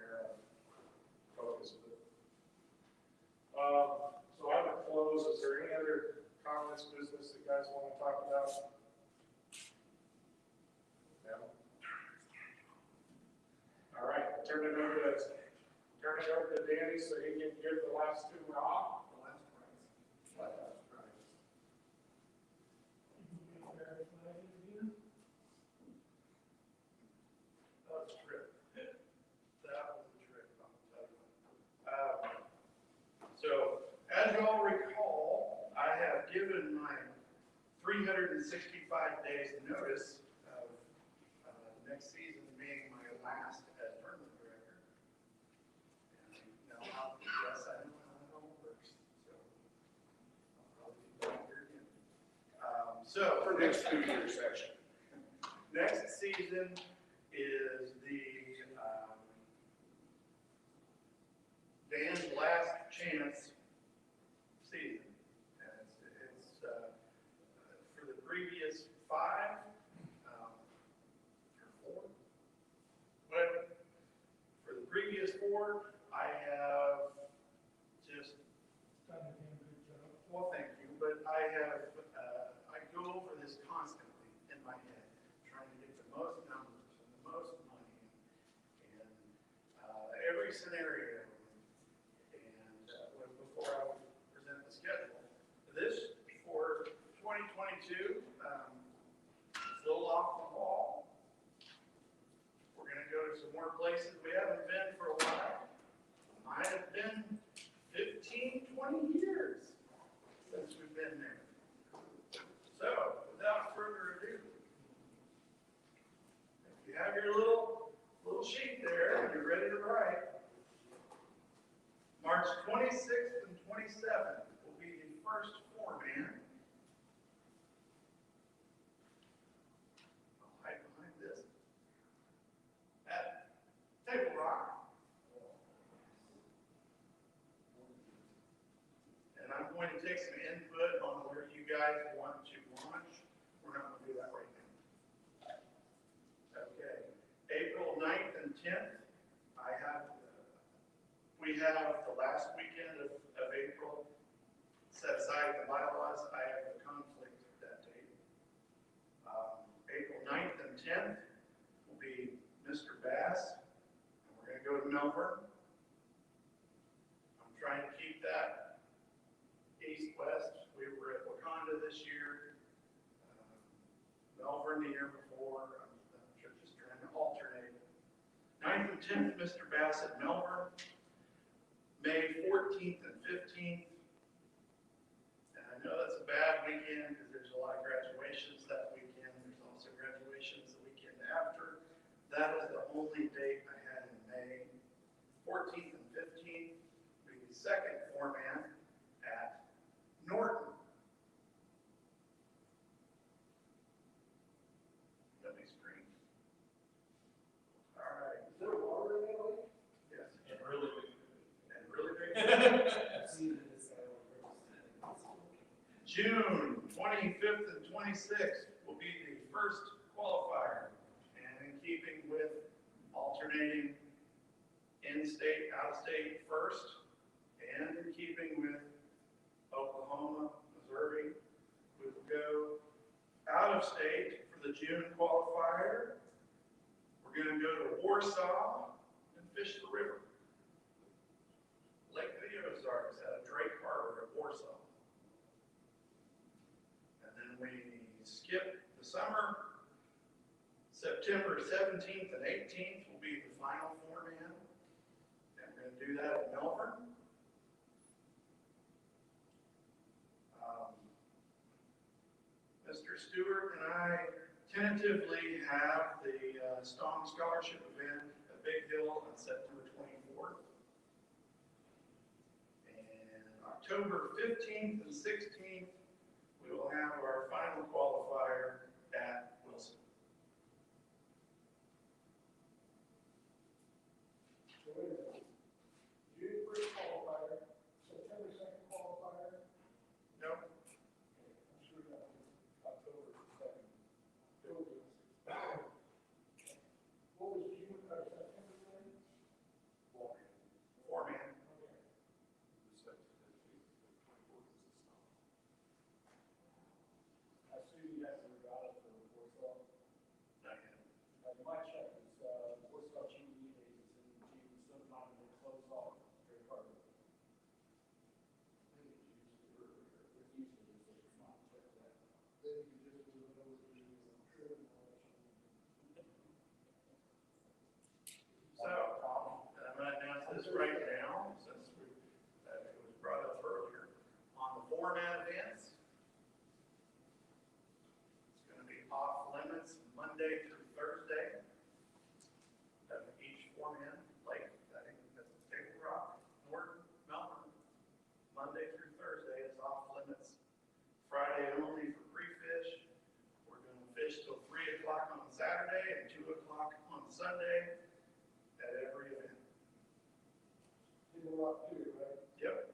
narrow focus. So I would close. Is there any other comments, business that you guys want to talk about? No? All right, I'll turn it over to Danny so he can give the last two Rob. That was a trip. That was a trip, I'll tell you. So, as you all recall, I have given my 365 days notice of next season being my last as tournament director. And now, yes, I know how it works, so I'll probably be back here again. So, For next 2 year session. next season is the Dan's last chance season. And it's for the previous 5, or 4, but for the previous 4, I have just Done a damn good job. well, thank you, but I have, I go over this constantly in my head, trying to get the most numbers and the most money and every scenario. And before I would present the schedule, this for 2022, it's a little off the wall. We're gonna go to some more places we haven't been for a while. Might have been 15, 20 years since we've been there. So, without further ado, if you have your little sheet there and you're ready to write, March 26th and 27th will be the first 4-man. I'll hide behind this. At Table Rock. And I'm going to take some input on where you guys want to launch. We're not going to do that right now. Okay. April 9th and 10th, we have the last weekend of April set aside in the bylaws. I have a conflict that date. April 9th and 10th will be Mr. Bass, and we're going to go to Melbourne. I'm trying to keep that east-west. We were at Wakanda this year, Melbourne the year before. I'm just trying to alternate. 9th and 10th, Mr. Bass at Melbourne. May 14th and 15th. And I know that's a bad weekend because there's a lot of graduations that weekend. There's also graduations the weekend after. That is the only date I had in May. 14th and 15th will be the second 4-man at Norton. Let me screen. All right. Is there water in that lake? Yes. And really, And really big. I've seen it, it's, June 25th and 26th will be the first qualifier. And in keeping with alternating in-state, out-of-state first, and in keeping with Oklahoma, Missouri, we will go out-of-state for the June qualifier. We're going to go to Warsaw and fish the river. Lake of the Ozarks out of Drake Harbor at Warsaw. And then we skip the summer. September 17th and 18th will be the final 4-man. And we're going to do that at Melbourne. Mr. Stewart and I tentatively have the Stong Scholarship event at Big Hill on September 24th. October 15th and 16th, we will have our final qualifier at Wilson. June 1st qualifier, September 2nd qualifier. No? I'm sure that was October 2nd. What was June or September then? 4-man. I assume you guys are out for Warsaw. Not yet. You might check this, Warsaw GE days is in June, so not just right now, since it was brought up earlier, on the format events, it's gonna be off limits Monday through Thursday. Each format, like, I think that's Table Rock, Norton, Mountain, Monday through Thursday is off limits. Friday only for pre-fish. We're gonna fish till 3 o'clock on Saturday and 2 o'clock on Sunday at every event. People up too, right? Yep.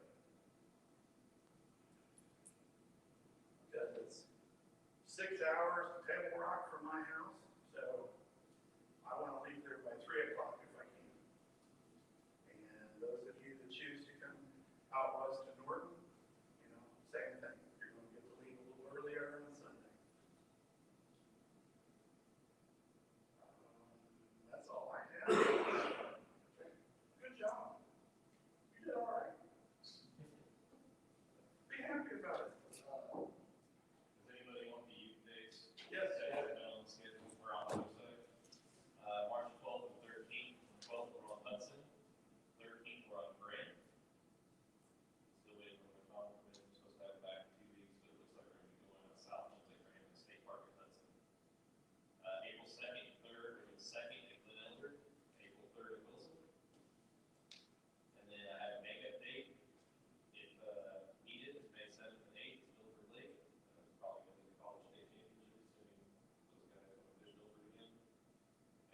Because it's 6 hours to Table Rock from my house, so I want to leave there by 3 o'clock if I can. And those of you that choose to come out west to Norton, you know, same thing. You're going to get to leave a little earlier on Sunday. That's all I have. Good job. You did all right. Be happy about it. Does anybody want the youth dates? Yes. On the schedule, we're on the website. March 12th and 13th. 12th, we're on Hudson. 13th, we're on Grant. Still waiting for my phone. We're supposed to have it back in 2 weeks, but it looks like we're going to be going out south and take Grant to State Park at Hudson. April 2nd, 3rd, or the 2nd at Glen Elder. April 3rd at Wilson. And then I have a makeup date, if needed, May 7th and 8th, Milford Lake. It's probably going to be the college state championship, assuming those guys want to fish Milford again.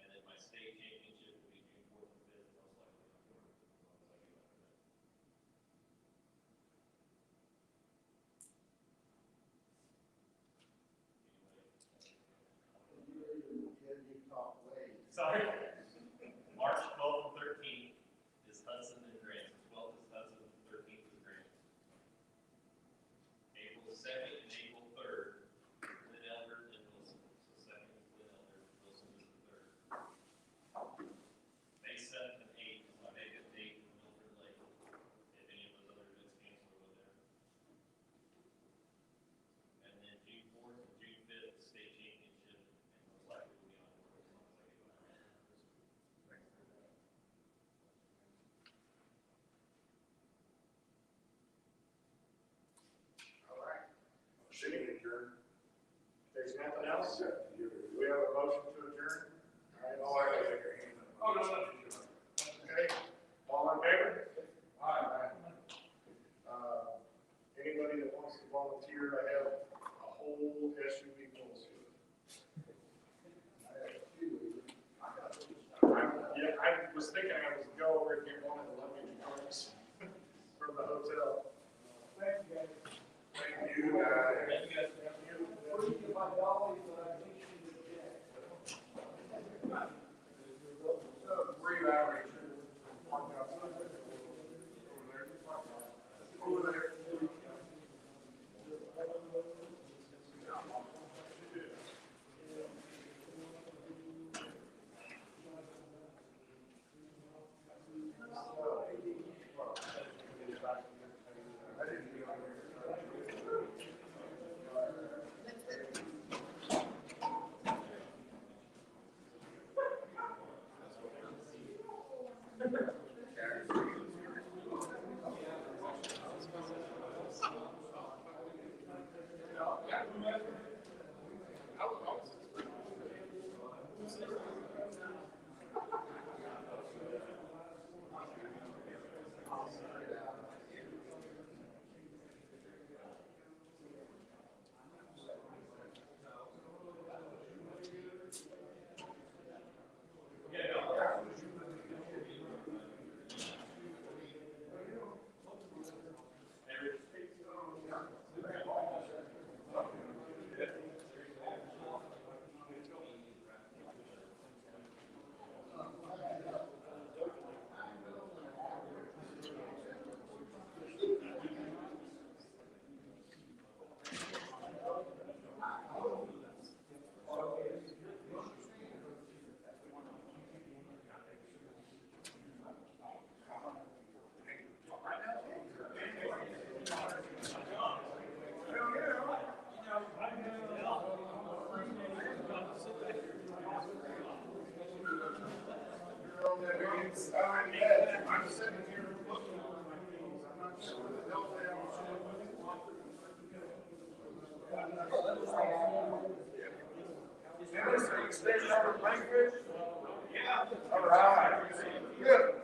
And then my state championship will be June 4th and 5th, most likely October, as long as I get back to that. You didn't talk way. Sorry. March 12th and 13th is Hudson and Grant. 12th is Hudson, 13th is Grant. April 2nd and April 3rd, Glen Elder and Wilson. So 2nd is Glen Elder, Wilson is the 3rd. May 7th and 8th is my makeup date in Milford Lake. If any of those other events cancel, we'll go there. And then June 4th and June 5th, the state championship, and most likely will be on board as long as I get back. All right. City adjourned. There's nothing else? Yeah, Do we have a motion to adjourn? All right. Oh, I gotta take your hand up. Oh, no, no. Okay, all in favor? Aye. Anybody that wants to volunteer, I have a whole SUV full of stuff. Yeah, I was thinking I was go over and get one of the luggage trucks from the hotel. Thank you, guys. Thank you guys for having me. Free my dollies, but I think she was dead. 3 hours. Over there. I'm dead. I'm sitting here looking at my meetings, I'm not sure what the hell they are. Dennis, are you staying out of Frankfurt? Yeah. All right. Good.